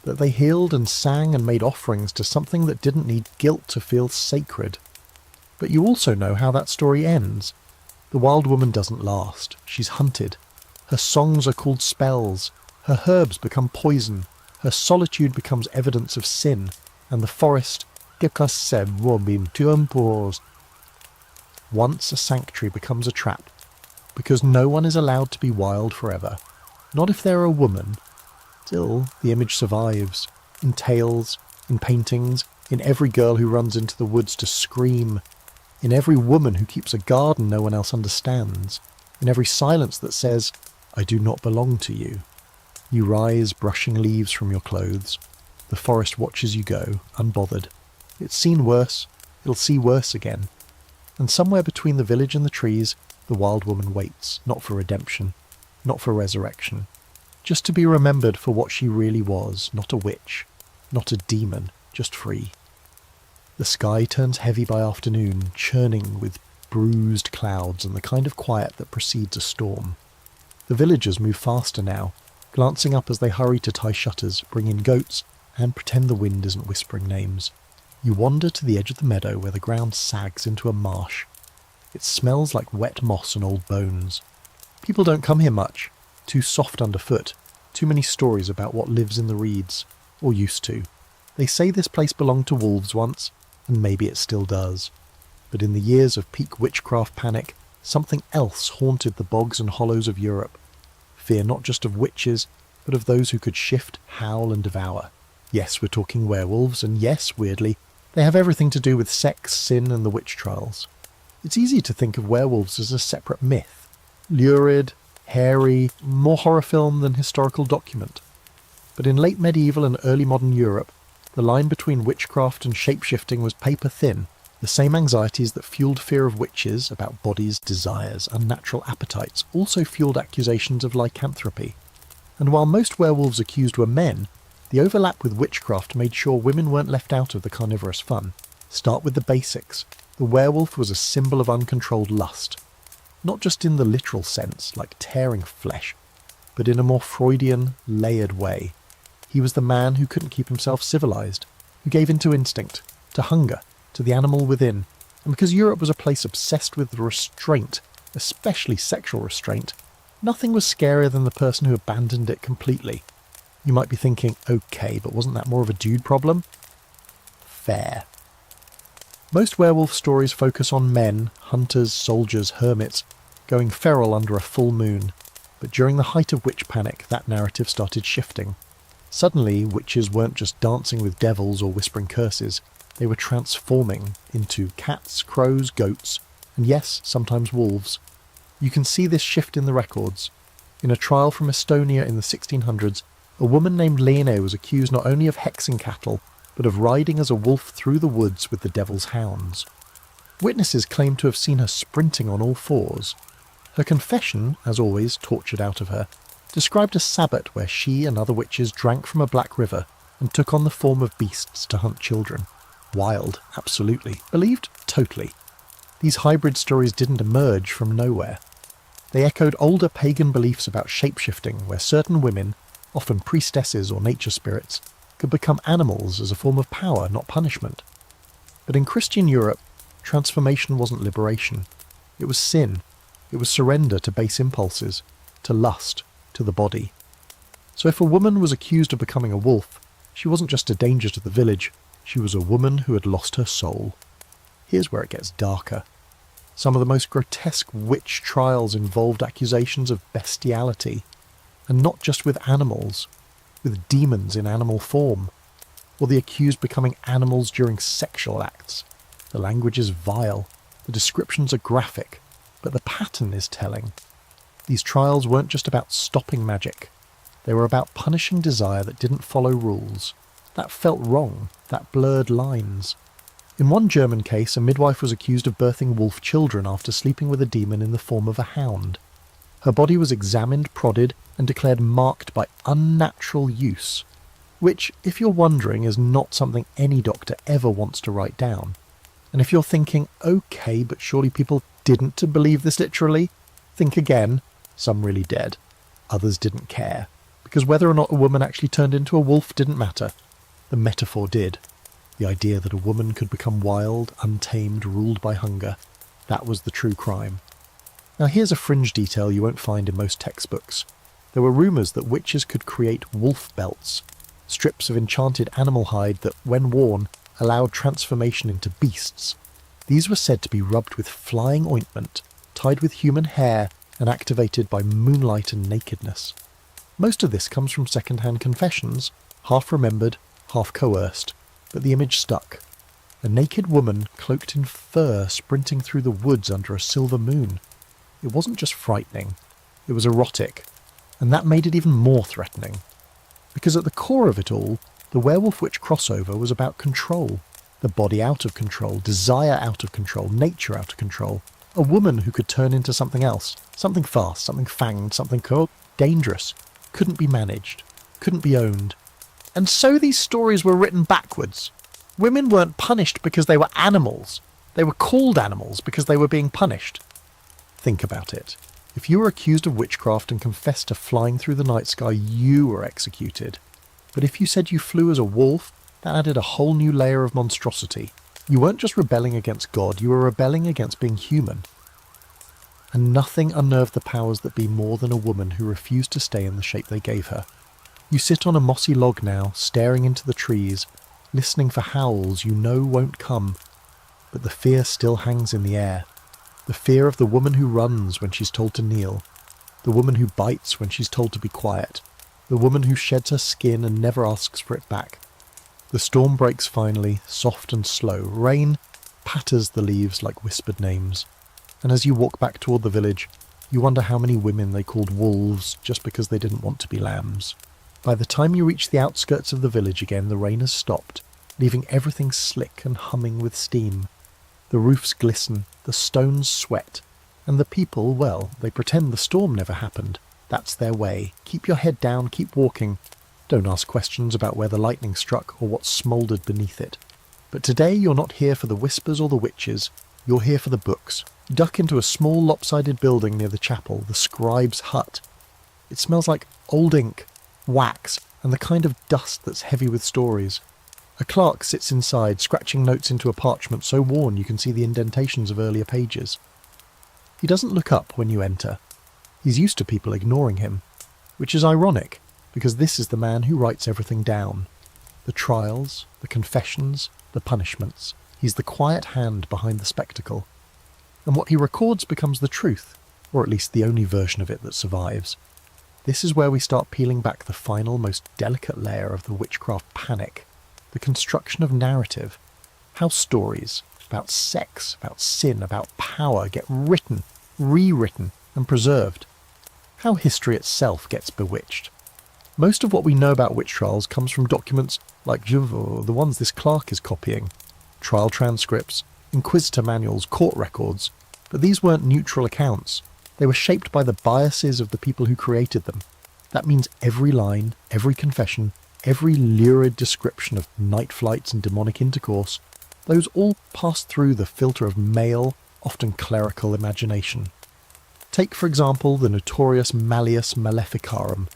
That they healed and sang and made offerings to something that didn't need guilt to feel sacred. But you also know how that story ends. The wild woman doesn't last. She's hunted. Her songs are called spells. Her herbs become poison. Her solitude becomes evidence of sin. And the forest... Once a sanctuary becomes a trap, because no one is allowed to be wild forever. Not if they're a woman. Still, the image survives. In tales, in paintings, in every girl who runs into the woods to scream, in every woman who keeps a garden no one else understands, in every silence that says, "I do not belong to you." You rise, brushing leaves from your clothes. The forest watches you go, unbothered. It's seen worse, it'll see worse again. And somewhere between the village and the trees, the wild woman waits, not for redemption, not for resurrection, just to be remembered for what she really was, not a witch, not a demon, just free. The sky turns heavy by afternoon, churning with bruised clouds and the kind of quiet that precedes a storm. The villagers move faster now, glancing up as they hurry to tie shutters, bring in goats, and pretend the wind isn't whispering names. You wander to the edge of the meadow where the ground sags into a marsh. It smells like wet moss and old bones. People don't come here much. Too soft underfoot. Too many stories about what lives in the reeds. Or used to. They say this place belonged to wolves once, and maybe it still does. But in the years of peak witchcraft panic, something else haunted the bogs and hollows of Europe. Fear not just of witches, but of those who could shift, howl, and devour. Yes, we're talking werewolves, and yes, weirdly, they have everything to do with sex, sin, and the witch trials. It's easy to think of werewolves as a separate myth. Lurid, hairy, more horror film than historical document. But in late medieval and early modern Europe, the line between witchcraft and shape-shifting was paper-thin. The same anxieties that fueled fear of witches about bodies, desires, unnatural appetites also fueled accusations of lycanthropy. And while most werewolves accused were men, the overlap with witchcraft made sure women weren't left out of the carnivorous fun. Start with the basics. The werewolf was a symbol of uncontrolled lust. Not just in the literal sense, like tearing flesh, but in a more Freudian, layered way. He was the man who couldn't keep himself civilized, who gave in to instinct, to hunger, to the animal within. And because Europe was a place obsessed with restraint, especially sexual restraint, nothing was scarier than the person who abandoned it completely. You might be thinking, okay, but wasn't that more of a dude problem? Fair. Most werewolf stories focus on men, hunters, soldiers, hermits, going feral under a full moon. But during the height of witch panic, that narrative started shifting. Suddenly, witches weren't just dancing with devils or whispering curses. They were transforming into cats, crows, goats, and yes, sometimes wolves. You can see this shift in the records. In a trial from Estonia in the 1600s, a woman named Lene was accused not only of hexing cattle, but of riding as a wolf through the woods with the devil's hounds. Witnesses claimed to have seen her sprinting on all fours. Her confession, as always tortured out of her, described a sabbat where she and other witches drank from a black river and took on the form of beasts to hunt children. Wild, absolutely. Believed, totally. These hybrid stories didn't emerge from nowhere. They echoed older pagan beliefs about shapeshifting, where certain women, often priestesses or nature spirits, could become animals as a form of power, not punishment. But in Christian Europe, transformation wasn't liberation. It was sin. It was surrender to base impulses, to lust, to the body. So if a woman was accused of becoming a wolf, she wasn't just a danger to the village, she was a woman who had lost her soul. Here's where it gets darker. Some of the most grotesque witch trials involved accusations of bestiality, and not just with animals, with demons in animal form, or the accused becoming animals during sexual acts. The language is vile, the descriptions are graphic, but the pattern is telling. These trials weren't just about stopping magic. They were about punishing desire that didn't follow rules. That felt wrong. That blurred lines. In one German case, a midwife was accused of birthing wolf children after sleeping with a demon in the form of a hound. Her body was examined, prodded, and declared marked by unnatural use, which, if you're wondering, is not something any doctor ever wants to write down. And if you're thinking, okay, but surely people didn't believe this literally, think again. Some really did. Others didn't care. Because whether or not a woman actually turned into a wolf didn't matter. The metaphor did. The idea that a woman could become wild, untamed, ruled by hunger. That was the true crime. Now here's a fringe detail you won't find in most textbooks. There were rumours that witches could create wolf belts, strips of enchanted animal hide that, when worn, allowed transformation into beasts. These were said to be rubbed with flying ointment, tied with human hair, and activated by moonlight and nakedness. Most of this comes from second-hand confessions, half remembered, half coerced, but the image stuck. A naked woman cloaked in fur sprinting through the woods under a silver moon. It wasn't just frightening, it was erotic, and that made it even more threatening. Because at the core of it all, the werewolf-witch crossover was about control. The body out of control, desire out of control, nature out of control. A woman who could turn into something else, something fast, something fanged, something dangerous, couldn't be managed, couldn't be owned. And so these stories were written backwards. Women weren't punished because they were animals. They were called animals because they were being punished. Think about it. If you were accused of witchcraft and confessed to flying through the night sky, you were executed. But if you said you flew as a wolf, that added a whole new layer of monstrosity. You weren't just rebelling against God, you were rebelling against being human. And nothing unnerved the powers that be more than a woman who refused to stay in the shape they gave her. You sit on a mossy log now, staring into the trees, listening for howls you know won't come, but the fear still hangs in the air. The fear of the woman who runs when she's told to kneel, the woman who bites when she's told to be quiet, the woman who sheds her skin and never asks for it back. The storm breaks finally, soft and slow. Rain patters the leaves like whispered names. And as you walk back toward the village, you wonder how many women they called wolves just because they didn't want to be lambs. By the time you reach the outskirts of the village again, the rain has stopped, leaving everything slick and humming with steam. The roofs glisten, the stones sweat, and the people, well, they pretend the storm never happened. That's their way. Keep your head down, keep walking. Don't ask questions about where the lightning struck or what smouldered beneath it. But today you're not here for the whispers or the witches, you're here for the books. Duck into a small lopsided building near the chapel, the scribe's hut. It smells like old ink, wax, and the kind of dust that's heavy with stories. A clerk sits inside, scratching notes into a parchment so worn you can see the indentations of earlier pages. He doesn't look up when you enter. He's used to people ignoring him, which is ironic, because this is the man who writes everything down. The trials, the confessions, the punishments. He's the quiet hand behind the spectacle. And what he records becomes the truth, or at least the only version of it that survives. This is where we start peeling back the final, most delicate layer of the witchcraft panic. The construction of narrative. How stories about sex, about sin, about power get written, rewritten, and preserved. How history itself gets bewitched. Most of what we know about witch trials comes from documents like the ones this clerk is copying. Trial transcripts, inquisitor manuals, court records. But these weren't neutral accounts. They were shaped by the biases of the people who created them. That means every line, every confession, every lurid description of night flights and demonic intercourse, those all pass through the filter of male, often clerical imagination. Take, for example, the notorious Malleus Maleficarum,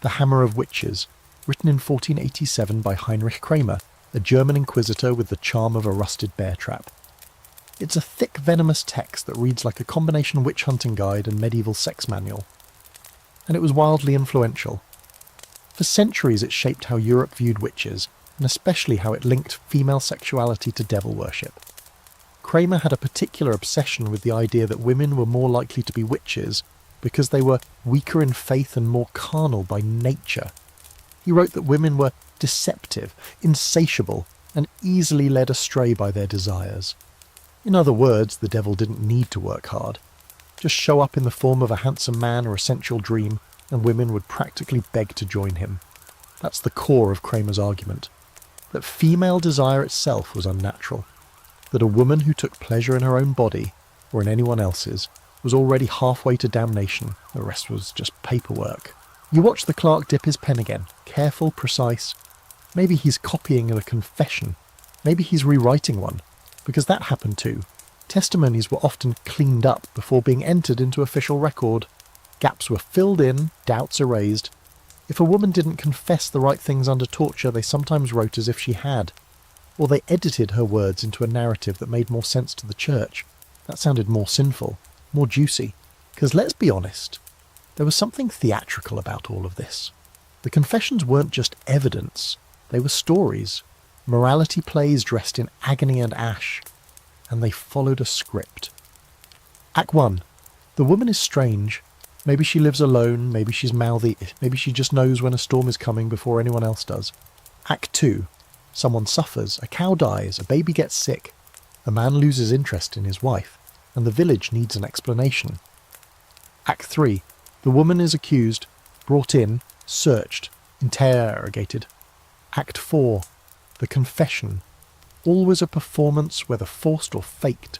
the Hammer of Witches, written in 1487 by Heinrich Kramer, a German inquisitor with the charm of a rusted bear trap. It's a thick, venomous text that reads like a combination witch-hunting guide and medieval sex manual. And it was wildly influential. For centuries it shaped how Europe viewed witches, and especially how it linked female sexuality to devil worship. Kramer had a particular obsession with the idea that women were more likely to be witches because they were weaker in faith and more carnal by nature. He wrote that women were deceptive, insatiable, and easily led astray by their desires. In other words, the devil didn't need to work hard. Just show up in the form of a handsome man or a sensual dream, and women would practically beg to join him. That's the core of Kramer's argument. That female desire itself was unnatural. That a woman who took pleasure in her own body, or in anyone else's, was already halfway to damnation. The rest was just paperwork. You watch the clerk dip his pen again, careful, precise. Maybe he's copying a confession. Maybe he's rewriting one, because that happened too. Testimonies were often cleaned up before being entered into official record. Gaps were filled in, doubts erased. If a woman didn't confess the right things under torture, they sometimes wrote as if she had. Or they edited her words into a narrative that made more sense to the church. That sounded more sinful, more juicy. Because let's be honest, there was something theatrical about all of this. The confessions weren't just evidence, they were stories. Morality plays dressed in agony and ash. And they followed a script. Act 1. The woman is strange. Maybe she lives alone, maybe she's mouthy, maybe she just knows when a storm is coming before anyone else does. Act 2. Someone suffers, a cow dies, a baby gets sick, a man loses interest in his wife, and the village needs an explanation. Act 3. The woman is accused, brought in, searched, interrogated. Act 4. The confession. Always a performance, whether forced or faked.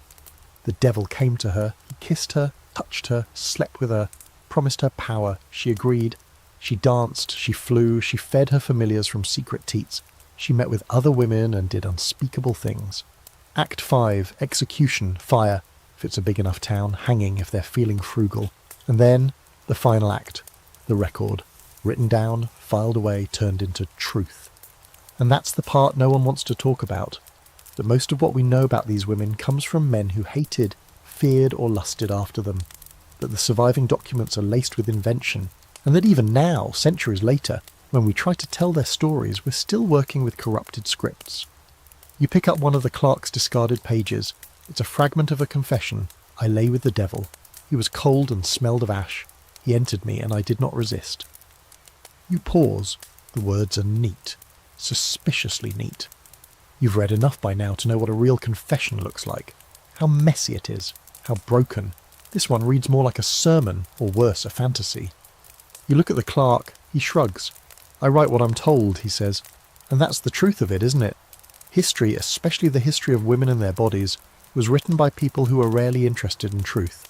The devil came to her, he kissed her, touched her, slept with her, promised her power, she agreed. She danced, she flew, she fed her familiars from secret teats. She met with other women and did unspeakable things. Act 5. Execution, fire, if it's a big enough town, hanging if they're feeling frugal. And then, the final act, the record. Written down, filed away, turned into truth. And that's the part no one wants to talk about. That most of what we know about these women comes from men who hated, feared or lusted after them. That the surviving documents are laced with invention. And that even now, centuries later, when we try to tell their stories, we're still working with corrupted scripts. You pick up one of the clerk's discarded pages. It's a fragment of a confession. I lay with the devil. He was cold and smelled of ash. He entered me and I did not resist. You pause. The words are neat. Suspiciously neat. You've read enough by now to know what a real confession looks like. How messy it is. How broken. This one reads more like a sermon, or worse, a fantasy. You look at the clerk. He shrugs. I write what I'm told, he says. And that's the truth of it, isn't it? History, especially the history of women and their bodies, was written by people who were rarely interested in truth.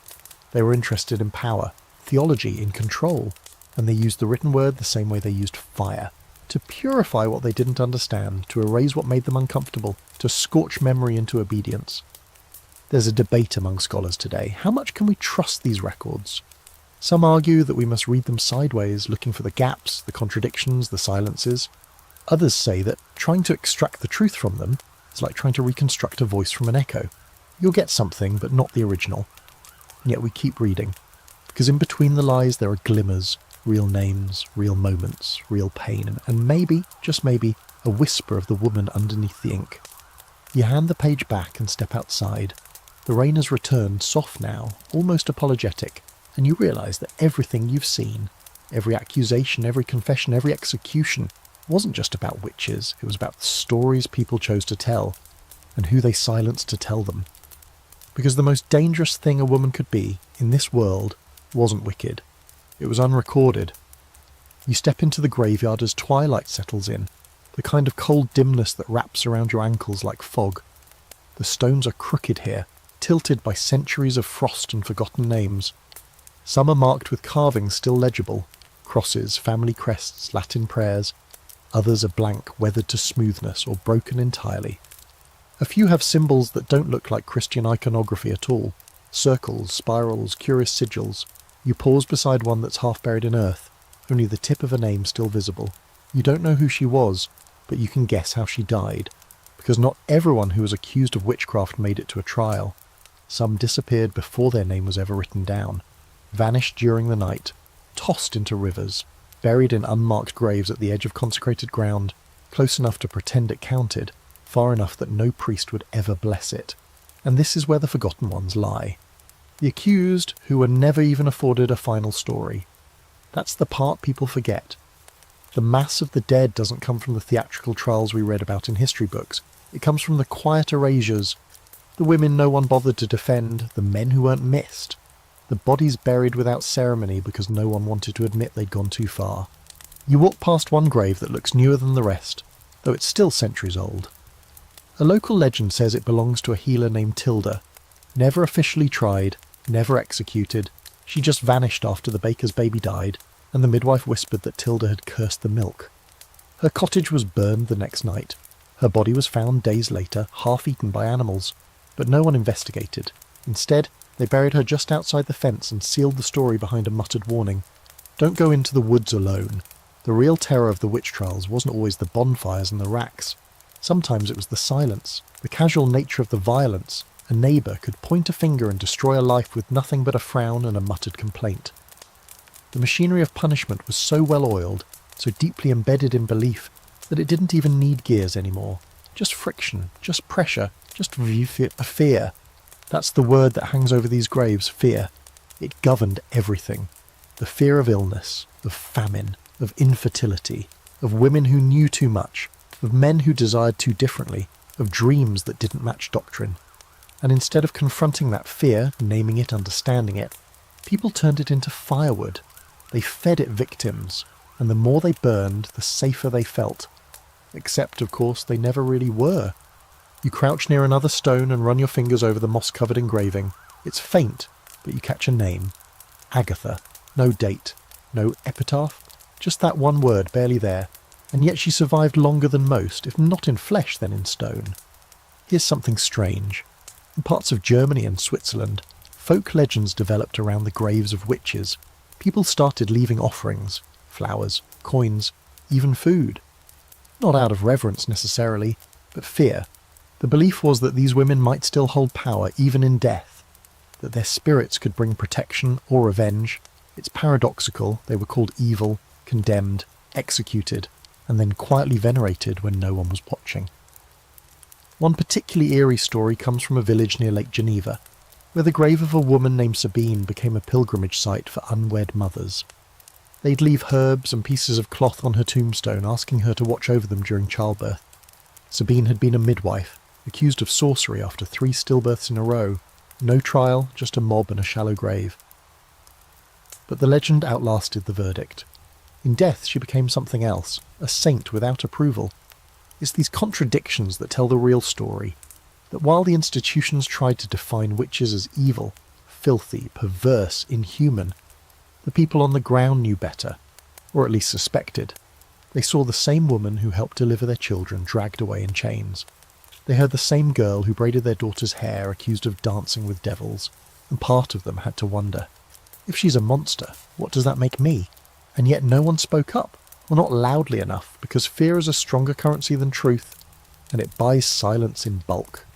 They were interested in power, theology, in control, and they used the written word the same way they used fire. To purify what they didn't understand, to erase what made them uncomfortable, to scorch memory into obedience. There's a debate among scholars today. How much can we trust these records? Some argue that we must read them sideways, looking for the gaps, the contradictions, the silences. Others say that trying to extract the truth from them is like trying to reconstruct a voice from an echo. You'll get something, but not the original. And yet we keep reading, because in between the lies there are glimmers, real names, real moments, real pain, and maybe, just maybe, a whisper of the woman underneath the ink. You hand the page back and step outside. The rain has returned, soft now, almost apologetic, and you realise that everything you've seen, every accusation, every confession, every execution, wasn't just about witches, it was about the stories people chose to tell, and who they silenced to tell them. Because the most dangerous thing a woman could be, in this world, wasn't wicked. It was unrecorded. You step into the graveyard as twilight settles in, the kind of cold dimness that wraps around your ankles like fog. The stones are crooked here, tilted by centuries of frost and forgotten names. Some are marked with carvings still legible, crosses, family crests, Latin prayers. Others are blank, weathered to smoothness, or broken entirely. A few have symbols that don't look like Christian iconography at all. Circles, spirals, curious sigils. You pause beside one that's half buried in earth, only the tip of a name still visible. You don't know who she was, but you can guess how she died, because not everyone who was accused of witchcraft made it to a trial. Some disappeared before their name was ever written down, vanished during the night, tossed into rivers, buried in unmarked graves at the edge of consecrated ground, close enough to pretend it counted, far enough that no priest would ever bless it. And this is where the forgotten ones lie. The accused, who were never even afforded a final story. That's the part people forget. The mass of the dead doesn't come from the theatrical trials we read about in history books. It comes from the quiet erasures, the women no one bothered to defend, the men who weren't missed, the bodies buried without ceremony because no one wanted to admit they'd gone too far. You walk past one grave that looks newer than the rest, though it's still centuries old. A local legend says it belongs to a healer named Tilda. Never officially tried, never executed. She just vanished after the baker's baby died, and the midwife whispered that Tilda had cursed the milk. Her cottage was burned the next night. Her body was found days later, half-eaten by animals, but no one investigated. Instead, they buried her just outside the fence and sealed the story behind a muttered warning. Don't go into the woods alone. The real terror of the witch trials wasn't always the bonfires and the racks. Sometimes it was the silence, the casual nature of the violence. A neighbour could point a finger and destroy a life with nothing but a frown and a muttered complaint. The machinery of punishment was so well oiled, so deeply embedded in belief, that it didn't even need gears anymore. Just friction, just pressure, just fear. That's the word that hangs over these graves, fear. It governed everything. The fear of illness, of famine, of infertility, of women who knew too much, of men who desired too differently, of dreams that didn't match doctrine. And instead of confronting that fear, naming it, understanding it, people turned it into firewood. They fed it victims, and the more they burned, the safer they felt. Except, of course, they never really were. You crouch near another stone and run your fingers over the moss-covered engraving. It's faint, but you catch a name. Agatha. No date. No epitaph. Just that one word barely there. And yet she survived longer than most, if not in flesh then in stone. Here's something strange. In parts of Germany and Switzerland, folk legends developed around the graves of witches. People started leaving offerings, flowers, coins, even food. Not out of reverence necessarily, but fear. The belief was that these women might still hold power even in death, that their spirits could bring protection or revenge. It's paradoxical, they were called evil, condemned, executed, and then quietly venerated when no one was watching. One particularly eerie story comes from a village near Lake Geneva, where the grave of a woman named Sabine became a pilgrimage site for unwed mothers. They'd leave herbs and pieces of cloth on her tombstone, asking her to watch over them during childbirth. Sabine had been a midwife, accused of sorcery after 3 stillbirths in a row. No trial, just a mob and a shallow grave. But the legend outlasted the verdict. In death she became something else, a saint without approval. It's these contradictions that tell the real story, that while the institutions tried to define witches as evil, filthy, perverse, inhuman, the people on the ground knew better, or at least suspected. They saw the same woman who helped deliver their children dragged away in chains. They heard the same girl who braided their daughter's hair accused of dancing with devils, and part of them had to wonder, if she's a monster, what does that make me? And yet no one spoke up, or not loudly enough, because fear is a stronger currency than truth, and it buys silence in bulk.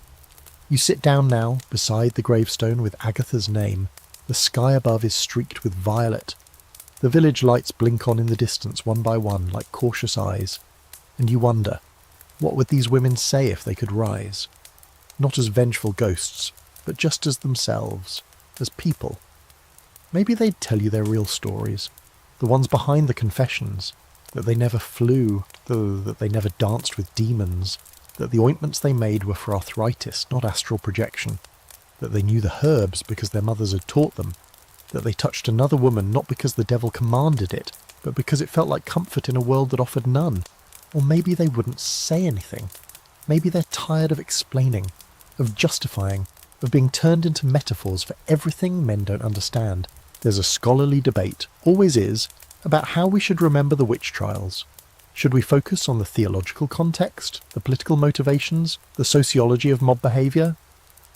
You sit down now, beside the gravestone with Agatha's name. The sky above is streaked with violet. The village lights blink on in the distance one by one like cautious eyes. And you wonder, what would these women say if they could rise? Not as vengeful ghosts, but just as themselves, as people. Maybe they'd tell you their real stories, the ones behind the confessions, that they never flew, that they never danced with demons, that the ointments they made were for arthritis, not astral projection, that they knew the herbs because their mothers had taught them, that they touched another woman not because the devil commanded it, but because it felt like comfort in a world that offered none. Or maybe they wouldn't say anything. Maybe they're tired of explaining, of justifying, of being turned into metaphors for everything men don't understand. There's a scholarly debate, always is, about how we should remember the witch trials. Should we focus on the theological context, the political motivations, the sociology of mob behaviour?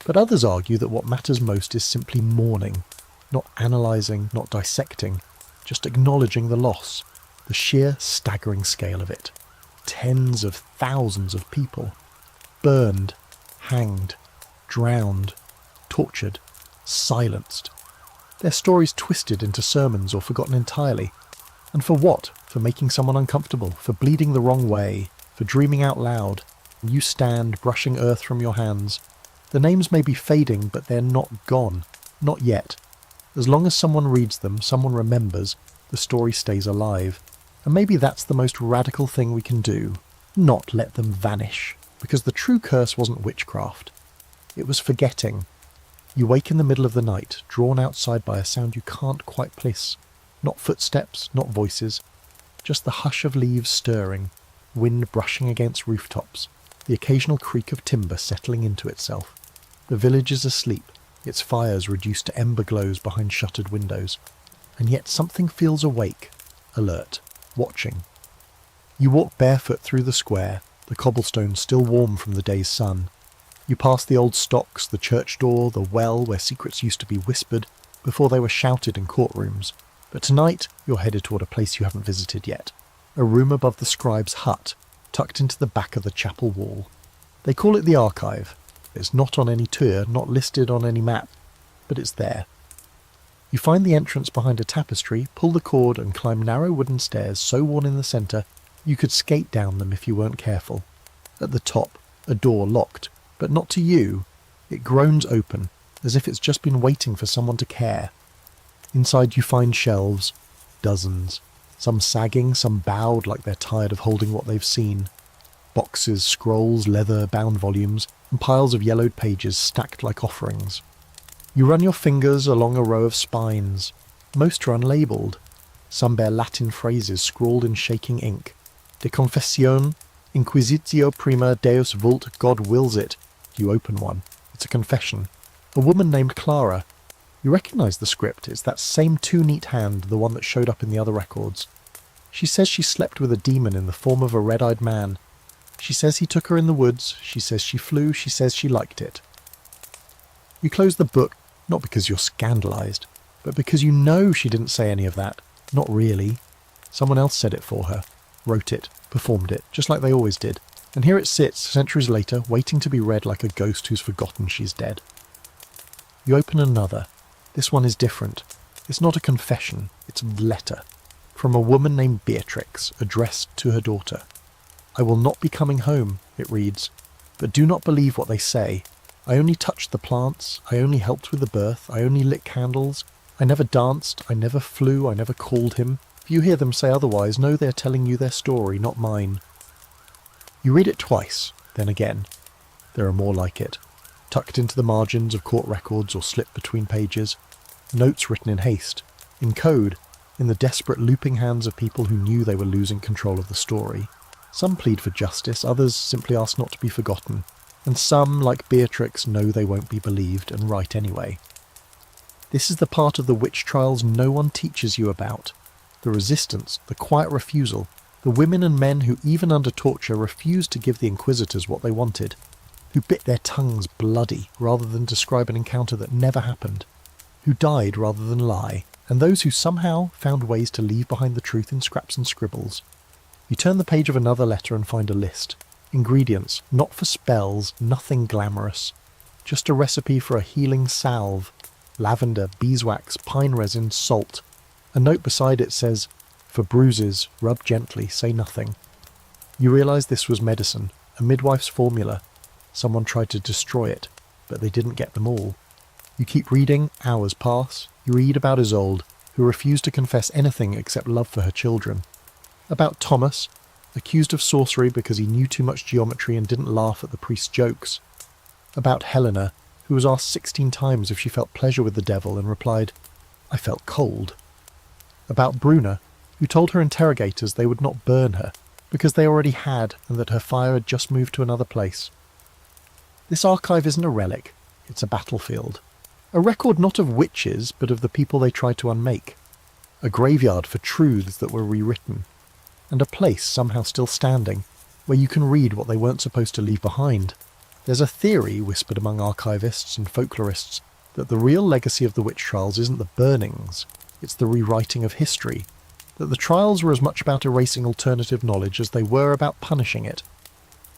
But others argue that what matters most is simply mourning, not analysing, not dissecting, just acknowledging the loss, the sheer staggering scale of it. Tens of thousands of people, burned, hanged, drowned, tortured, silenced. Their stories twisted into sermons or forgotten entirely. And for what? For making someone uncomfortable, for bleeding the wrong way, for dreaming out loud. You stand, brushing earth from your hands. The names may be fading, but they're not gone. Not yet. As long as someone reads them, someone remembers, the story stays alive. And maybe that's the most radical thing we can do. Not let them vanish. Because the true curse wasn't witchcraft. It was forgetting. You wake in the middle of the night, drawn outside by a sound you can't quite place. Not footsteps, not voices. Just the hush of leaves stirring, wind brushing against rooftops, the occasional creak of timber settling into itself. The village is asleep, its fires reduced to ember glows behind shuttered windows. And yet something feels awake, alert, watching. You walk barefoot through the square, the cobblestones still warm from the day's sun. You pass the old stocks, the church door, the well where secrets used to be whispered before they were shouted in courtrooms. But tonight you're headed toward a place you haven't visited yet. A room above the scribe's hut, tucked into the back of the chapel wall. They call it the archive. It's not on any tour, not listed on any map, but it's there. You find the entrance behind a tapestry, pull the cord and climb narrow wooden stairs so worn in the centre you could skate down them if you weren't careful. At the top, a door locked, but not to you. It groans open, as if it's just been waiting for someone to care. Inside you find shelves, dozens, some sagging, some bowed like they're tired of holding what they've seen. Boxes, scrolls, leather-bound volumes, and piles of yellowed pages stacked like offerings. You run your fingers along a row of spines. Most are unlabelled. Some bear Latin phrases scrawled in shaking ink. De confessione, inquisitio prima Deus vult, God wills it. You open one. It's a confession. A woman named Clara. You recognise the script. It's that same too-neat hand, the one that showed up in the other records. She says she slept with a demon in the form of a red-eyed man. She says he took her in the woods. She says she flew. She says she liked it. You close the book, not because you're scandalised, but because you know she didn't say any of that. Not really. Someone else said it for her. Wrote it. Performed it. Just like they always did. And here it sits, centuries later, waiting to be read like a ghost who's forgotten she's dead. You open another. This one is different. It's not a confession, it's a letter. From a woman named Beatrix, addressed to her daughter. I will not be coming home, it reads, but do not believe what they say. I only touched the plants, I only helped with the birth, I only lit candles. I never danced, I never flew, I never called him. If you hear them say otherwise, know they're telling you their story, not mine. You read it twice, then again. There are more like it. Tucked into the margins of court records or slipped between pages. Notes written in haste, in code, in the desperate looping hands of people who knew they were losing control of the story. Some plead for justice, others simply ask not to be forgotten, and some, like Beatrix, know they won't be believed and write anyway. This is the part of the witch trials no one teaches you about. The resistance, the quiet refusal, the women and men who even under torture refused to give the inquisitors what they wanted, who bit their tongues bloody rather than describe an encounter that never happened, who died rather than lie, and those who somehow found ways to leave behind the truth in scraps and scribbles. You turn the page of another letter and find a list. Ingredients, not for spells, nothing glamorous. Just a recipe for a healing salve. Lavender, beeswax, pine resin, salt. A note beside it says, for bruises, rub gently, say nothing. You realise this was medicine, a midwife's formula. Someone tried to destroy it, but they didn't get them all. You keep reading, hours pass. You read about Isolde, who refused to confess anything except love for her children. About Thomas, accused of sorcery because he knew too much geometry and didn't laugh at the priest's jokes. About Helena, who was asked 16 times if she felt pleasure with the devil and replied, I felt cold. About Bruna, who told her interrogators they would not burn her, because they already had and that her fire had just moved to another place. This archive isn't a relic, it's a battlefield. A record not of witches, but of the people they tried to unmake. a graveyard for truths that were rewritten, and a place somehow still standing where you can read what they weren't supposed to leave behind. There's a theory whispered among archivists and folklorists that the real legacy of the witch trials isn't the burnings, it's the rewriting of history, that the trials were as much about erasing alternative knowledge as they were about punishing it.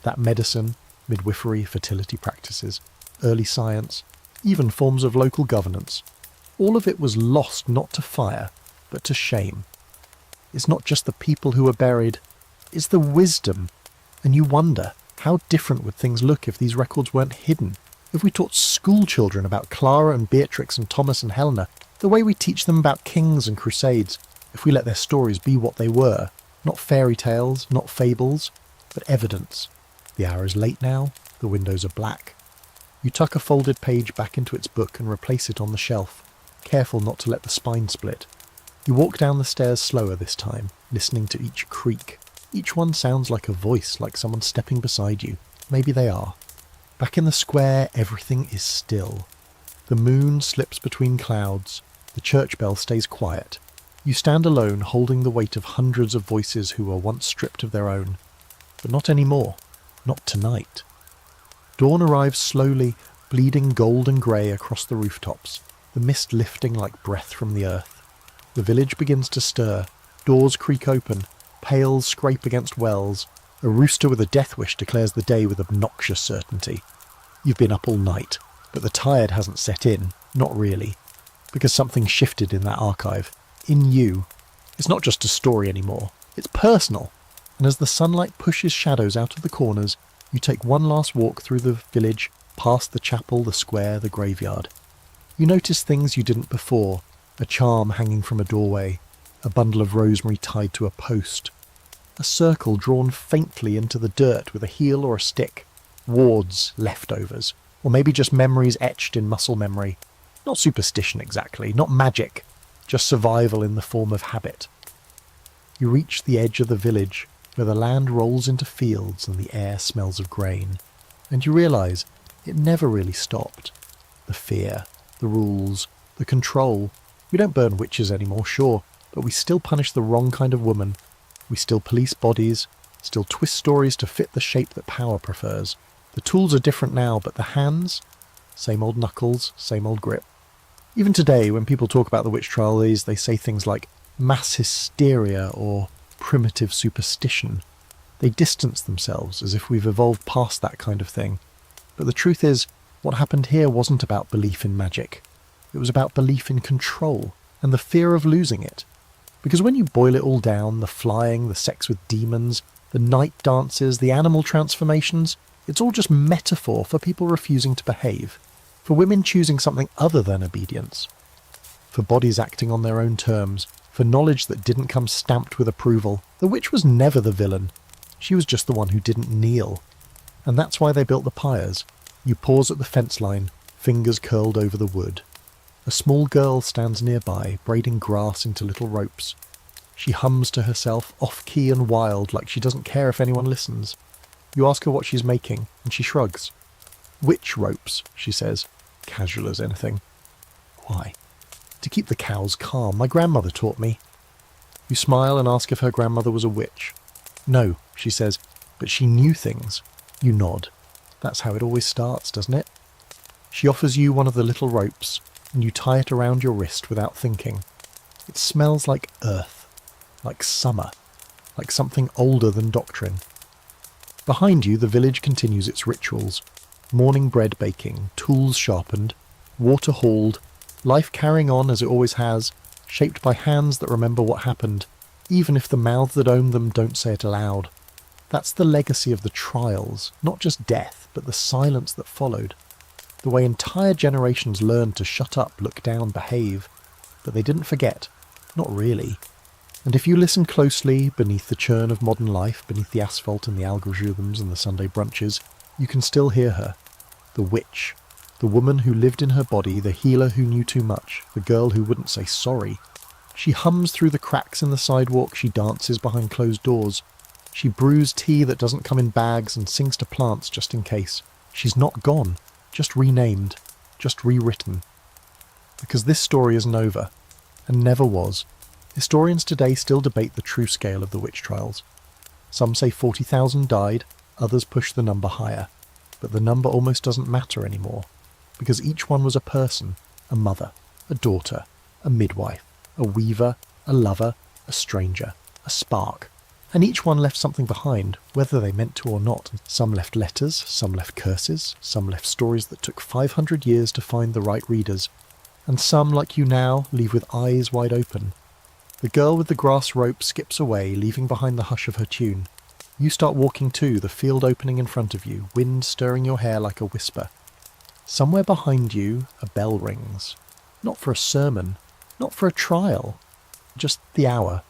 That medicine, midwifery, fertility practices, early science, even forms of local governance, all of it was lost not to fire, but to shame. It's not just the people who were buried, it's the wisdom. And you wonder, how different would things look if these records weren't hidden? If we taught school children about Clara and Beatrix and Thomas and Helena, the way we teach them about kings and crusades, if we let their stories be what they were, not fairy tales, not fables, but evidence. The hour is late now, the windows are black. You tuck a folded page back into its book and replace it on the shelf, careful not to let the spine split. You walk down the stairs slower this time, listening to each creak. Each one sounds like a voice, like someone stepping beside you. Maybe they are. Back in the square, everything is still. The moon slips between clouds. The church bell stays quiet. You stand alone, holding the weight of hundreds of voices who were once stripped of their own. But not anymore. Not tonight. Dawn arrives slowly, bleeding gold and grey across the rooftops, the mist lifting like breath from the earth. The village begins to stir. Doors creak open. Pails scrape against wells. A rooster with a death wish declares the day with obnoxious certainty. You've been up all night, but the tired hasn't set in, not really, because something shifted in that archive, in you. It's not just a story anymore, it's personal, and as the sunlight pushes shadows out of the corners, you take one last walk through the village, past the chapel, the square, the graveyard. You notice things you didn't before, a charm hanging from a doorway, a bundle of rosemary tied to a post, a circle drawn faintly into the dirt with a heel or a stick, wards, leftovers, or maybe just memories etched in muscle memory. Not superstition exactly, not magic, just survival in the form of habit. You reach the edge of the village, where the land rolls into fields and the air smells of grain, and you realise it never really stopped. The fear, the rules, the control. We don't burn witches anymore, sure, but we still punish the wrong kind of woman. We still police bodies, still twist stories to fit the shape that power prefers. The tools are different now, but the hands? Same old knuckles, same old grip. Even today, when people talk about the witch trials, they say things like mass hysteria or primitive superstition. They distance themselves as if we've evolved past that kind of thing. But the truth is, what happened here wasn't about belief in magic. It was about belief in control and the fear of losing it. Because when you boil it all down, the flying, the sex with demons, the night dances, the animal transformations, it's all just metaphor for people refusing to behave, for women choosing something other than obedience, for bodies acting on their own terms, for knowledge that didn't come stamped with approval. The witch was never the villain. She was just the one who didn't kneel. And that's why they built the pyres. You pause at the fence line, fingers curled over the wood. A small girl stands nearby, braiding grass into little ropes. She hums to herself, off-key and wild, like she doesn't care if anyone listens. You ask her what she's making, and she shrugs. Witch ropes, she says, casual as anything. Why? To keep the cows calm. My grandmother taught me. You smile and ask if her grandmother was a witch. No, she says, but she knew things. You nod. That's how it always starts, doesn't it? She offers you one of the little ropes, and you tie it around your wrist without thinking. It smells like earth, like summer, like something older than doctrine. Behind you, the village continues its rituals. Morning bread baking, tools sharpened, water hauled, life carrying on as it always has, shaped by hands that remember what happened, even if the mouths that own them don't say it aloud. That's the legacy of the trials, not just death, but the silence that followed. The way entire generations learned to shut up, look down, behave. But they didn't forget. Not really. And if you listen closely, beneath the churn of modern life, beneath the asphalt and the algorithms and the Sunday brunches, you can still hear her. The witch. The woman who lived in her body, the healer who knew too much, the girl who wouldn't say sorry. She hums through the cracks in the sidewalk, she dances behind closed doors. She brews tea that doesn't come in bags and sings to plants just in case. She's not gone. Just renamed, just rewritten. Because this story isn't over, and never was. Historians today still debate the true scale of the witch trials. Some say 40,000 died, others push the number higher, but the number almost doesn't matter anymore, because each one was a person, a mother, a daughter, a midwife, a weaver, a lover, a stranger, a spark, and each one left something behind, whether they meant to or not. Some left letters, some left curses, some left stories that took 500 years to find the right readers, and some, like you now, leave with eyes wide open. The girl with the grass rope skips away, leaving behind the hush of her tune. You start walking too, the field opening in front of you, wind stirring your hair like a whisper. Somewhere behind you, a bell rings. Not for a sermon, not for a trial, just the hour.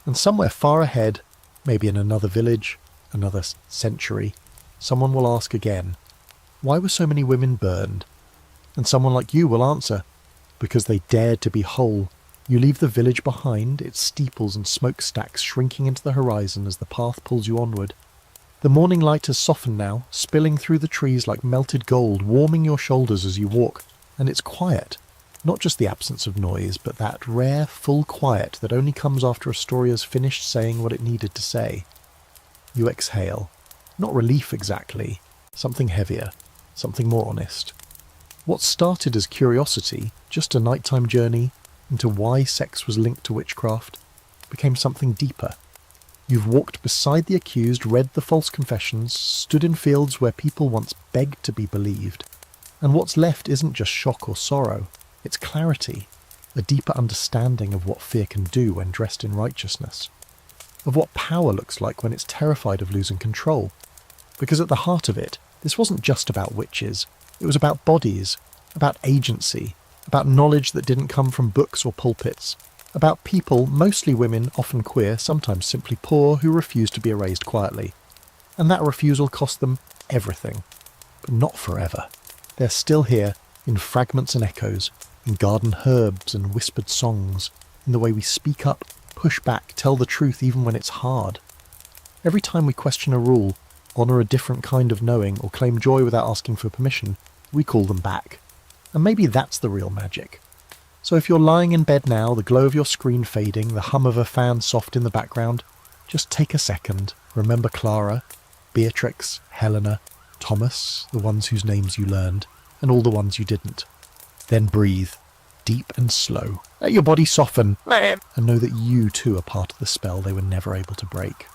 And somewhere far ahead, maybe in another village, another century, someone will ask again, why were so many women burned? And someone like you will answer, because they dared to be whole. You leave the village behind, its steeples and smokestacks shrinking into the horizon as the path pulls you onward. The morning light has softened now, spilling through the trees like melted gold, warming your shoulders as you walk, and it's quiet. Not just the absence of noise, but that rare, full quiet that only comes after a story has finished saying what it needed to say. You exhale. Not relief exactly, something heavier, something more honest. What started as curiosity, just a nighttime journey, into why sex was linked to witchcraft, became something deeper. You've walked beside the accused, read the false confessions, stood in fields where people once begged to be believed. And what's left isn't just shock or sorrow, it's clarity, a deeper understanding of what fear can do when dressed in righteousness, of what power looks like when it's terrified of losing control. Because at the heart of it, this wasn't just about witches, it was about bodies, about agency, about knowledge that didn't come from books or pulpits, about people, mostly women, often queer, sometimes simply poor, who refused to be erased quietly. And that refusal cost them everything. But not forever. They're still here, in fragments and echoes, in garden herbs and whispered songs, in the way we speak up, push back, tell the truth even when it's hard. Every time we question a rule, honour a different kind of knowing, or claim joy without asking for permission, we call them back. And maybe that's the real magic. So if you're lying in bed now, the glow of your screen fading, the hum of a fan soft in the background, just take a second, remember Clara, Beatrix, Helena, Thomas, the ones whose names you learned, and all the ones you didn't. Then breathe, deep and slow. Let your body soften, and know that you too are part of the spell they were never able to break.